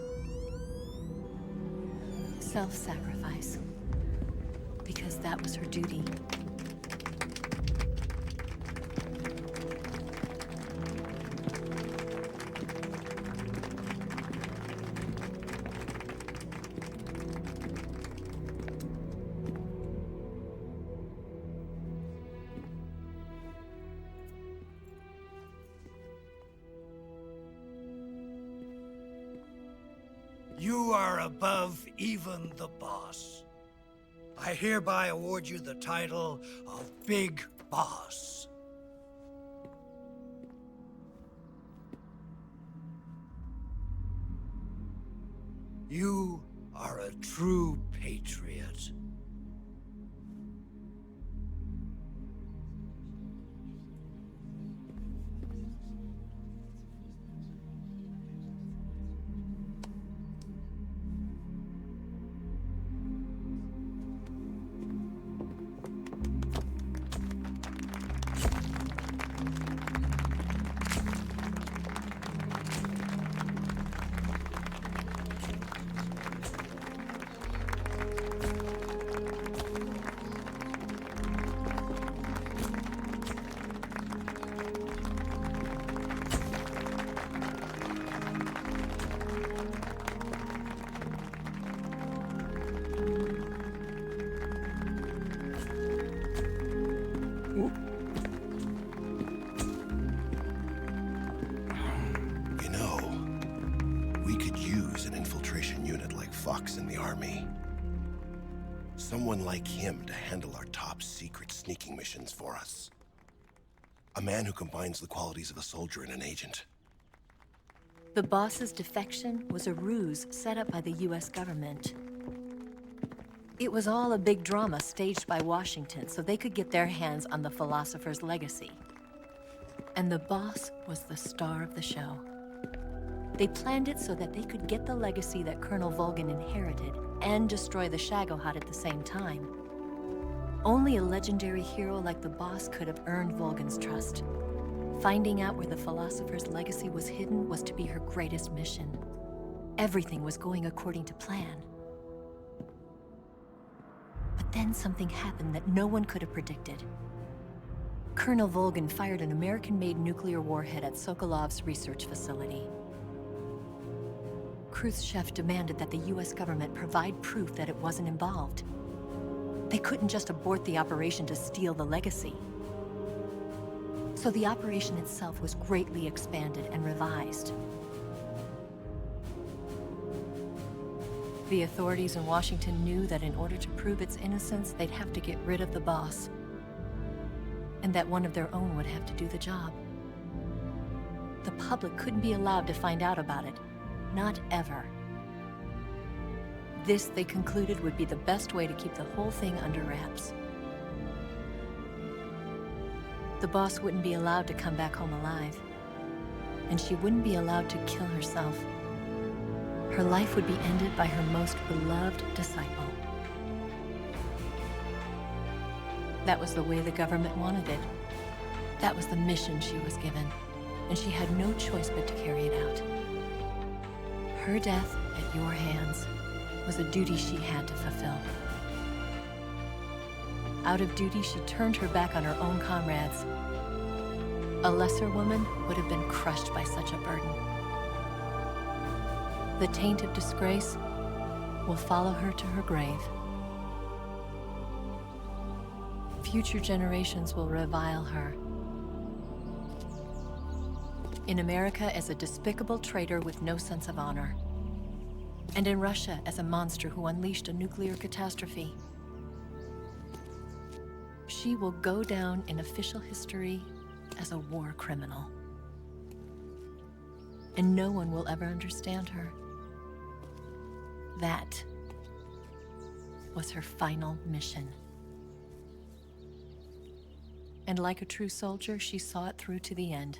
Self-sacrifice. Because that was her duty. You are above even the boss. I hereby award you the title of Big Boss. You are a true patriot. You know, we could use an infiltration unit like Fox in the army. Someone like him to handle our top secret sneaking missions for us. A man who combines the qualities of a soldier and an agent. The boss's defection was a ruse set up by the US government. It was all a big drama staged by Washington so they could get their hands on the philosopher's legacy. And the boss was the star of the show. They planned it so that they could get the legacy that Colonel Volgin inherited and destroy the Shagohod at the same time. Only a legendary hero like the boss could have earned Volgin's trust. Finding out where the philosopher's legacy was hidden was to be her greatest mission. Everything was going according to plan. But then something happened that no one could have predicted. Colonel Volgin fired an American-made nuclear warhead at Sokolov's research facility. Khrushchev demanded that the US government provide proof that it wasn't involved. They couldn't just abort the operation to steal the legacy. So the operation itself was greatly expanded and revised. The authorities in Washington knew that in order to prove its innocence, they'd have to get rid of the boss. And that one of their own would have to do the job. The public couldn't be allowed to find out about it. Not ever. This, they concluded, would be the best way to keep the whole thing under wraps. The boss wouldn't be allowed to come back home alive. And she wouldn't be allowed to kill herself. Her life would be ended by her most beloved disciple. That was the way the government wanted it. That was the mission she was given, and she had no choice but to carry it out. Her death at your hands was a duty she had to fulfill. Out of duty, she turned her back on her own comrades. A lesser woman would have been crushed by such a burden. The taint of disgrace will follow her to her grave. Future generations will revile her. In America as a despicable traitor with no sense of honor. And in Russia as a monster who unleashed a nuclear catastrophe. She will go down in official history as a war criminal. And no one will ever understand her. That was her final mission. And like a true soldier, she saw it through to the end.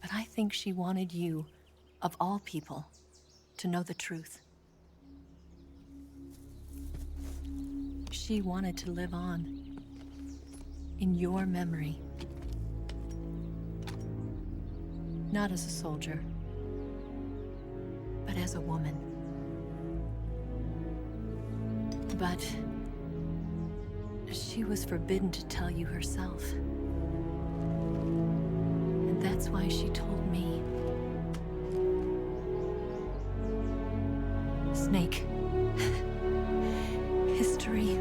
But I think she wanted you, of all people, to know the truth. She wanted to live on, in your memory. Not as a soldier, but as a woman. But she was forbidden to tell you herself. And that's why she told me. Snake, history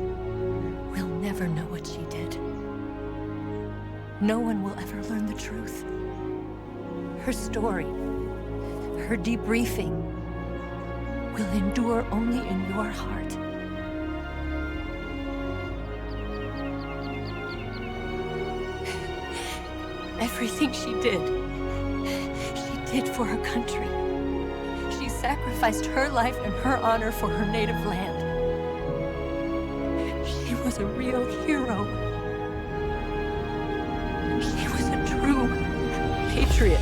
will never know what she did. No one will ever learn the truth. Her story, her debriefing, will endure only in your heart. Everything she did for her country. She sacrificed her life and her honor for her native land. She was a real hero. She was a true patriot.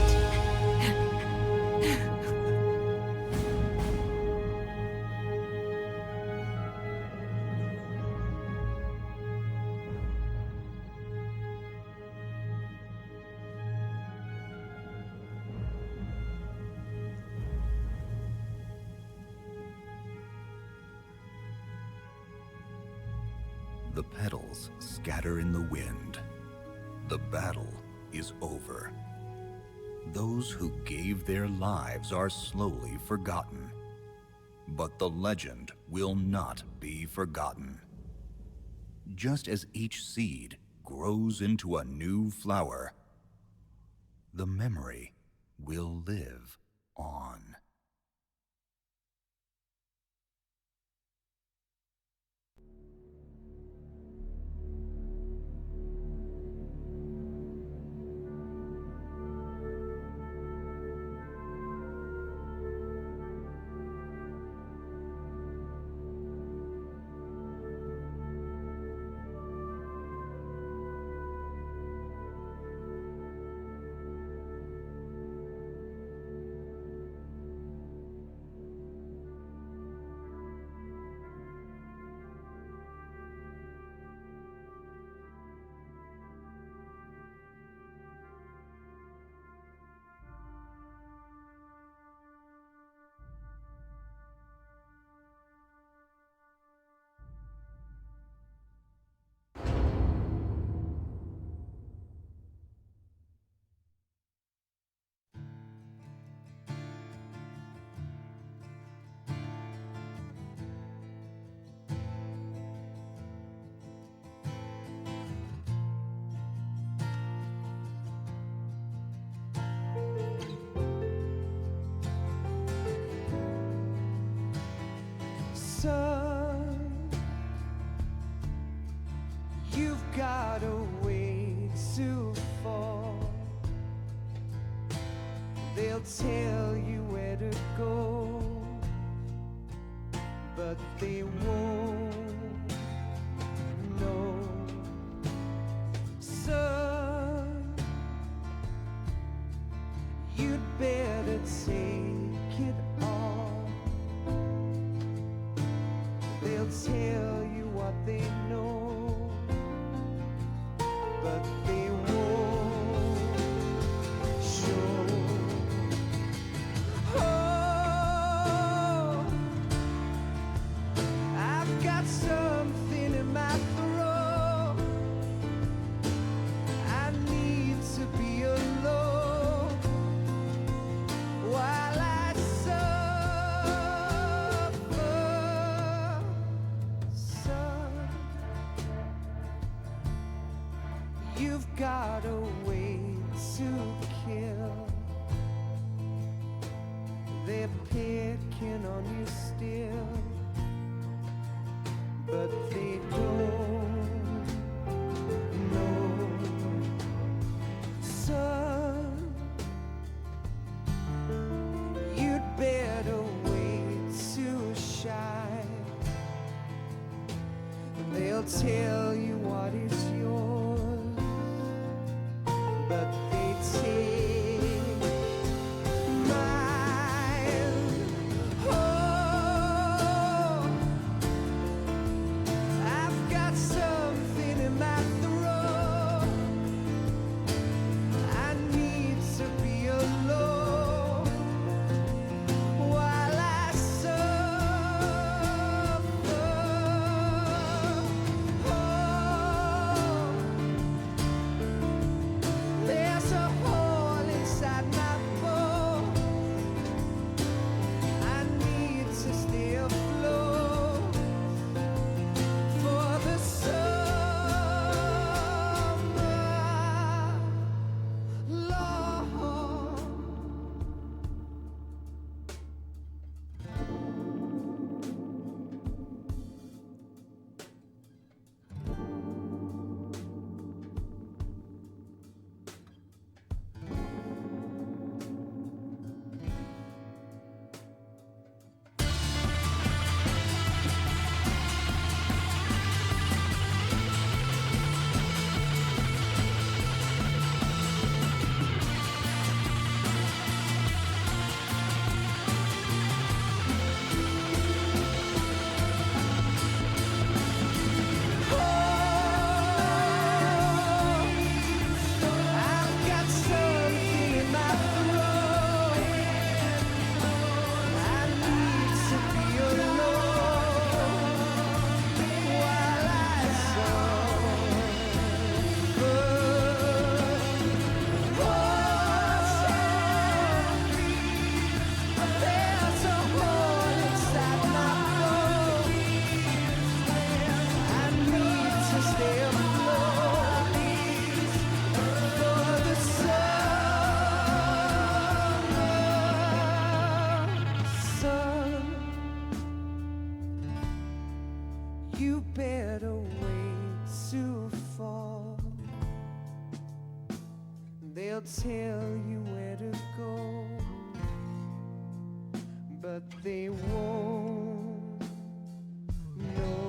The petals scatter in the wind. The battle is over. Those who gave their lives are slowly forgotten. But the legend will not be forgotten. Just as each seed grows into a new flower, the memory will live on. Son, you've got a way to fall. They'll tell you where to go, but they won't know. Son, you'd better take it all. They'll tell you what they know, but they won't show. Oh, I've got something in my throat. I need to be alone while I suffer. Son, you've got a way to kill. They're picking on you still, but they don't know. Son, you'd better wait to shine. They'll tell you what is yours, but they take mine. Oh, I've got something in my throat. I need to be alone while I suffer. Oh, there's a hole inside my bones. I need to stay afloat for the summer, Lord. I've got something in my throat. I need to be alone while I suffer. Oh, there's a hole inside my bones. I need to stay afloat for the summer. Son, you better wait to fall. They'll tell you where to go, but they won't know.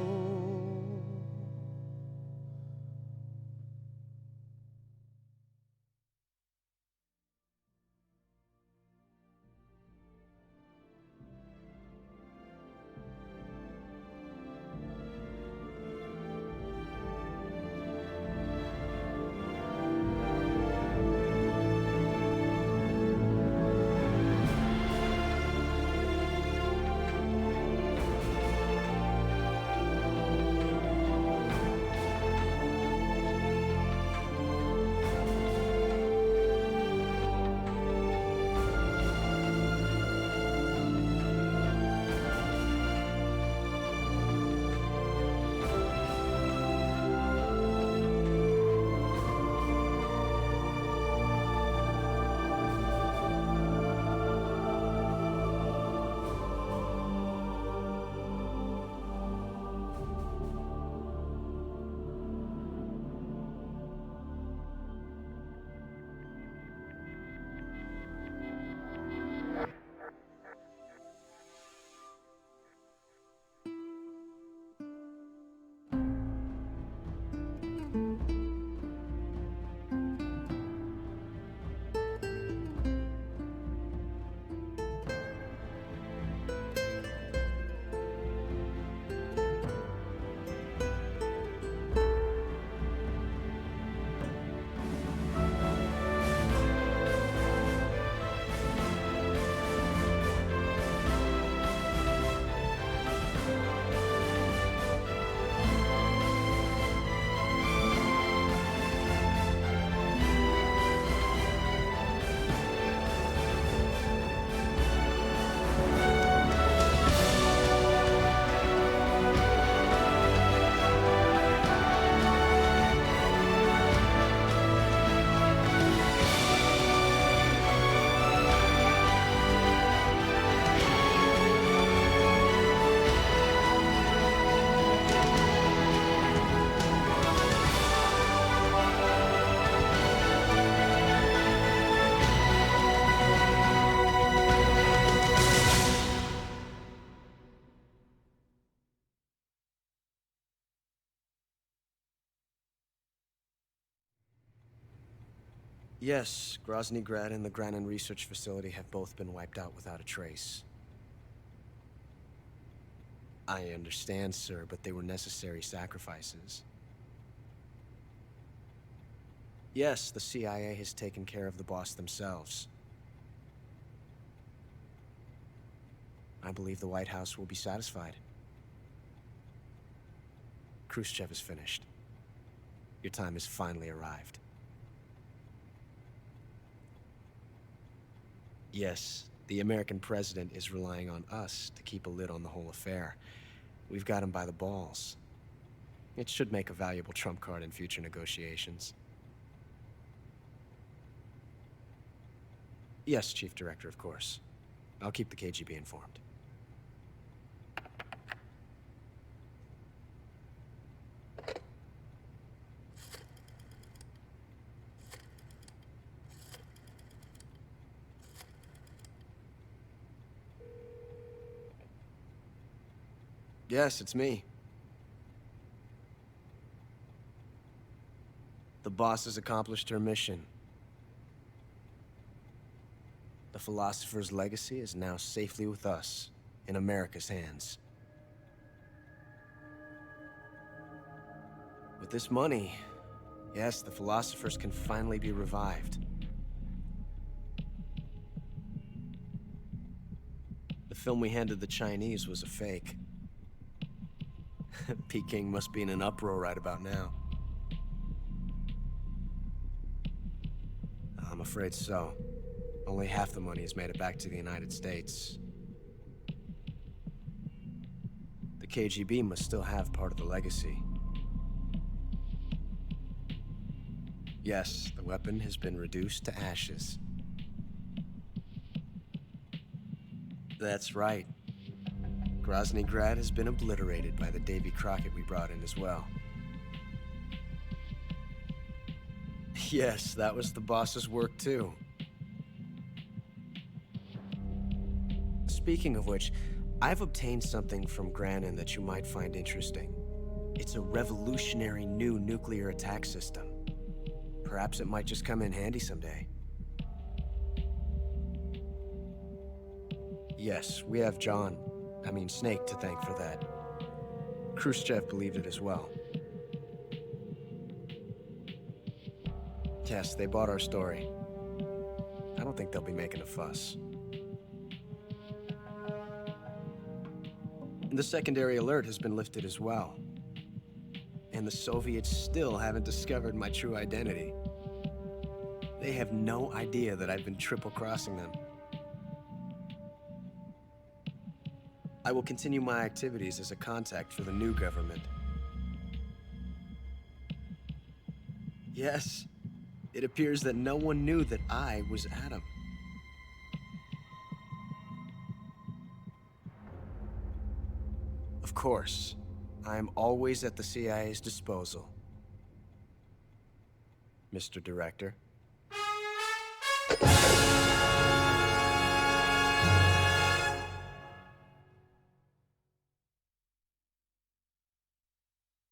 Yes, Grozny Grad and the Granin Research Facility have both been wiped out without a trace. I understand, sir, but they were necessary sacrifices. Yes, the CIA has taken care of the boss themselves. I believe the White House will be satisfied. Khrushchev is finished. Your time has finally arrived. Yes, the American president is relying on us to keep a lid on the whole affair. We've got him by the balls. It should make a valuable trump card in future negotiations. Yes, Chief Director, of course. I'll keep the KGB informed. Yes, it's me. The boss has accomplished her mission. The philosopher's legacy is now safely with us, in America's hands. With this money, yes, the philosophers can finally be revived. The film we handed the Chinese was a fake. Peking must be in an uproar right about now. I'm afraid so. Only half the money has made it back to the United States. The KGB must still have part of the legacy. Yes, the weapon has been reduced to ashes. That's right. Grozny Grad has been obliterated by the Davy Crockett we brought in as well. Yes, that was the boss's work too. Speaking of which, I've obtained something from Granin that you might find interesting. It's a revolutionary new nuclear attack system. Perhaps it might just come in handy someday. Yes, we have Snake to thank for that. Khrushchev believed it as well. Yes, they bought our story. I don't think they'll be making a fuss. And the secondary alert has been lifted as well. And the Soviets still haven't discovered my true identity. They have no idea that I've been triple-crossing them. I will continue my activities as a contact for the new government. Yes, it appears that no one knew that I was Adam. Of course, I am always at the CIA's disposal, Mr. Director.